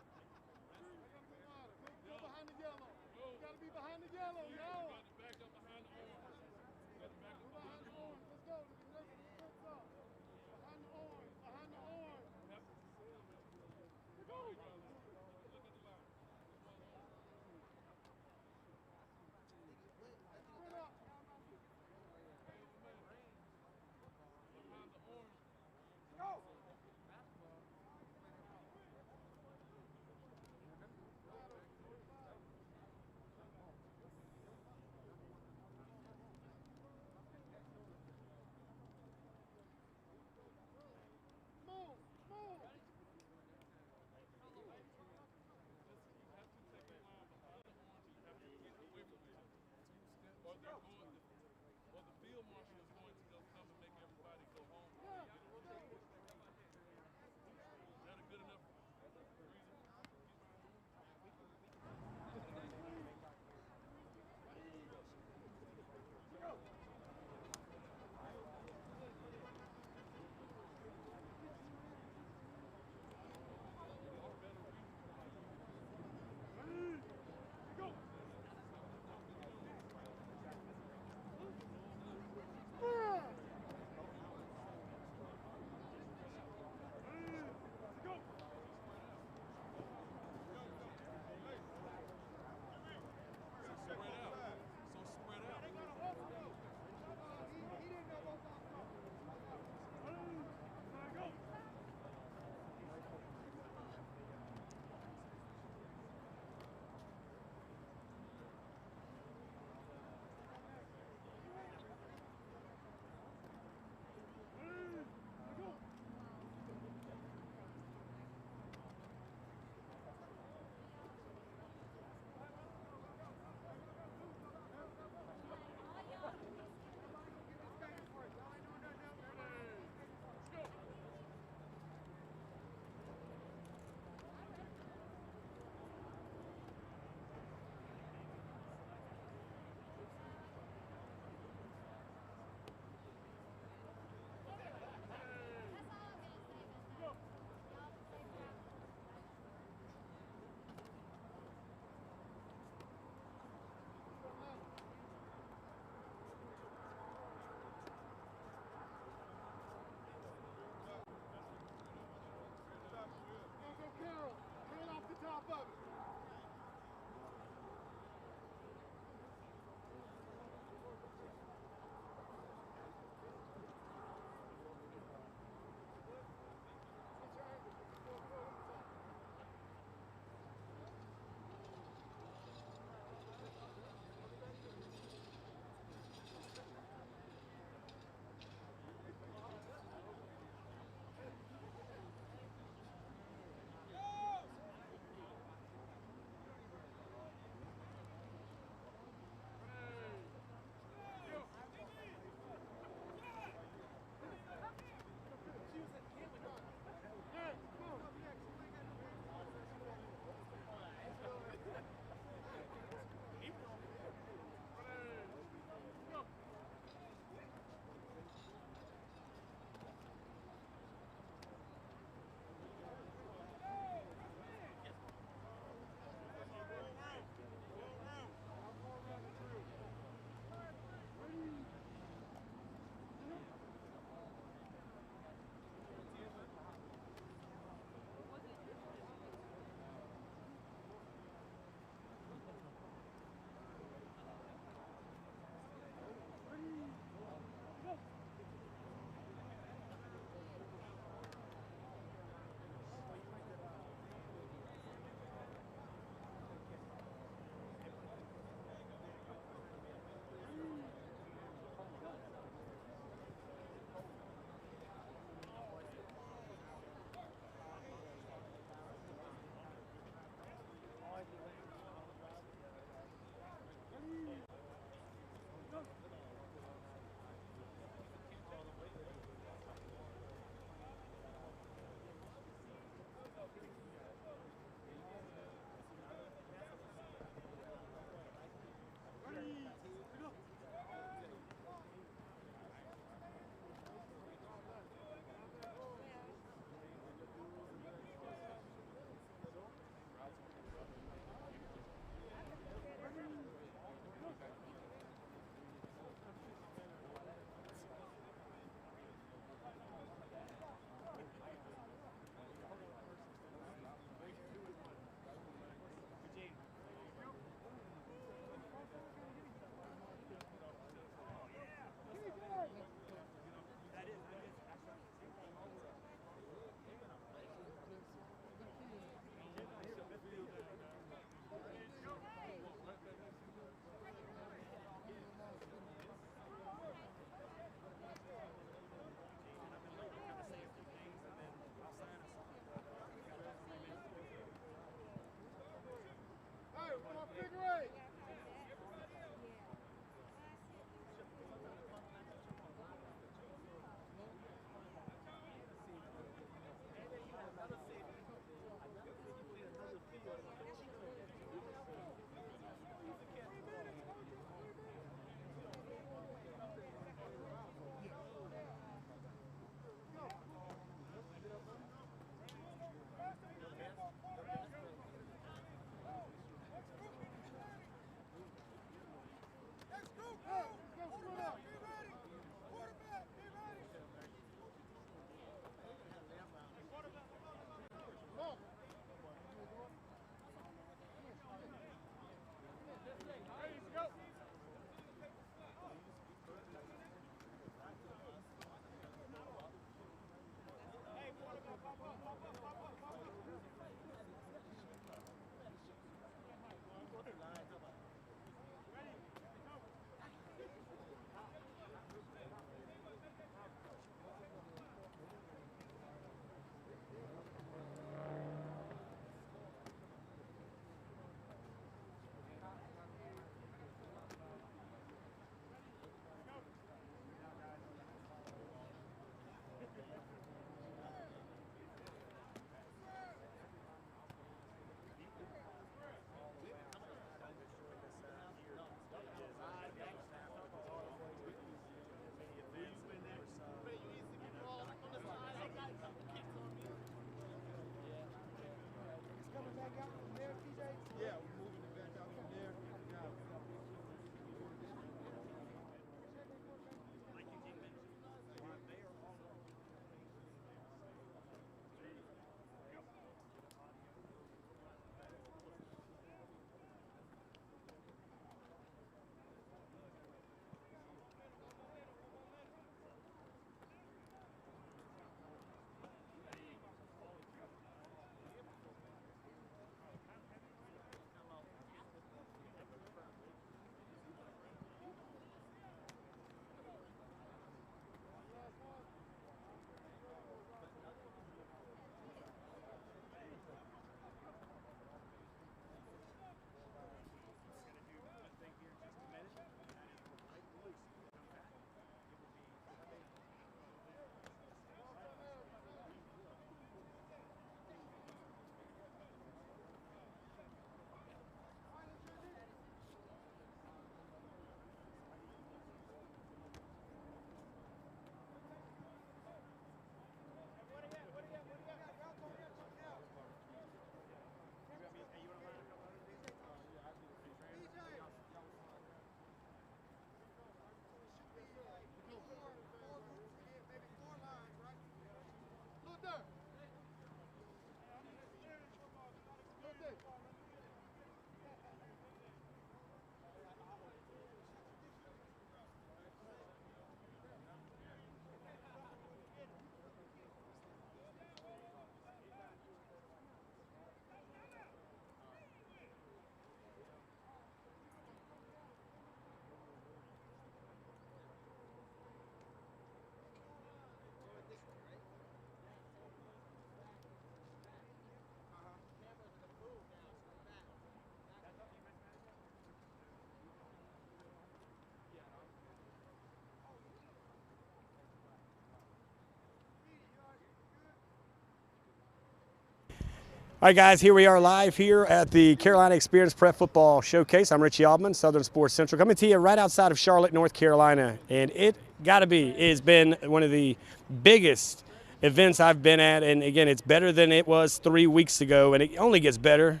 All right, guys, here we are live here at the Carolina eXperience Prep Football Showcase. I'm Richie Altman, Southern Sports Central, coming to you right outside of Charlotte, North Carolina. And it has been one of the biggest events I've been at. And again, it's better than it was 3 weeks ago, and it only gets better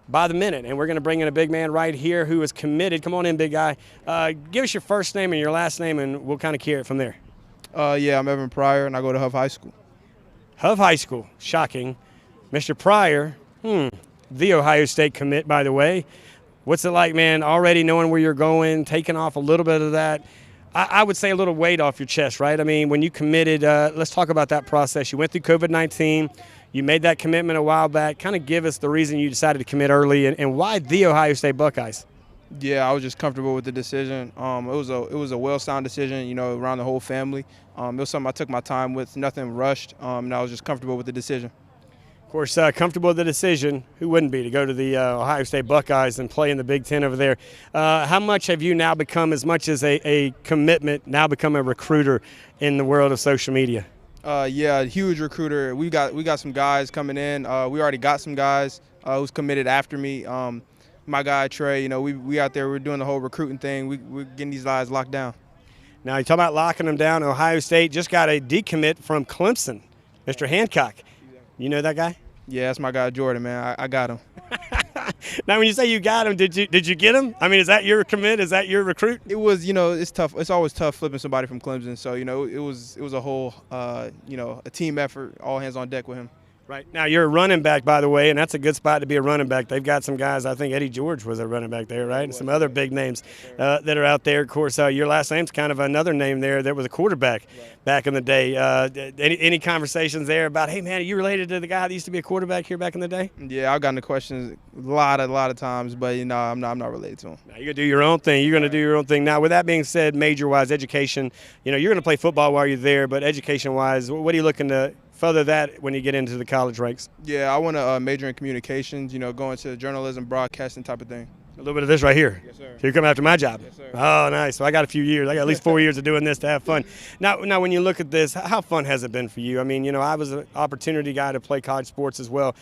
by the minute. And we're going to bring in a big man right here who is committed. Come on in, big guy. Give us your first name and your last name, and we'll kind of carry it from there. Yeah, I'm Evan Pryor, and I go to Huff High School. Huff High School, shocking. Mr. Pryor, the Ohio State commit, by the way. What's it like, man, already knowing where you're going, taking off a little bit of that, I would say a little weight off your chest, right? I mean, when you committed, let's talk about that process. You went through COVID-19. You made that commitment a while back. Kind of give us the reason you decided to commit early and why the Ohio State Buckeyes. Yeah, I was just comfortable with the decision. It was a well-sound decision, you know, around the whole family. It was something I took my time with, nothing rushed, and I was just comfortable with the decision. Of course, comfortable with the decision. Who wouldn't be to go to the Ohio State Buckeyes and play in the Big Ten over there? How much have you now become, as much as a commitment, now become a recruiter in the world of social media? Yeah, huge recruiter. We got some guys coming in. We already got some guys who's committed after me. My guy Trey, you know, we out there. We're doing the whole recruiting thing. We're getting these guys locked down. Now you talk about locking them down. Ohio State just got a decommit from Clemson, Mr. Hancock. You know that guy? Yeah, that's my guy Jordan, man. I got him. Now, when you say you got him, did you get him? I mean, is that your commit? Is that your recruit? It was, you know, it's tough. It's always tough flipping somebody from Clemson. So, you know, it was a whole, you know, a team effort, all hands on deck with him. Right. Now, you're a running back, by the way, and that's a good spot to be a running back. They've got some guys. I think Eddie George was a running back there, right? And some other big names that are out there. Of course, your last name's kind of another name there that was a quarterback back in the day. Any conversations there about, hey, man, are you related to the guy that used to be a quarterback here back in the day? Yeah, I've gotten the questions a lot of times, but, you know, I'm not related to him. Now, you're going to do your own thing. You're going to do your own thing. Now, with that being said, major-wise, education, you know, you're going to play football while you're there, but education-wise, what are you looking to further that when you get into the college ranks? Yeah, I want to major in communications, you know, go into journalism, broadcasting type of thing. A little bit of this right here. Yes, sir. So you're coming after my job. Yes, sir. Oh, nice. So I got a few years. I got at least 4 years of doing this to have fun. Now, when you look at this, how fun has it been for you? I mean, you know, I was an opportunity guy to play college sports as well.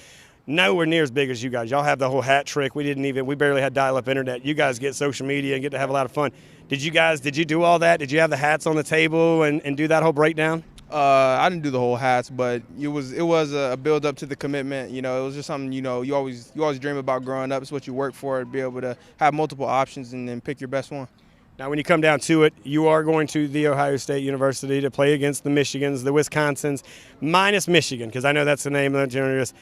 Nowhere near as big as you guys. Y'all have the whole hat trick. We barely had dial-up internet. You guys get social media and get to have a lot of fun. Did you do all that? Did you have the hats on the table and do that whole breakdown? I didn't do the whole hats, but it was a build up to the commitment. You know, it was just something you always dream about growing up. It's what you work for, to be able to have multiple options and then pick your best one. Now, when you come down to it, you are going to The Ohio State University to play against the Michigans, the Wisconsins, minus Michigan, because I know that's the name of the generous.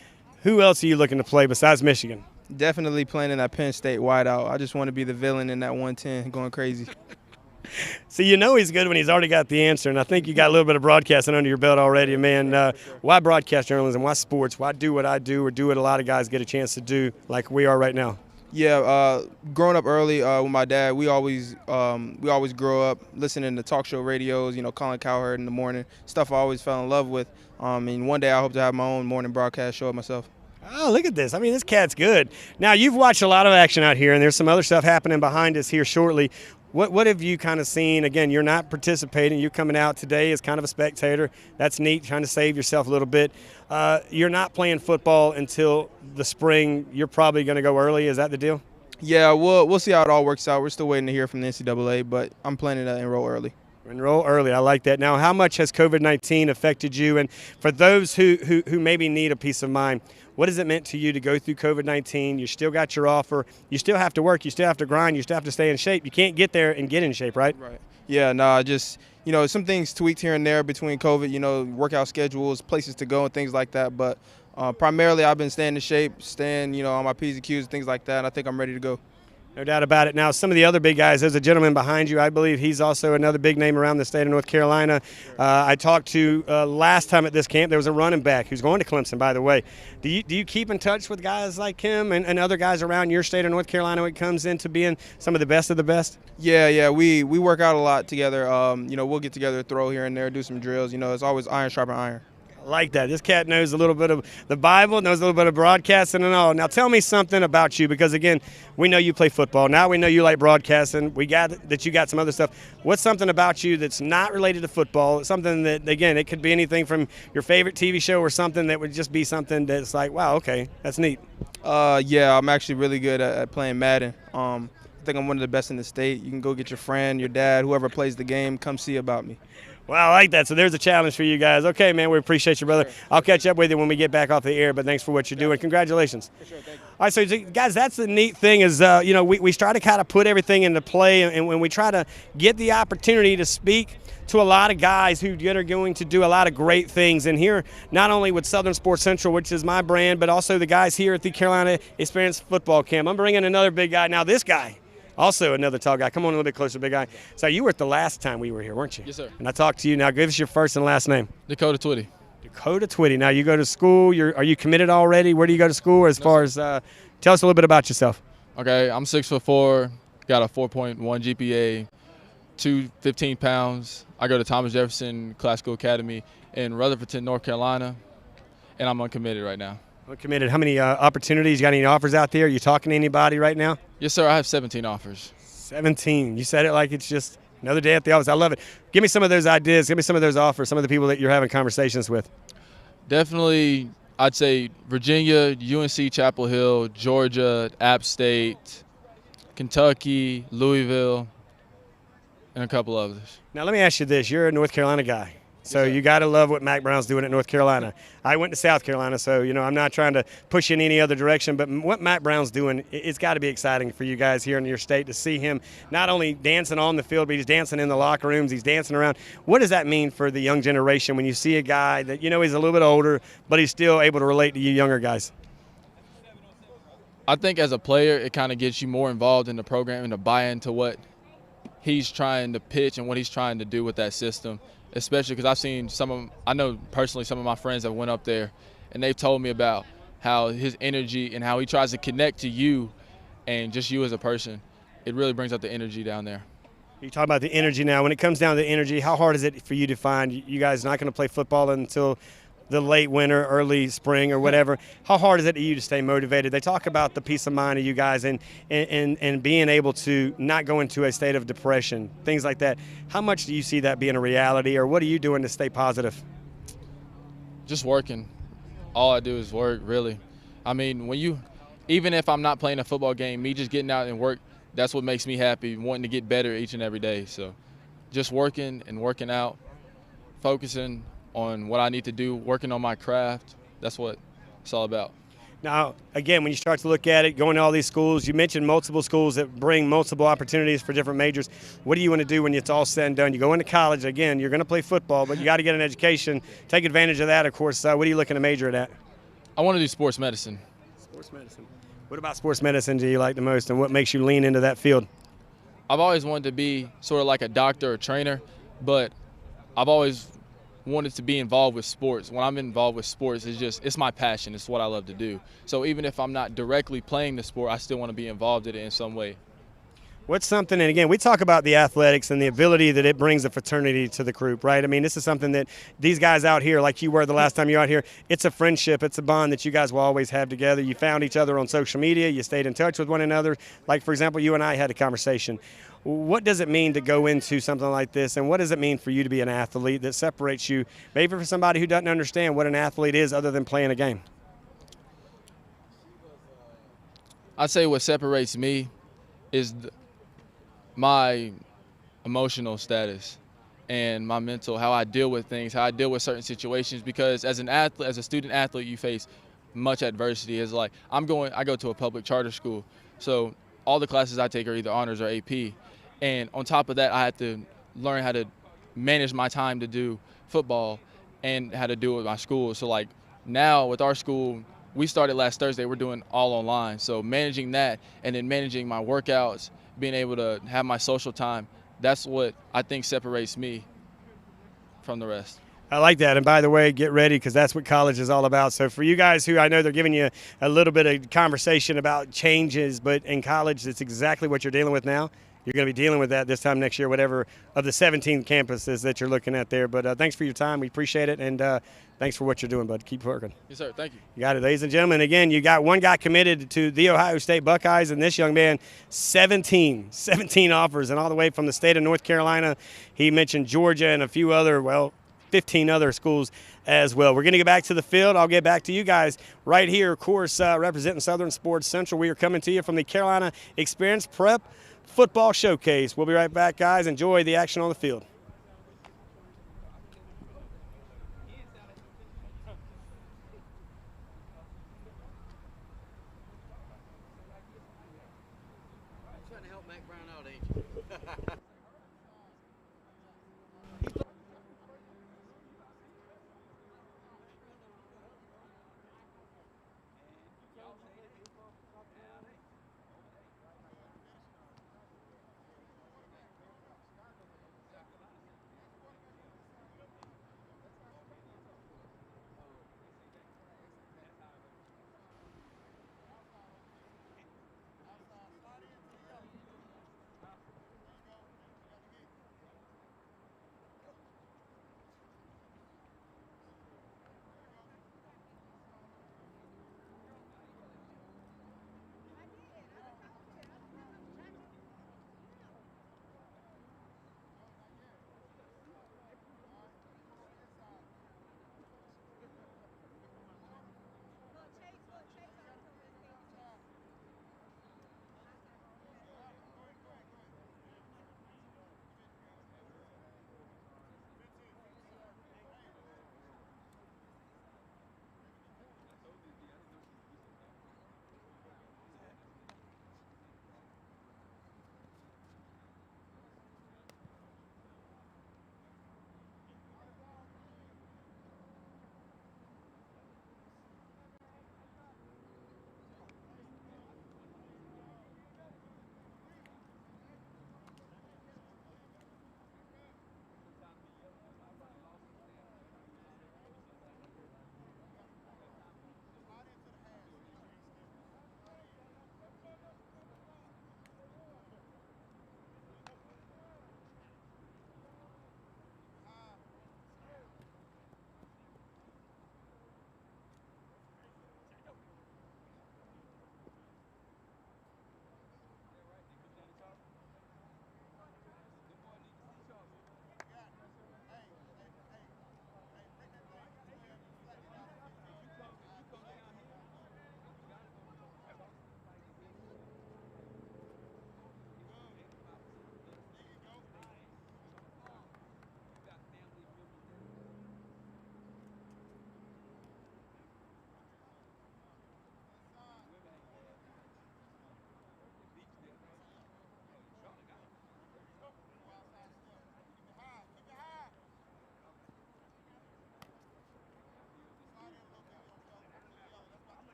Who else are you looking to play besides Michigan? Definitely playing in that Penn State wideout. I just want to be the villain in that 110 going crazy. See, you know he's good when he's already got the answer, and I think you got a little bit of broadcasting under your belt already, man. Why broadcast journalism? Why sports? Why do what I do or do what a lot of guys get a chance to do like we are right now? Yeah, growing up early with my dad, we always grow up listening to talk show radios, you know, Colin Cowherd in the morning, stuff I always fell in love with. And one day I hope to have my own morning broadcast show of myself. Oh, look at this. I mean, this cat's good. Now, you've watched a lot of action out here, and there's some other stuff happening behind us here shortly. What have you kind of seen? Again, you're not participating. You're coming out today as kind of a spectator. That's neat, trying to save yourself a little bit. You're not playing football until the spring. You're probably going to go early. Is that the deal? Yeah, we'll see how it all works out. We're still waiting to hear from the NCAA, but I'm planning to enroll early. Enroll early. I like that. Now, how much has COVID-19 affected you? And for those who maybe need a peace of mind, what has it meant to you to go through COVID-19? You still got your offer. You still have to work. You still have to grind. You still have to stay in shape. You can't get there and get in shape, right? Right. Yeah, no, just, you know, some things tweaked here and there between COVID, you know, workout schedules, places to go and things like that. But primarily I've been staying in shape, staying, you know, on my P's and Q's and things like that. And I think I'm ready to go. No doubt about it. Now, some of the other big guys, there's a gentleman behind you. I believe he's also another big name around the state of North Carolina. I talked to last time at this camp, there was a running back who's going to Clemson, by the way. Do you keep in touch with guys like him and other guys around your state of North Carolina when it comes into being some of the best of the best? Yeah, we work out a lot together. You know, we'll get together, throw here and there, do some drills. You know, it's always iron sharpen iron. Like that. This cat knows a little bit of the Bible, knows a little bit of broadcasting and all. Now tell me something about you, because again, we know you play football. Now we know you like broadcasting. We got that you got some other stuff. What's something about you that's not related to football? Something that, again, it could be anything from your favorite TV show or something that would just be something that's like, wow, okay, that's neat. Yeah, I'm actually really good at playing Madden. I think I'm one of the best in the state. You can go get your friend, your dad, whoever plays the game, come see about me. Well, I like that. So there's a challenge for you guys. Okay, man, we appreciate you, brother. Sure. I'll catch up with you when we get back off the air, but thanks for what you're doing. Congratulations. For sure, thank you. All right, so guys, that's the neat thing is, you know, we try to kind of put everything into play, and when we try to get the opportunity to speak to a lot of guys who are going to do a lot of great things. And here, not only with Southern Sports Central, which is my brand, but also the guys here at the Carolina eXperience Football Camp. I'm bringing another big guy. Now, this guy, also another tall guy. Come on a little bit closer, big guy. So you were at the last time we were here, weren't you? Yes, sir. And I talked to you. Now give us your first and last name. Dakota Twitty. Dakota Twitty. Now you go to school. Are you committed already? Where do you go to school? As far as tell us a little bit about yourself. Okay, I'm 6'4", got a 4.1 GPA, 215 pounds. I go to Thomas Jefferson Classical Academy in Rutherford, North Carolina, and I'm uncommitted right now. Uncommitted. How many opportunities? You got any offers out there? Are you talking to anybody right now? Yes, sir. I have 17 offers. 17. You said it like it's just another day at the office. I love it. Give me some of those ideas. Give me some of those offers, some of the people that you're having conversations with. Definitely, I'd say Virginia, UNC Chapel Hill, Georgia, App State, Kentucky, Louisville, and a couple others. Now, let me ask you this. You're a North Carolina guy. So you got to love what Mack Brown's doing at North Carolina. I went to South Carolina, so, you know, I'm not trying to push you in any other direction, but what Mack Brown's doing, it's got to be exciting for you guys here in your state to see him not only dancing on the field, but he's dancing in the locker rooms, he's dancing around. What does that mean for the young generation when you see a guy that, you know, he's a little bit older, but he's still able to relate to you younger guys? I think as a player, it kind of gets you more involved in the program and to buy into what he's trying to pitch and what he's trying to do with that system. Especially because I've seen I know personally some of my friends that went up there, and they've told me about how his energy and how he tries to connect to you and just you as a person. It really brings out the energy down there. You talk about the energy now. When it comes down to the energy, how hard is it for you to find? You guys not going to play football until the late winter, early spring or whatever. How hard is it for you to stay motivated? They talk about the peace of mind of you guys and being able to not go into a state of depression, things like that. How much do you see that being a reality, or what are you doing to stay positive? Just working. All I do is work, really. I mean, even if I'm not playing a football game, me just getting out and work, that's what makes me happy, wanting to get better each and every day. So just working and working out, focusing, on what I need to do, working on my craft. That's what it's all about. Now, again, when you start to look at it, going to all these schools, you mentioned multiple schools that bring multiple opportunities for different majors. What do you want to do when it's all said and done? You go into college, again, you're going to play football, but you got to get an education. Take advantage of that, of course. What are you looking to major at? I want to do sports medicine. Sports medicine. What about sports medicine do you like the most, and what makes you lean into that field? I've always wanted to be sort of like a doctor or trainer, but I've always wanted to be involved with sports. When I'm involved with sports, it's my passion. It's what I love to do. So even if I'm not directly playing the sport, I still want to be involved in it in some way. What's something, and again, we talk about the athletics and the ability that it brings a fraternity to the group, right? I mean, this is something that these guys out here, like you were the last time you were out here, it's a friendship, it's a bond that you guys will always have together. You found each other on social media, you stayed in touch with one another. Like, for example, you and I had a conversation. What does it mean to go into something like this, and what does it mean for you to be an athlete that separates you, maybe for somebody who doesn't understand what an athlete is other than playing a game? I'd say what separates me is my emotional status and my mental, how I deal with things, how I deal with certain situations. Because as an athlete, as a student athlete, you face much adversity. It's like I go to a public charter school, so all the classes I take are either honors or AP. And on top of that, I had to learn how to manage my time to do football and how to do it with my school. So like now with our school, we started last Thursday, we're doing all online. So managing that and then managing my workouts, being able to have my social time, that's what I think separates me from the rest. I like that. And by the way, get ready because that's what college is all about. So for you guys who I know they're giving you a little bit of conversation about changes, but in college, it's exactly what you're dealing with now. You're going to be dealing with that this time next year, whatever of the 17 campuses that you're looking at there. But thanks for your time. We appreciate it. And thanks for what you're doing, bud. Keep working. Yes, sir. Thank you. You got it, ladies and gentlemen. Again, you got one guy committed to the Ohio State Buckeyes, and this young man, 17 offers, and all the way from the state of North Carolina. He mentioned Georgia and a few other, 15 other schools as well. We're going to get back to the field. I'll get back to you guys right here, of course, representing Southern Sports Central. We are coming to you from the Carolina eXperience Prep Football Showcase. We'll be right back, guys. Enjoy the action on the field. Trying to help Mac Brown out, ain't you?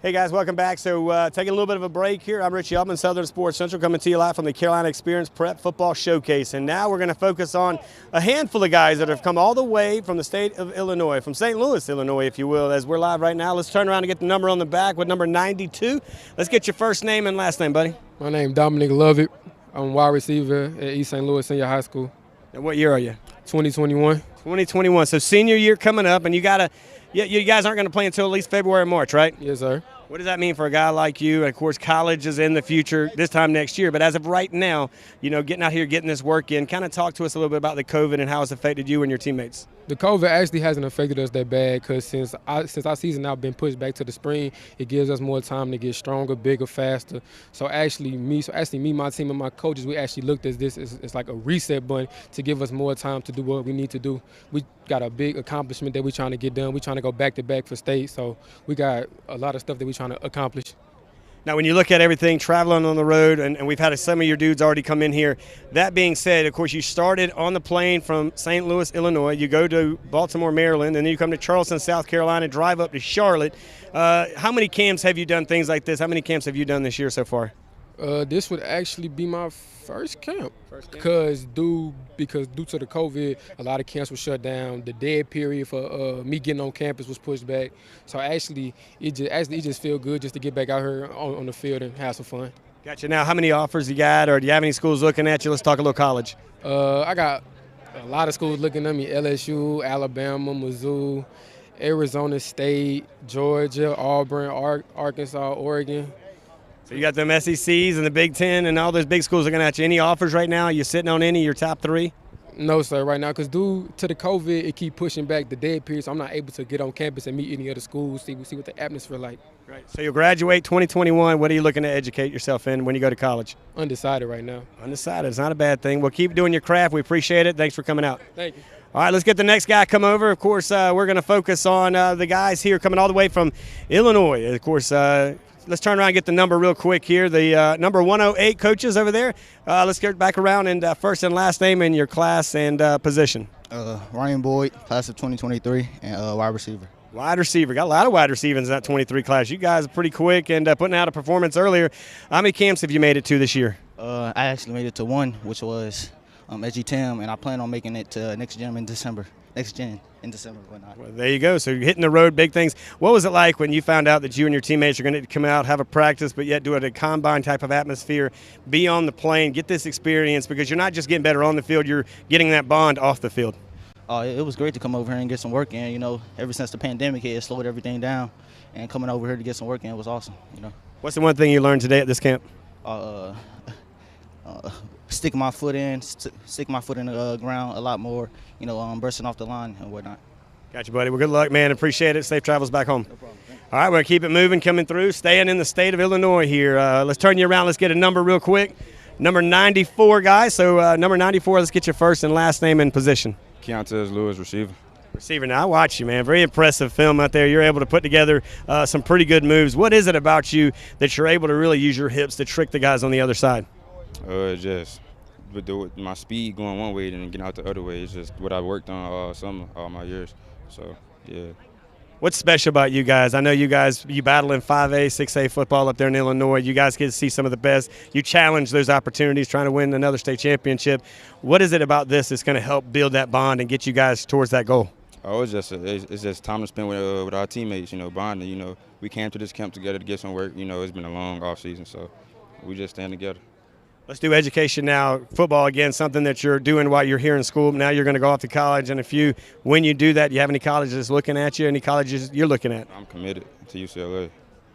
Hey guys, welcome back. So taking a little bit of a break here. I'm Richie Altman, Southern Sports Central, coming to you live from the Carolina eXperience Prep Football Showcase. And now we're going to focus on a handful of guys that have come all the way from the state of Illinois, from St. Louis, Illinois, if you will, as we're live right now. Let's turn around and get the number on the back with number 92. Let's get your first name and last name, buddy. My name is Dominic Lovett. I'm wide receiver at East St. Louis Senior High School. And what year are you? 2021. 2021. So senior year coming up, and you guys aren't going to play until at least February or March, right? Yes, sir. What does that mean for a guy like you? And of course, college is in the future this time next year. But as of right now, getting out here, getting this work in, kind of talk to us a little bit about the COVID and how it's affected you and your teammates. The COVID actually hasn't affected us that bad because since our season now been pushed back to the spring, it gives us more time to get stronger, bigger, faster. So actually me, my team, and my coaches, we actually looked at this as like a reset button to give us more time to do what we need to do. We got a big accomplishment that we're trying to get done. We're trying to go back-to-back for state, so we got a lot of stuff that we're trying to accomplish. Now, when you look at everything, traveling on the road, and we've had some of your dudes already come in here. That being said, of course, you started on the plane from St. Louis, Illinois. You go to Baltimore, Maryland, and then you come to Charleston, South Carolina, drive up to Charlotte. How many camps have you done things like this? How many camps have you done this year so far? This would actually be my first camp. Because due to the COVID, a lot of camps were shut down. The dead period for me getting on campus was pushed back. So actually, it just feel good just to get back out here on the field and have some fun. Gotcha. Now, how many offers you got, or do you have any schools looking at you? Let's talk a little college. I got a lot of schools looking at me: LSU, Alabama, Mizzou, Arizona State, Georgia, Auburn, Arkansas, Oregon. So you got them SECs and the Big Ten and all those big schools looking at you. Any offers right now? Are you sitting on any of your top three? No, sir, right now, because due to the COVID, it keep pushing back the dead period, so I'm not able to get on campus and meet any other schools, see what the atmosphere like. Right. So you'll graduate 2021. What are you looking to educate yourself in when you go to college? Undecided right now. Undecided. It's not a bad thing. Well, keep doing your craft. We appreciate it. Thanks for coming out. Thank you. All right, let's get the next guy come over. Of course, we're going to focus on the guys here coming all the way from Illinois. Of course, let's turn around and get the number real quick here. The number 108 coaches over there. Let's get back around and first and last name in your class and position. Ryan Boyd, class of 2023, and wide receiver. Wide receiver. Got a lot of wide receivers in that 23 class. You guys are pretty quick and putting out a performance earlier. How many camps have you made it to this year? I actually made it to one, which was SG10, and I plan on making it to next gen in December. Whatnot. Well, there you go. So you're hitting the road, big things. What was it like when you found out that you and your teammates are going to come out, have a practice, but yet do it at a combine type of atmosphere, be on the plane, get this experience, because you're not just getting better on the field, you're getting that bond off the field? It was great to come over here and get some work in. Ever since the pandemic hit, it slowed everything down, and coming over here to get some work in was awesome. What's the one thing you learned today at this camp? Sticking my foot in the ground a lot more, bursting off the line and whatnot. Got you, buddy. Well, good luck, man. Appreciate it. Safe travels back home. No problem. All right, we're going to keep it moving, coming through, staying in the state of Illinois here. Let's turn you around. Let's get a number real quick. Number 94, guys. So number 94, let's get your first and last name and position. Keontae Lewis, receiver. Receiver. Now, I watch you, man. Very impressive film out there. You're able to put together some pretty good moves. What is it about you that you're able to really use your hips to trick the guys on the other side? Just with my speed going one way and then getting out the other way. It's just what I worked on all my years. So, yeah. What's special about you guys? I know you battle in 5A, 6A football up there in Illinois. You guys get to see some of the best. You challenge those opportunities, trying to win another state championship. What is it about this that's going to help build that bond and get you guys towards that goal? Oh, it's just time to spend with our teammates, bonding. We came to this camp together to get some work. It's been a long off season, so we just stand together. Let's do education now. Football, again, something that you're doing while you're here in school. Now you're going to go off to college. And when you do that, do you have any colleges looking at you, any colleges you're looking at? I'm committed to UCLA.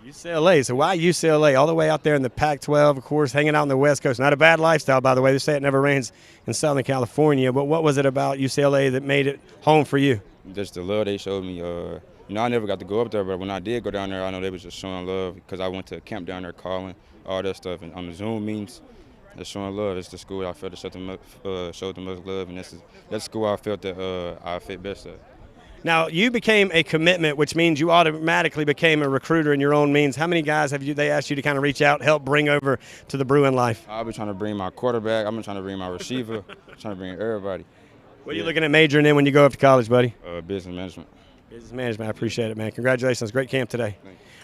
UCLA. So why UCLA? All the way out there in the Pac-12, of course, hanging out on the West Coast. Not a bad lifestyle, by the way. They say it never rains in Southern California. But what was it about UCLA that made it home for you? Just the love they showed me. I never got to go up there, but when I did go down there, I know they was just showing love because I went to a camp down there calling, all that stuff. And on the Zoom meetings, they're showing love. It's the school I felt that showed the most love, and that's the school I felt that I fit best at. Now, you became a commitment, which means you automatically became a recruiter in your own means. How many guys they asked you to kind of reach out, help bring over to the Bruin life? I've been trying to bring my quarterback. I've been trying to bring my receiver. Trying to bring everybody. What are you looking at majoring in when you go up to college, buddy? Business management. Business management. I appreciate it, man. Congratulations. Great camp today.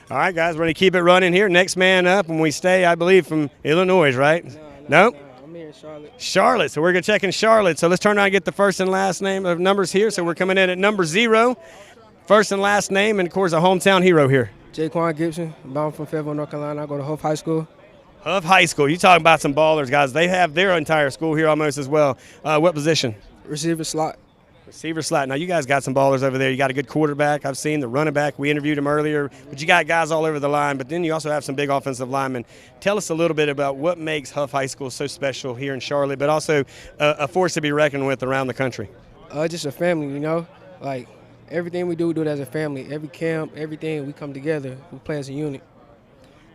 All right, guys, we're going to keep it running here. Next man up, and we stay, I believe, from Illinois, right? No? I'm here in Charlotte. Charlotte. So we're going to check in Charlotte. So let's turn around and get the first and last name of numbers here. So we're coming in at number 0, first and last name, and of course a hometown hero here. Jaquan Gibson. I'm from Fayetteville, North Carolina. I go to Hope High School. Huff High School. You talking about some ballers, guys. They have their entire school here almost as well. What position? Receiver slot. Receiver slot. Now, you guys got some ballers over there. You got a good quarterback. I've seen the running back. We interviewed him earlier. But you got guys all over the line. But then you also have some big offensive linemen. Tell us a little bit about what makes Huff High School so special here in Charlotte, but also a force to be reckoned with around the country. Just a family, you know. Like, everything we do it as a family. Every camp, everything, we come together. We play as a unit.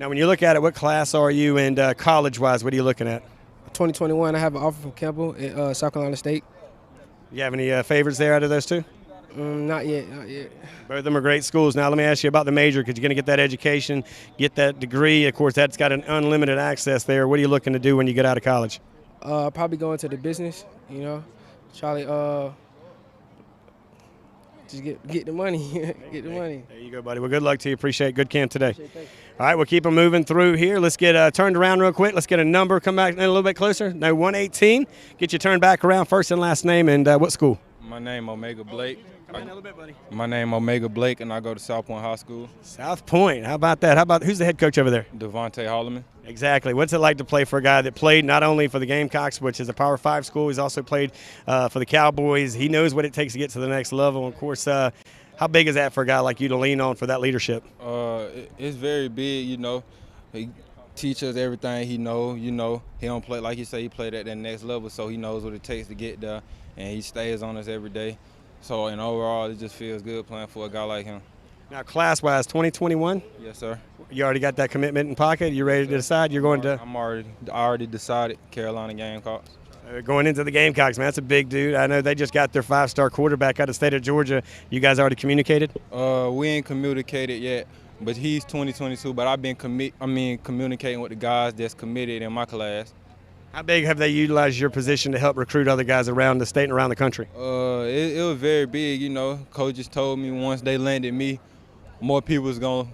Now, when you look at it, what class are you? And college-wise, what are you looking at? 2021, I have an offer from Campbell at South Carolina State. You have any favorites there out of those two? Not yet. Both of them are great schools. Now, let me ask you about the major, because you're going to get that education, get that degree. Of course, that's got an unlimited access there. What are you looking to do when you get out of college? Probably go into the business, you know. Charlie, just get the money. Get the money. There you go, buddy. Well, good luck to you. Appreciate it. Good camp today. All right, we'll keep them moving through here. Let's get turned around real quick. Let's get a number. Come back a little bit closer. No, 118. Get you turned back around. First and last name, and what school? My name Omega Blake. Come in a little bit, buddy. My name Omega Blake, and I go to South Point High School. South Point. How about that? Who's the head coach over there? Devontae Holloman. Exactly. What's it like to play for a guy that played not only for the Gamecocks, which is a Power 5 school, he's also played for the Cowboys. He knows what it takes to get to the next level. Of course, how big is that for a guy like you to lean on for that leadership? It's very big, you know. He teaches everything he know. You know, he don't play, like you say, he played at that next level, so he knows what it takes to get there, and he stays on us every day. So, and overall, it just feels good playing for a guy like him. Now, class-wise, 2021? Yes, sir. You already got that commitment in pocket? You ready to decide? You're going to? I already decided, Carolina Gamecocks. Going into the Gamecocks, man, that's a big dude. I know they just got their 5-star quarterback out of the state of Georgia. You guys already communicated? We ain't communicated yet, but he's 2022. But I've been communicating with the guys that's committed in my class. How big have they utilized your position to help recruit other guys around the state and around the country? It was very big, you know. Coaches told me once they landed me, more people was going to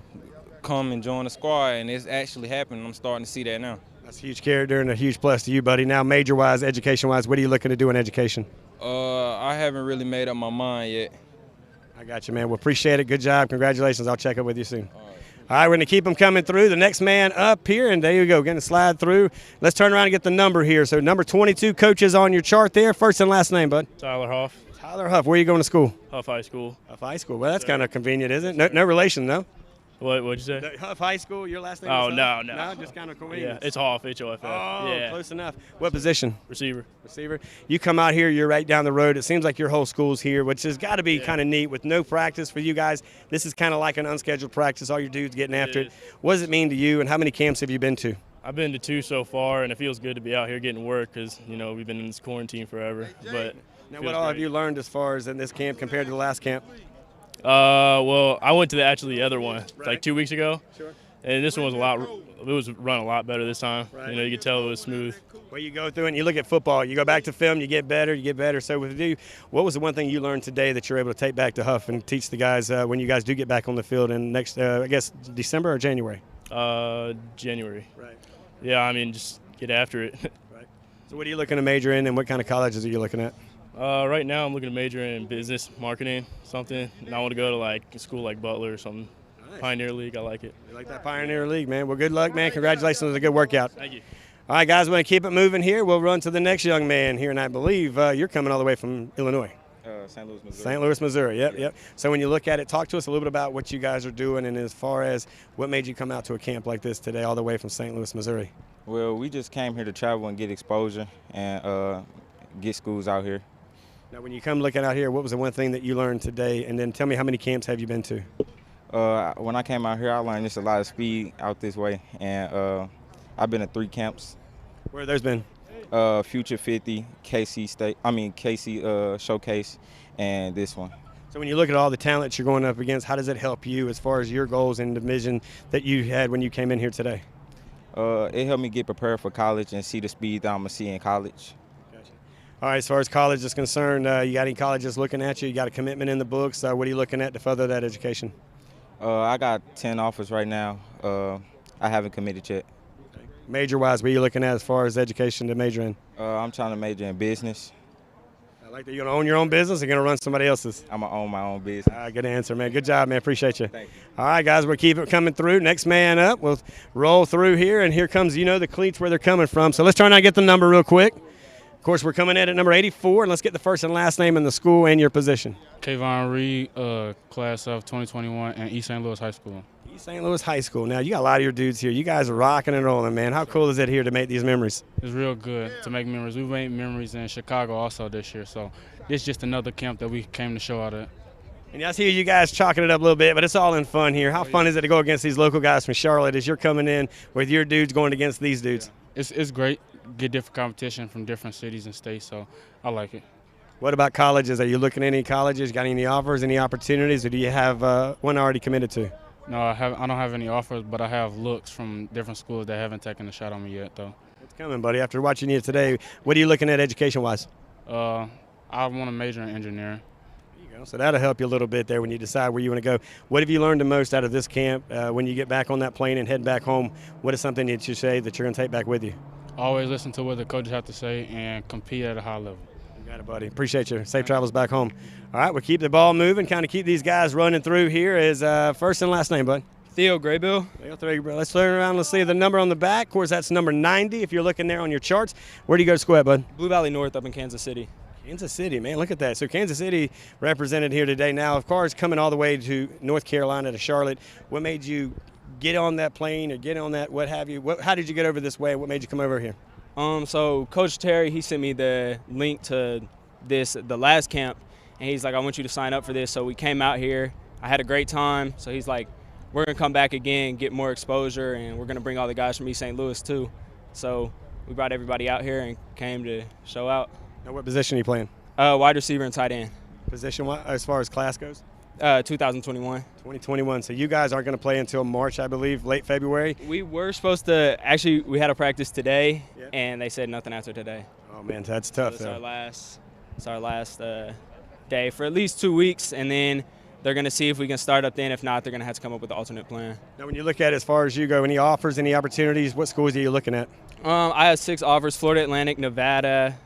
come and join the squad, and it's actually happening. I'm starting to see that now. That's a huge character and a huge plus to you, buddy. Now, major-wise, education-wise, what are you looking to do in education? I haven't really made up my mind yet. I got you, man. Well, appreciate it. Good job. Congratulations. I'll check up with you soon. All right, we're going to keep them coming through. The next man up here, and there you go, going to slide through. Let's turn around and get the number here. So number 22, coaches on your chart there. First and last name, bud. Tyler Huff. Tyler Huff. Where are you going to school? Huff High School. Huff High School. Well, that's kind of convenient, isn't it? No relation, no? What'd you say? Huff High School, your last name Oh, is no. No, just kind of convenient. Yeah, it's Hoff, H-O-F-F. Oh, yeah. close enough. What position? Receiver. Receiver. You come out here, you're right down the road. It seems like your whole school's here, which has got to be kind of neat with no practice for you guys. This is kind of like an unscheduled practice. All your dudes getting after it. What does it mean to you, and how many camps have you been to? I've been to 2 so far, and it feels good to be out here getting work because, you know, we've been in this quarantine forever. But now, what all have you learned as far as in this camp compared to the last camp? Well, I went to the other one like 2 weeks ago. Sure. And this one was it was run a lot better this time. Right. You know, you could tell it was smooth. Well, you go through it and you look at football. You go back to film, you get better. So with you, what was the one thing you learned today that you're able to take back to Huff and teach the guys when you guys do get back on the field in next, I guess, December or January? January. Right. Yeah, I mean, just get after it. Right. So what are you looking to major in, and what kind of colleges are you looking at? Right now, I'm looking to major in business, marketing, something. And I want to go to like a school like Butler or something. Nice. Pioneer League, I like it. You like that Pioneer League, man? Well, good luck, man. Congratulations on a good workout. Thank you. All right, guys, we're going to keep it moving here. We'll run to the next young man here, and I believe you're coming all the way from Illinois. St. Louis, Missouri. St. Louis, Missouri. Yep. So when you look at it, talk to us a little bit about what you guys are doing, and as far as what made you come out to a camp like this today all the way from St. Louis, Missouri. Well, we just came here to travel and get exposure and get schools out here. Now, when you come looking out here, what was the one thing that you learned today? And then tell me, how many camps have you been to? When I came out here, I learned just a lot of speed out this way, and I've been to 3 camps. Where have those been? Future 50, KC Showcase, and this one. So when you look at all the talents you're going up against, how does it help you as far as your goals and the vision that you had when you came in here today? It helped me get prepared for college and see the speed that I'm going to see in college. All right, as far as college is concerned, you got any colleges looking at you? You got a commitment in the books? What are you looking at to further that education? I got 10 offers right now. I haven't committed yet. Major-wise, what are you looking at as far as education to major in? I'm trying to major in business. I like that. You're going to own your own business or you're going to run somebody else's? I'm going to own my own business. Good answer, man. Good job, man. Appreciate you. Thank you. All right, guys, we'll keep it coming through. Next man up. We'll roll through here, and here comes, the cleats where they're coming from. So let's try and get the number real quick. Of course, we're coming in at number 84, and let's get the first and last name in the school and your position. Kayvon Reed, class of 2021, and East St. Louis High School. East St. Louis High School. Now, you got a lot of your dudes here. You guys are rocking and rolling, man. How cool is it here to make these memories? It's real good to make memories. We made memories in Chicago also this year, so this is just another camp that we came to show out at. And I see you guys chalking it up a little bit, but it's all in fun here. How fun is it to go against these local guys from Charlotte as you're coming in with your dudes going against these dudes? It's great. Get different competition from different cities and states, so I like it. What about colleges? Are you looking at any colleges? Got any offers, any opportunities, or do you have one already committed to? No, I don't have any offers, but I have looks from different schools that haven't taken a shot on me yet, though. It's coming, buddy. After watching you today, what are you looking at education-wise? I want to major in engineering. So that'll help you a little bit there when you decide where you want to go. What have you learned the most out of this camp when you get back on that plane and head back home? What is something that you say that you're going to take back with you? Always listen to what the coaches have to say and compete at a high level. You got it, buddy. Appreciate you. Safe travels back home. All right, we'll keep the ball moving, kind of keep these guys running through here. Is first and last name, bud? Theo Graybill. Let's turn around. Let's see the number on the back. Of course, that's number 90 if you're looking there on your charts. Where do you go to school at, bud? Blue Valley North up in Kansas City. Kansas City, man, look at that. So Kansas City represented here today. Now, of course, coming all the way to North Carolina to Charlotte. What made you get on that plane or get on that, what have you? How did you get over this way? What made you come over here? So Coach Terry, he sent me the link to the last camp, and he's like, I want you to sign up for this. So we came out here. I had a great time. So he's like, we're going to come back again, get more exposure, and we're going to bring all the guys from East St. Louis too. So we brought everybody out here and came to show out. Now, what position are you playing? Wide receiver and tight end. Position as far as class goes? 2021. 2021. So you guys aren't going to play until March, I believe, late February? We were supposed to – actually, we had a practice today, and they said nothing after today. Oh, man, that's tough. So it's our last day for at least 2 weeks, and then they're going to see if we can start up then. If not, they're going to have to come up with an alternate plan. Now, when you look at it as far as you go, any offers, any opportunities, what schools are you looking at? I have 6 offers: Florida Atlantic, Nevada,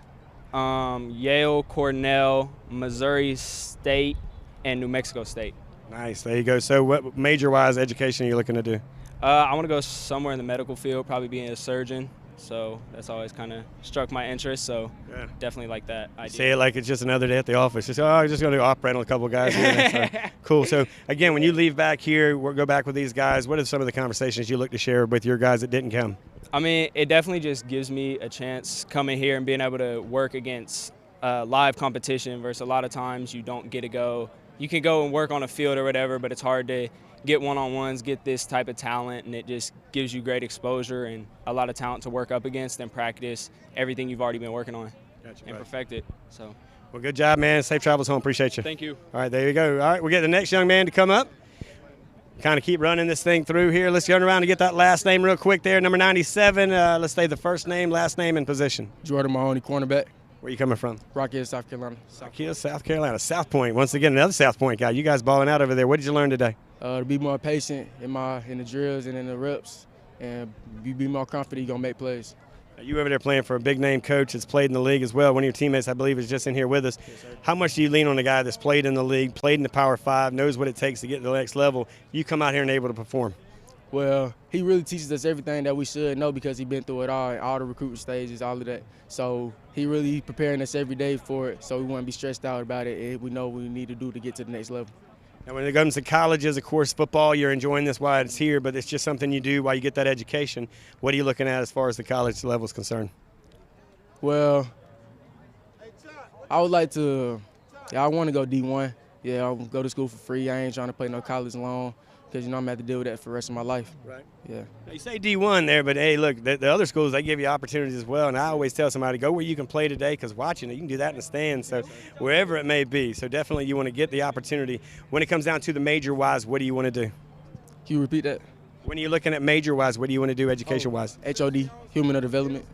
Yale, Cornell, Missouri State, and New Mexico State. Nice. There you go. So what major-wise education are you looking to do? I want to go somewhere in the medical field, probably being a surgeon. So that's always kind of struck my interest. So definitely like that idea. Say it like it's just another day at the office. Just, I'm just going to operate on a couple of guys here. So, cool. So, again, when you leave back here, we'll go back with these guys. What are some of the conversations you look to share with your guys that didn't come? I mean, it definitely just gives me a chance coming here and being able to work against live competition versus a lot of times you don't get to go. You can go and work on a field or whatever, but it's hard to get one-on-ones, get this type of talent, and it just gives you great exposure and a lot of talent to work up against and practice everything you've already been working on and perfect it. So, well, good job, man. Safe travels home. Appreciate you. Thank you. All right, there you go. All right, we'll get the next young man to come up. Kind of keep running this thing through here. Let's turn around and get that last name real quick there. Number 97. Let's say the first name, last name, and position. Jordan Mahoney, cornerback. Where you coming from? Rock Hill, South Carolina. Rock Hill, South Carolina. South Point. Once again, another South Point guy. You guys balling out over there. What did you learn today? To be more patient in the drills and in the reps, and be more confident you're going to make plays. You over there playing for a big-name coach that's played in the league as well. One of your teammates, I believe, is just in here with us. Yes, how much do you lean on a guy that's played in the league, played in the Power 5, knows what it takes to get to the next level? You come out here and able to perform. Well, he really teaches us everything that we should know because he's been through it all the recruiting stages, all of that. So he really preparing us every day for it, so we won't be stressed out about it. And we know what we need to do to get to the next level. Now, when it comes to colleges, of course, football, you're enjoying this while it's here, but it's just something you do while you get that education. What are you looking at as far as the college level is concerned? Well, I would like to, I want to go D1. Yeah, I'll go to school for free. I ain't trying to play no college loan because, I'm going to have to deal with that for the rest of my life. Right. Yeah. Now, you say D1 there, but, hey, look, the other schools, they give you opportunities as well. And I always tell somebody, go where you can play today because watching it, you can do that in the stands, so wherever it may be. So definitely you want to get the opportunity. When it comes down to the major-wise, what do you want to do? Can you repeat that? When you're looking at major-wise, what do you want to do education-wise? HOD, Human Development.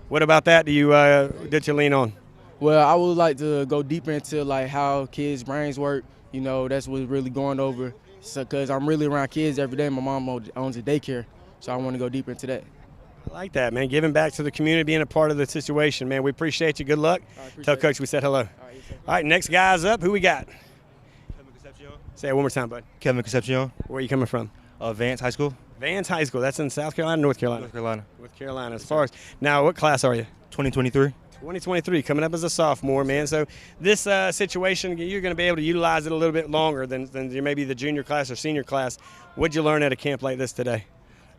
What about that do you lean on? Well, I would like to go deeper into like how kids' brains work. That's what's really going over. So, cause I'm really around kids every day. My mom owns a daycare, so I want to go deeper into that. I like that, man. Giving back to the community, being a part of the situation, man. We appreciate you. Good luck. Tell Coach we said hello. All right, next guy's up. Who we got? Say it one more time, bud. Kevin Concepcion. Where are you coming from? Vance High School. Vance High School. That's in South Carolina, North Carolina? North Carolina. North Carolina. As far as now, what class are you? 2023. 2023, coming up as a sophomore, man. So this situation, you're going to be able to utilize it a little bit longer than maybe the junior class or senior class. What'd you learn at a camp like this today?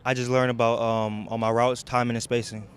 I just learned about on my routes, timing and spacing.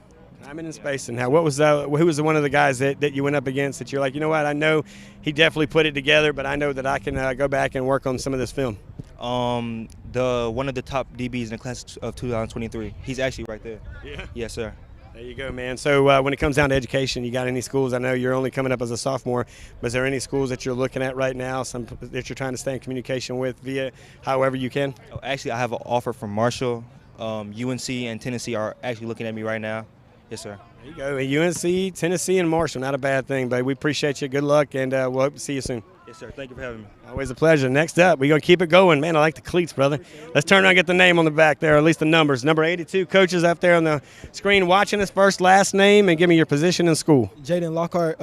Timing and spacing. Now, who was one of the guys that you went up against that you're like, you know what, I know he definitely put it together, but I know that I can go back and work on some of this film? One of the top DBs in the class of 2023. He's actually right there. Yeah. Yes, sir. There you go, man. So when it comes down to education, you got any schools? I know you're only coming up as a sophomore, but is there any schools that you're looking at right now, some that you're trying to stay in communication with via however you can? Oh, actually, I have an offer from Marshall. UNC and Tennessee are actually looking at me right now. Yes, sir. There you go. UNC, Tennessee, and Marshall. Not a bad thing, but we appreciate you. Good luck, and we'll hope to see you soon. Yes, sir. Thank you for having me. Always a pleasure. Next up, we're going to keep it going. Man, I like the cleats, brother. Let's turn around and get the name on the back there, or at least the numbers. Number 82, coaches up there on the screen watching us. First, last name, and give me your position in school. Jaden Lockhart,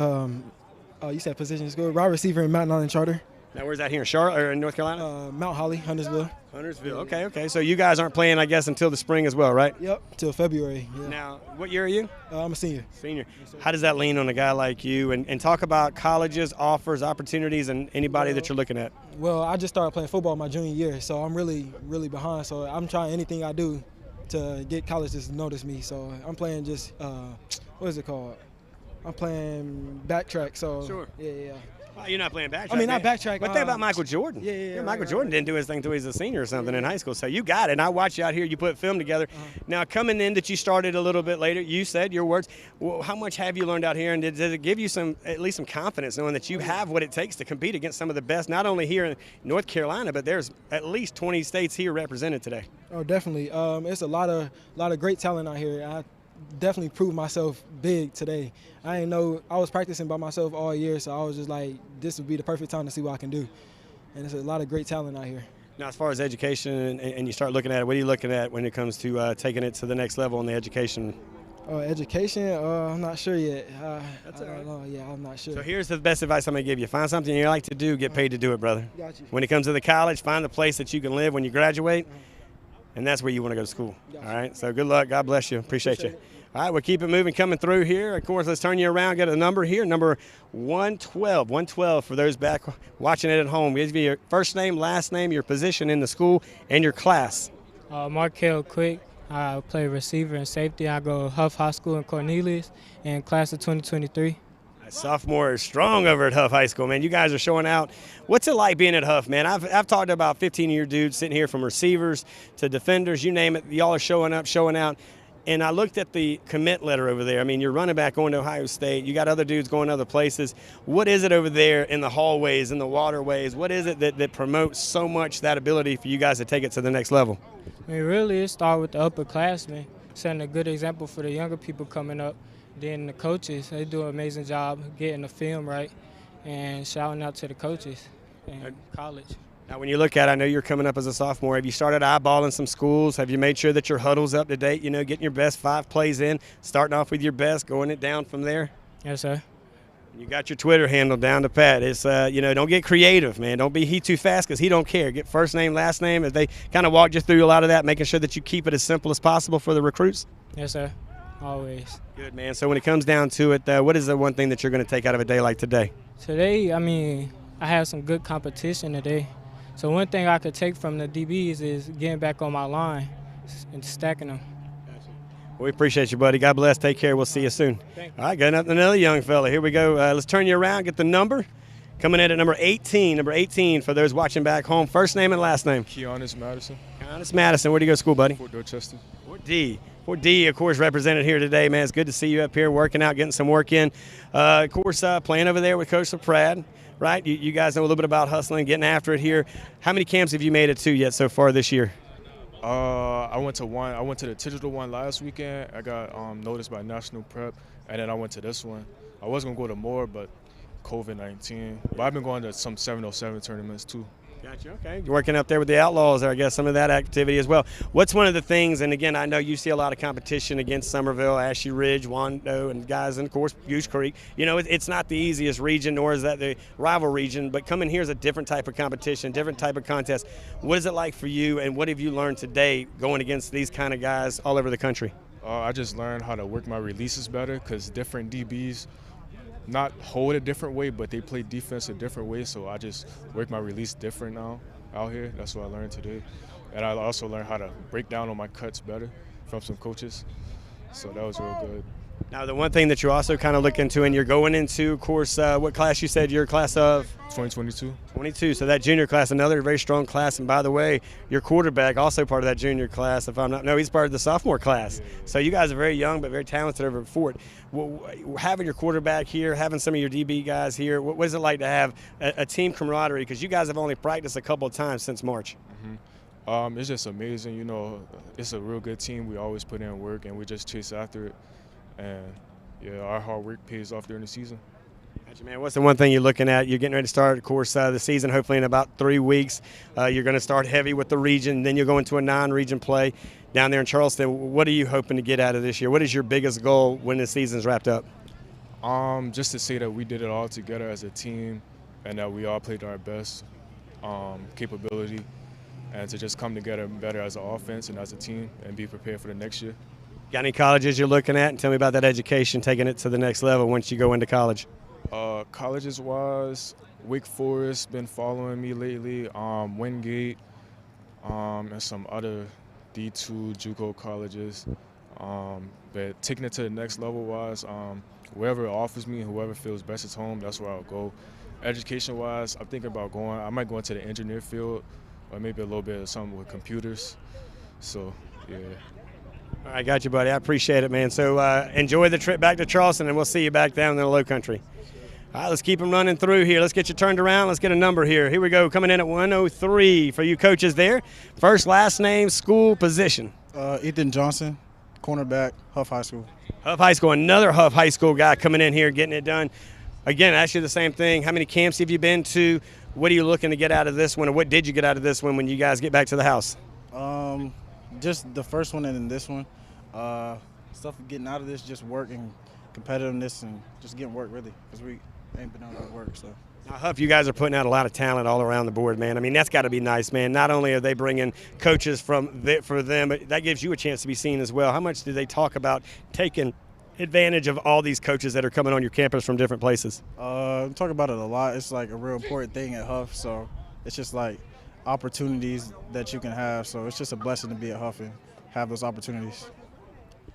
you said position in school. Wide receiver in Mountain Island Charter. Now, where's that here, in Charlotte or in North Carolina? Mount Holly, Huntersville. Huntersville. Okay. So you guys aren't playing, I guess, until the spring as well, right? Yep, till February. Yeah. Now, what year are you? I'm a senior. Senior. How does that lean on a guy like you? And talk about colleges, offers, opportunities, and anybody that you're looking at. Well, I just started playing football my junior year, so I'm really behind. So I'm trying anything I do to get colleges to notice me. So I'm playing just, what is it called? I'm playing backtrack. So Sure. Yeah. Well, you're not playing backtrack. I mean, not man. backtrack. But think about Michael Jordan. Yeah. Michael Jordan didn't do his thing until he was a senior or something in high school. So you got it. And I watched you out here. You put film together. Now, coming in that you started a little bit later, you said your words. Well, how much have you learned out here? And does it give you at least some confidence knowing that you have what it takes to compete against some of the best, not only here in North Carolina, but there's at least 20 states here represented today? Oh, definitely. It's a lot of great talent out here. I definitely proved myself big today. I was practicing by myself all year, so I was just like, this would be the perfect time to see what I can do. And there's a lot of great talent out here. Now, as far as education and you start looking at it, what are you looking at when it comes to taking it to the next level in the education? Education, I'm not sure yet. That's all right. Yeah, I'm not sure. So here's the best advice I'm going to give you. Find something you like to do, get paid to do it, brother. Got you. When it comes to the college, find the place that you can live when you graduate, and that's where you want to go to school. All right? So good luck. God bless you. Appreciate you. All right, we'll keep it moving, coming through here. Of course, let's turn you around, get a number here, number 112. 112 for those back watching it at home. Give me your first name, last name, your position in the school, and your class. Markel Quick. I play receiver and safety. I go Huff High School in Cornelius in class of 2023. Sophomore is strong over at Huff High School, man. You guys are showing out. What's it like being at Huff, man? I've talked to about 15-year dudes sitting here from receivers to defenders, you name it. Y'all are showing up, showing out. And I looked at the commit letter over there. I mean, you're running back going to Ohio State. You got other dudes going other places. What is it over there in the hallways, in the waterways? What is it that promotes so much that ability for you guys to take it to the next level? I mean, really, it started with the upperclassmen, setting a good example for the younger people coming up. Then the coaches, they do an amazing job getting the film right and shouting out to the coaches in college. Now, when you look at it, I know you're coming up as a sophomore. Have you started eyeballing some schools? Have you made sure that your huddle's up to date, getting your best 5 plays in, starting off with your best, going it down from there? Yes, sir. You got your Twitter handle down to pat. It's, don't get creative, man. Don't be he too fast because he don't care. Get first name, last name. As they kind of walked you through a lot of that, making sure that you keep it as simple as possible for the recruits? Yes, sir. Always. Good, man. So when it comes down to it, what is the one thing that you're going to take out of a day like today? Today, I had some good competition today. So one thing I could take from the DBs is getting back on my line and stacking them. Well, we appreciate you, buddy. God bless. Take care. We'll see you soon. All right, got another young fella. Here we go. Let's turn you around, get the number. Coming in at number 18. Number 18 for those watching back home. First name and last name. Keonis Madison. Keonis Madison. Where do you go to school, buddy? Fort Dorchester. Fort D. Fort D, of course, represented here today, man. It's good to see you up here working out, getting some work in. Of course, playing over there with Coach Pratt. Right, you guys know a little bit about hustling, getting after it here. How many camps have you made it to yet so far this year? I went to one. I went to the digital one last weekend. I got noticed by National Prep, and then I went to this one. I was gonna go to more, but COVID-19. But I've been going to some 707 tournaments too. Gotcha. Okay. You're working up there with the Outlaws there, I guess, some of that activity as well. What's one of the things, and again, I know you see a lot of competition against Somerville, Ashley Ridge, Wando, and guys, and of course, Goose Creek. You know, it's not the easiest region, nor is that the rival region, but coming here is a different type of competition, different type of contest. What is it like for you, and what have you learned today going against these kind of guys all over the country? I just learned how to work my releases better because different DBs not hold a different way, but they play defense a different way. So I just work my release different now out here. That's what I learned today. And I also learned how to break down on my cuts better from some coaches. So that was real good. Now, the one thing that you also kind of look into, and you're going into, of course, what class you said you're a class of? 2022. 22. So that junior class, another very strong class. And by the way, your quarterback also part of that junior class. If I'm not, no, he's part of the sophomore class. So you guys are very young but very talented over at Fort. Having your quarterback here, having some of your DB guys here, what is it like to have a team camaraderie? Because you guys have only practiced a couple of times since March. It's just amazing. You know, it's a real good team. We always put in work and we just chase after it. And yeah, our hard work pays off during the season. Gotcha, man. What's the one thing you're looking at? You're getting ready to start, of course, the season hopefully in about 3 weeks. You're going to start heavy with the region, then you'll go into a non-region play down there in Charleston. What are you hoping to get out of this year? What is your biggest goal when the season's wrapped up? Just to say that we did it all together as a team and that we all played our best capability and to just come together better as an offense and as a team and be prepared for the next year. Got any colleges you're looking at? And tell me about that education, taking it to the next level once you go into college. Colleges-wise, Wake Forest been following me lately, Wingate, and some other D2 JUCO colleges. But taking it to the next level-wise, wherever it offers me, whoever feels best at home, that's where I'll go. Education-wise, I'm thinking about I might go into the engineer field or maybe a little bit of something with computers. So, yeah. All right, got you, buddy. I appreciate it, man. So enjoy the trip back to Charleston, and we'll see you back down in the low country. All right, let's keep them running through here. Let's get you turned around. Let's get a number here. Here we go, coming in at 103 for you coaches there. First, last name, school, position. Ethan Johnson, cornerback, Huff High School. Huff High School, another Huff High School guy coming in here, getting it done. Again, ask you the same thing. How many camps have you been to? What are you looking to get out of this one, or what did you get out of this one when you guys get back to the house? Just the first one and then this one. Stuff getting out of this, just work and competitiveness and just getting work, really, because we ain't been on that work. So. Now, Huff, you guys are putting out a lot of talent all around the board, man. I mean, that's got to be nice, man. Not only are they bringing coaches for them, but that gives you a chance to be seen as well. How much do they talk about taking advantage of all these coaches that are coming on your campus from different places? We talk about it a lot. It's like a real important thing at Huff, so it's just like opportunities that you can have. So it's just a blessing to be at Huff and have those opportunities.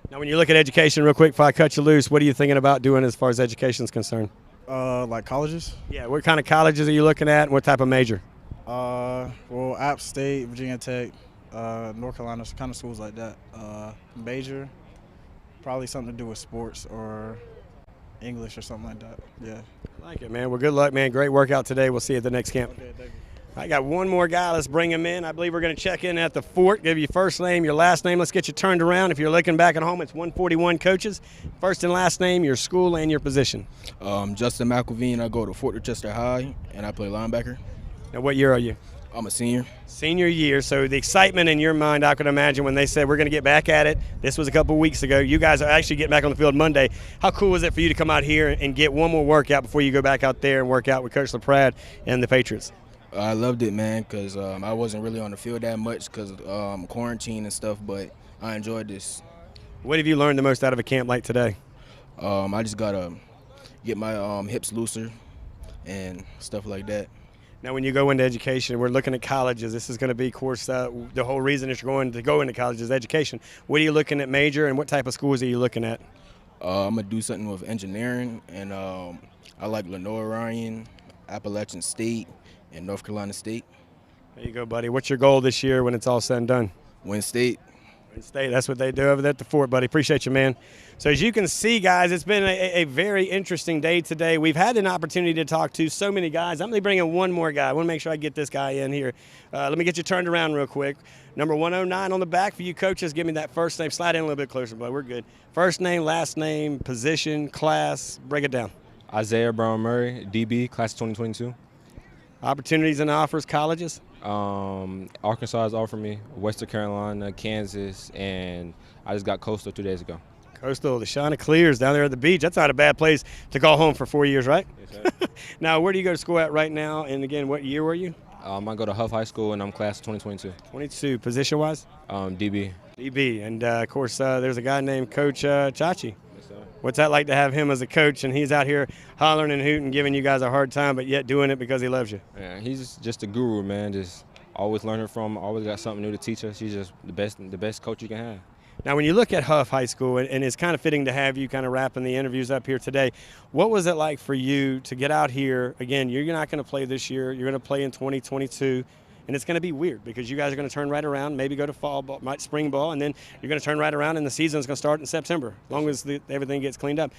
Now, when you look at education real quick before I cut you loose, what are you thinking about doing as far as education is concerned? Like colleges? Yeah, what kind of colleges are you looking at and what type of major? Well, App State, Virginia Tech, North Carolina, kind of schools like that. Major, probably something to do with sports or English or something like that. Yeah. I like it, man. Well, good luck, man. Great workout today. We'll see you at the next camp. Okay, thank you. I got one more guy. Let's bring him in. I believe we're going to check in at the Fort, give you first name, your last name. Let's get you turned around. If you're looking back at home, it's 141 coaches. First and last name, your school, and your position. Justin McElveen. I go to Fort Rochester High, and I play linebacker. Now, what year are you? I'm a senior. Senior year. So the excitement in your mind, I could imagine when they said we're going to get back at it. This was a couple of weeks ago. You guys are actually getting back on the field Monday. How cool was it for you to come out here and get one more workout before you go back out there and work out with Coach LaPrade and the Patriots? I loved it, man, because I wasn't really on the field that much because of quarantine and stuff, but I enjoyed this. What have you learned the most out of a camp like today? I just got to get my hips looser and stuff like that. Now, when you go into education, we're looking at colleges. This is going to be, of course, the whole reason that you're going to go into college is education. What are you looking at major, and what type of schools are you looking at? I'm going to do something with engineering, and I like Lenoir Ryan, Appalachian State, and North Carolina State. There you go, buddy. What's your goal this year when it's all said and done? Win state. Win state. That's what they do over there at the Fort, buddy. Appreciate you, man. So as you can see, guys, it's been a very interesting day today. We've had an opportunity to talk to so many guys. I'm going to bring in one more guy. I want to make sure I get this guy in here. Let me get you turned around real quick. Number 109 on the back for you coaches. Give me that first name. Slide in a little bit closer, bud. We're good. First name, last name, position, class. Break it down. Isaiah Brown Murray, DB, class 2022. Opportunities and offers, colleges? Arkansas has offered me, Western Carolina, Kansas, and I just got Coastal 2 days ago. Coastal, the Chanticleers down there at the beach. That's not a bad place to call home for 4 years, right? Yes, sir. Now, where do you go to school at right now? And again, what year were you? I go to Huff High School, and I'm class of 2022. 22. Position-wise? DB. DB. And, of course, there's a guy named Coach Chachi. What's that like to have him as a coach, and he's out here hollering and hooting, giving you guys a hard time, but yet doing it because he loves you? Yeah, he's just a guru, man. Just always learning from him, always got something new to teach us. He's just the best coach you can have. Now, when you look at Huff High School, and it's kind of fitting to have you kind of wrapping the interviews up here today, what was it like for you to get out here? Again, you're not going to play this year. You're going to play in 2022. And it's going to be weird because you guys are going to turn right around, maybe go to fall ball, spring ball, and then you're going to turn right around and the season's going to start in September, as long as everything gets cleaned up.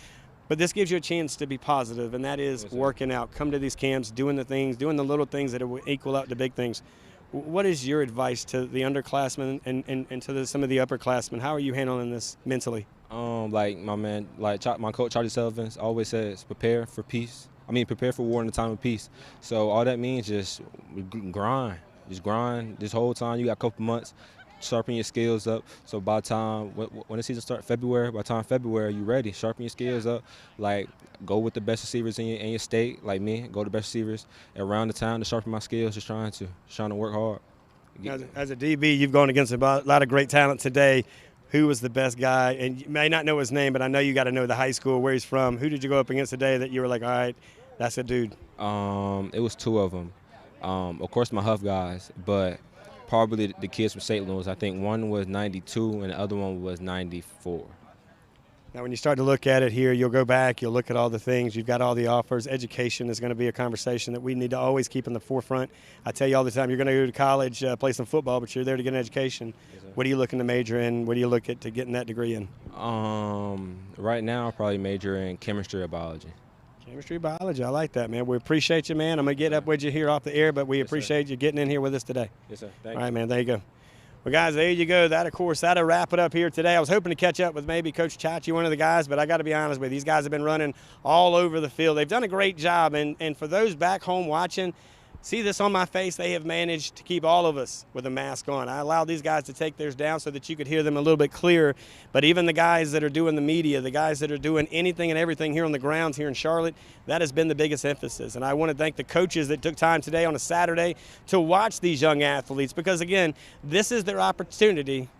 But this gives you a chance to be positive, and that is working out. Come to these camps, doing the things, doing the little things that will equal out to big things. What is your advice to the underclassmen and to some of the upperclassmen? How are you handling this mentally? Like my man, my coach Charlie Sullivan always says, prepare for peace. Prepare for war in the time of peace. So all that means just grind. Just grind this whole time. You got a couple months, sharpen your skills up. So by the time, when the season starts February, by the time February, you're ready. Sharpen your skills up. Like, go with the best receivers in your state, like me. Go to the best receivers around the town to sharpen my skills, just trying to work hard. As a DB, you've gone against a lot of great talent today. Who was the best guy? And you may not know his name, but I know you got to know the high school, where he's from. Who did you go up against today that you were like, all right, that's a dude? It was two of them. Of course, my Huff guys, but probably the kids from St. Louis. I think one was 92 and the other one was 94. Now, when you start to look at it here, you'll go back, you'll look at all the things, you've got all the offers. Education is going to be a conversation that we need to always keep in the forefront. I tell you all the time, you're going to go to college, play some football, but you're there to get an education. Yes, what are you looking to major in? What do you look at to getting that degree in? Right now, I'll probably major in chemistry or biology. Chemistry, biology. I like that, man. We appreciate you, man. I'm going to get up with you here off the air, but we appreciate you getting in here with us today. Yes, sir. Thank you. All right, man. There you go. Well, guys, there you go. That, of course, that'll wrap it up here today. I was hoping to catch up with maybe Coach Chachi, one of the guys, but I got to be honest with you. These guys have been running all over the field. They've done a great job, and for those back home watching, see this on my face, they have managed to keep all of us with a mask on. I allowed these guys to take theirs down so that you could hear them a little bit clearer. But even the guys that are doing the media, the guys that are doing anything and everything here on the grounds here in Charlotte, that has been the biggest emphasis. And I want to thank the coaches that took time today on a Saturday to watch these young athletes because, again, this is their opportunity.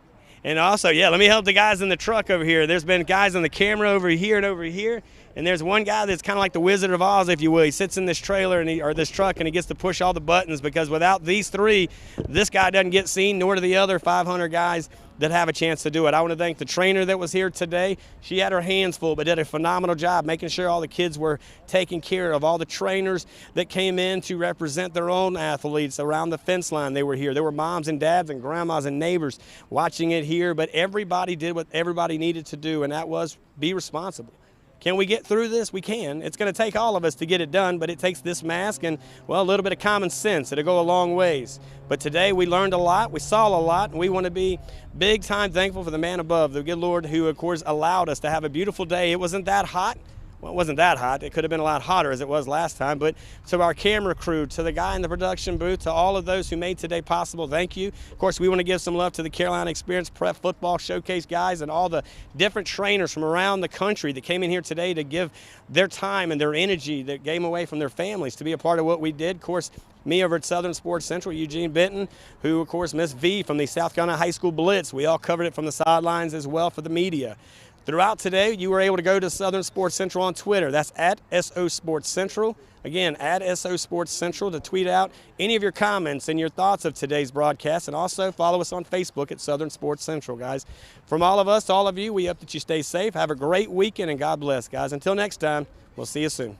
And also, let me help the guys in the truck over here. There's been guys on the camera over here and over here. And there's one guy that's kind of like the Wizard of Oz, if you will. He sits in this trailer or this truck, and he gets to push all the buttons because without these three, this guy doesn't get seen, nor do the other 500 guys that have a chance to do it. I want to thank the trainer that was here today. She had her hands full, but did a phenomenal job making sure all the kids were taken care of. All the trainers that came in to represent their own athletes around the fence line, they were here. There were moms and dads and grandmas and neighbors watching it here, but everybody did what everybody needed to do, and that was be responsible. Can we get through this? We can. It's going to take all of us to get it done, but it takes this mask and, well, a little bit of common sense. It'll go a long ways. But today we learned a lot, we saw a lot, and we want to be big time thankful for the man above, the good Lord who, of course, allowed us to have a beautiful day. It wasn't that hot. Well, it wasn't that hot. It could have been a lot hotter as it was last time. But to our camera crew, to the guy in the production booth, to all of those who made today possible, thank you. Of course, we want to give some love to the Carolina eXperience Prep Football Showcase guys and all the different trainers from around the country that came in here today to give their time and their energy that gave away from their families to be a part of what we did. Of course, me over at Southern Sports Central, Eugene Benton, who, of course, Miss V from the South Carolina High School Blitz. We all covered it from the sidelines as well for the media. Throughout today, you were able to go to Southern Sports Central on Twitter. That's at SO Sports Central. Again, at SO Sports Central to tweet out any of your comments and your thoughts of today's broadcast. And also follow us on Facebook at Southern Sports Central, guys. From all of us to all of you, we hope that you stay safe. Have a great weekend, and God bless, guys. Until next time, we'll see you soon.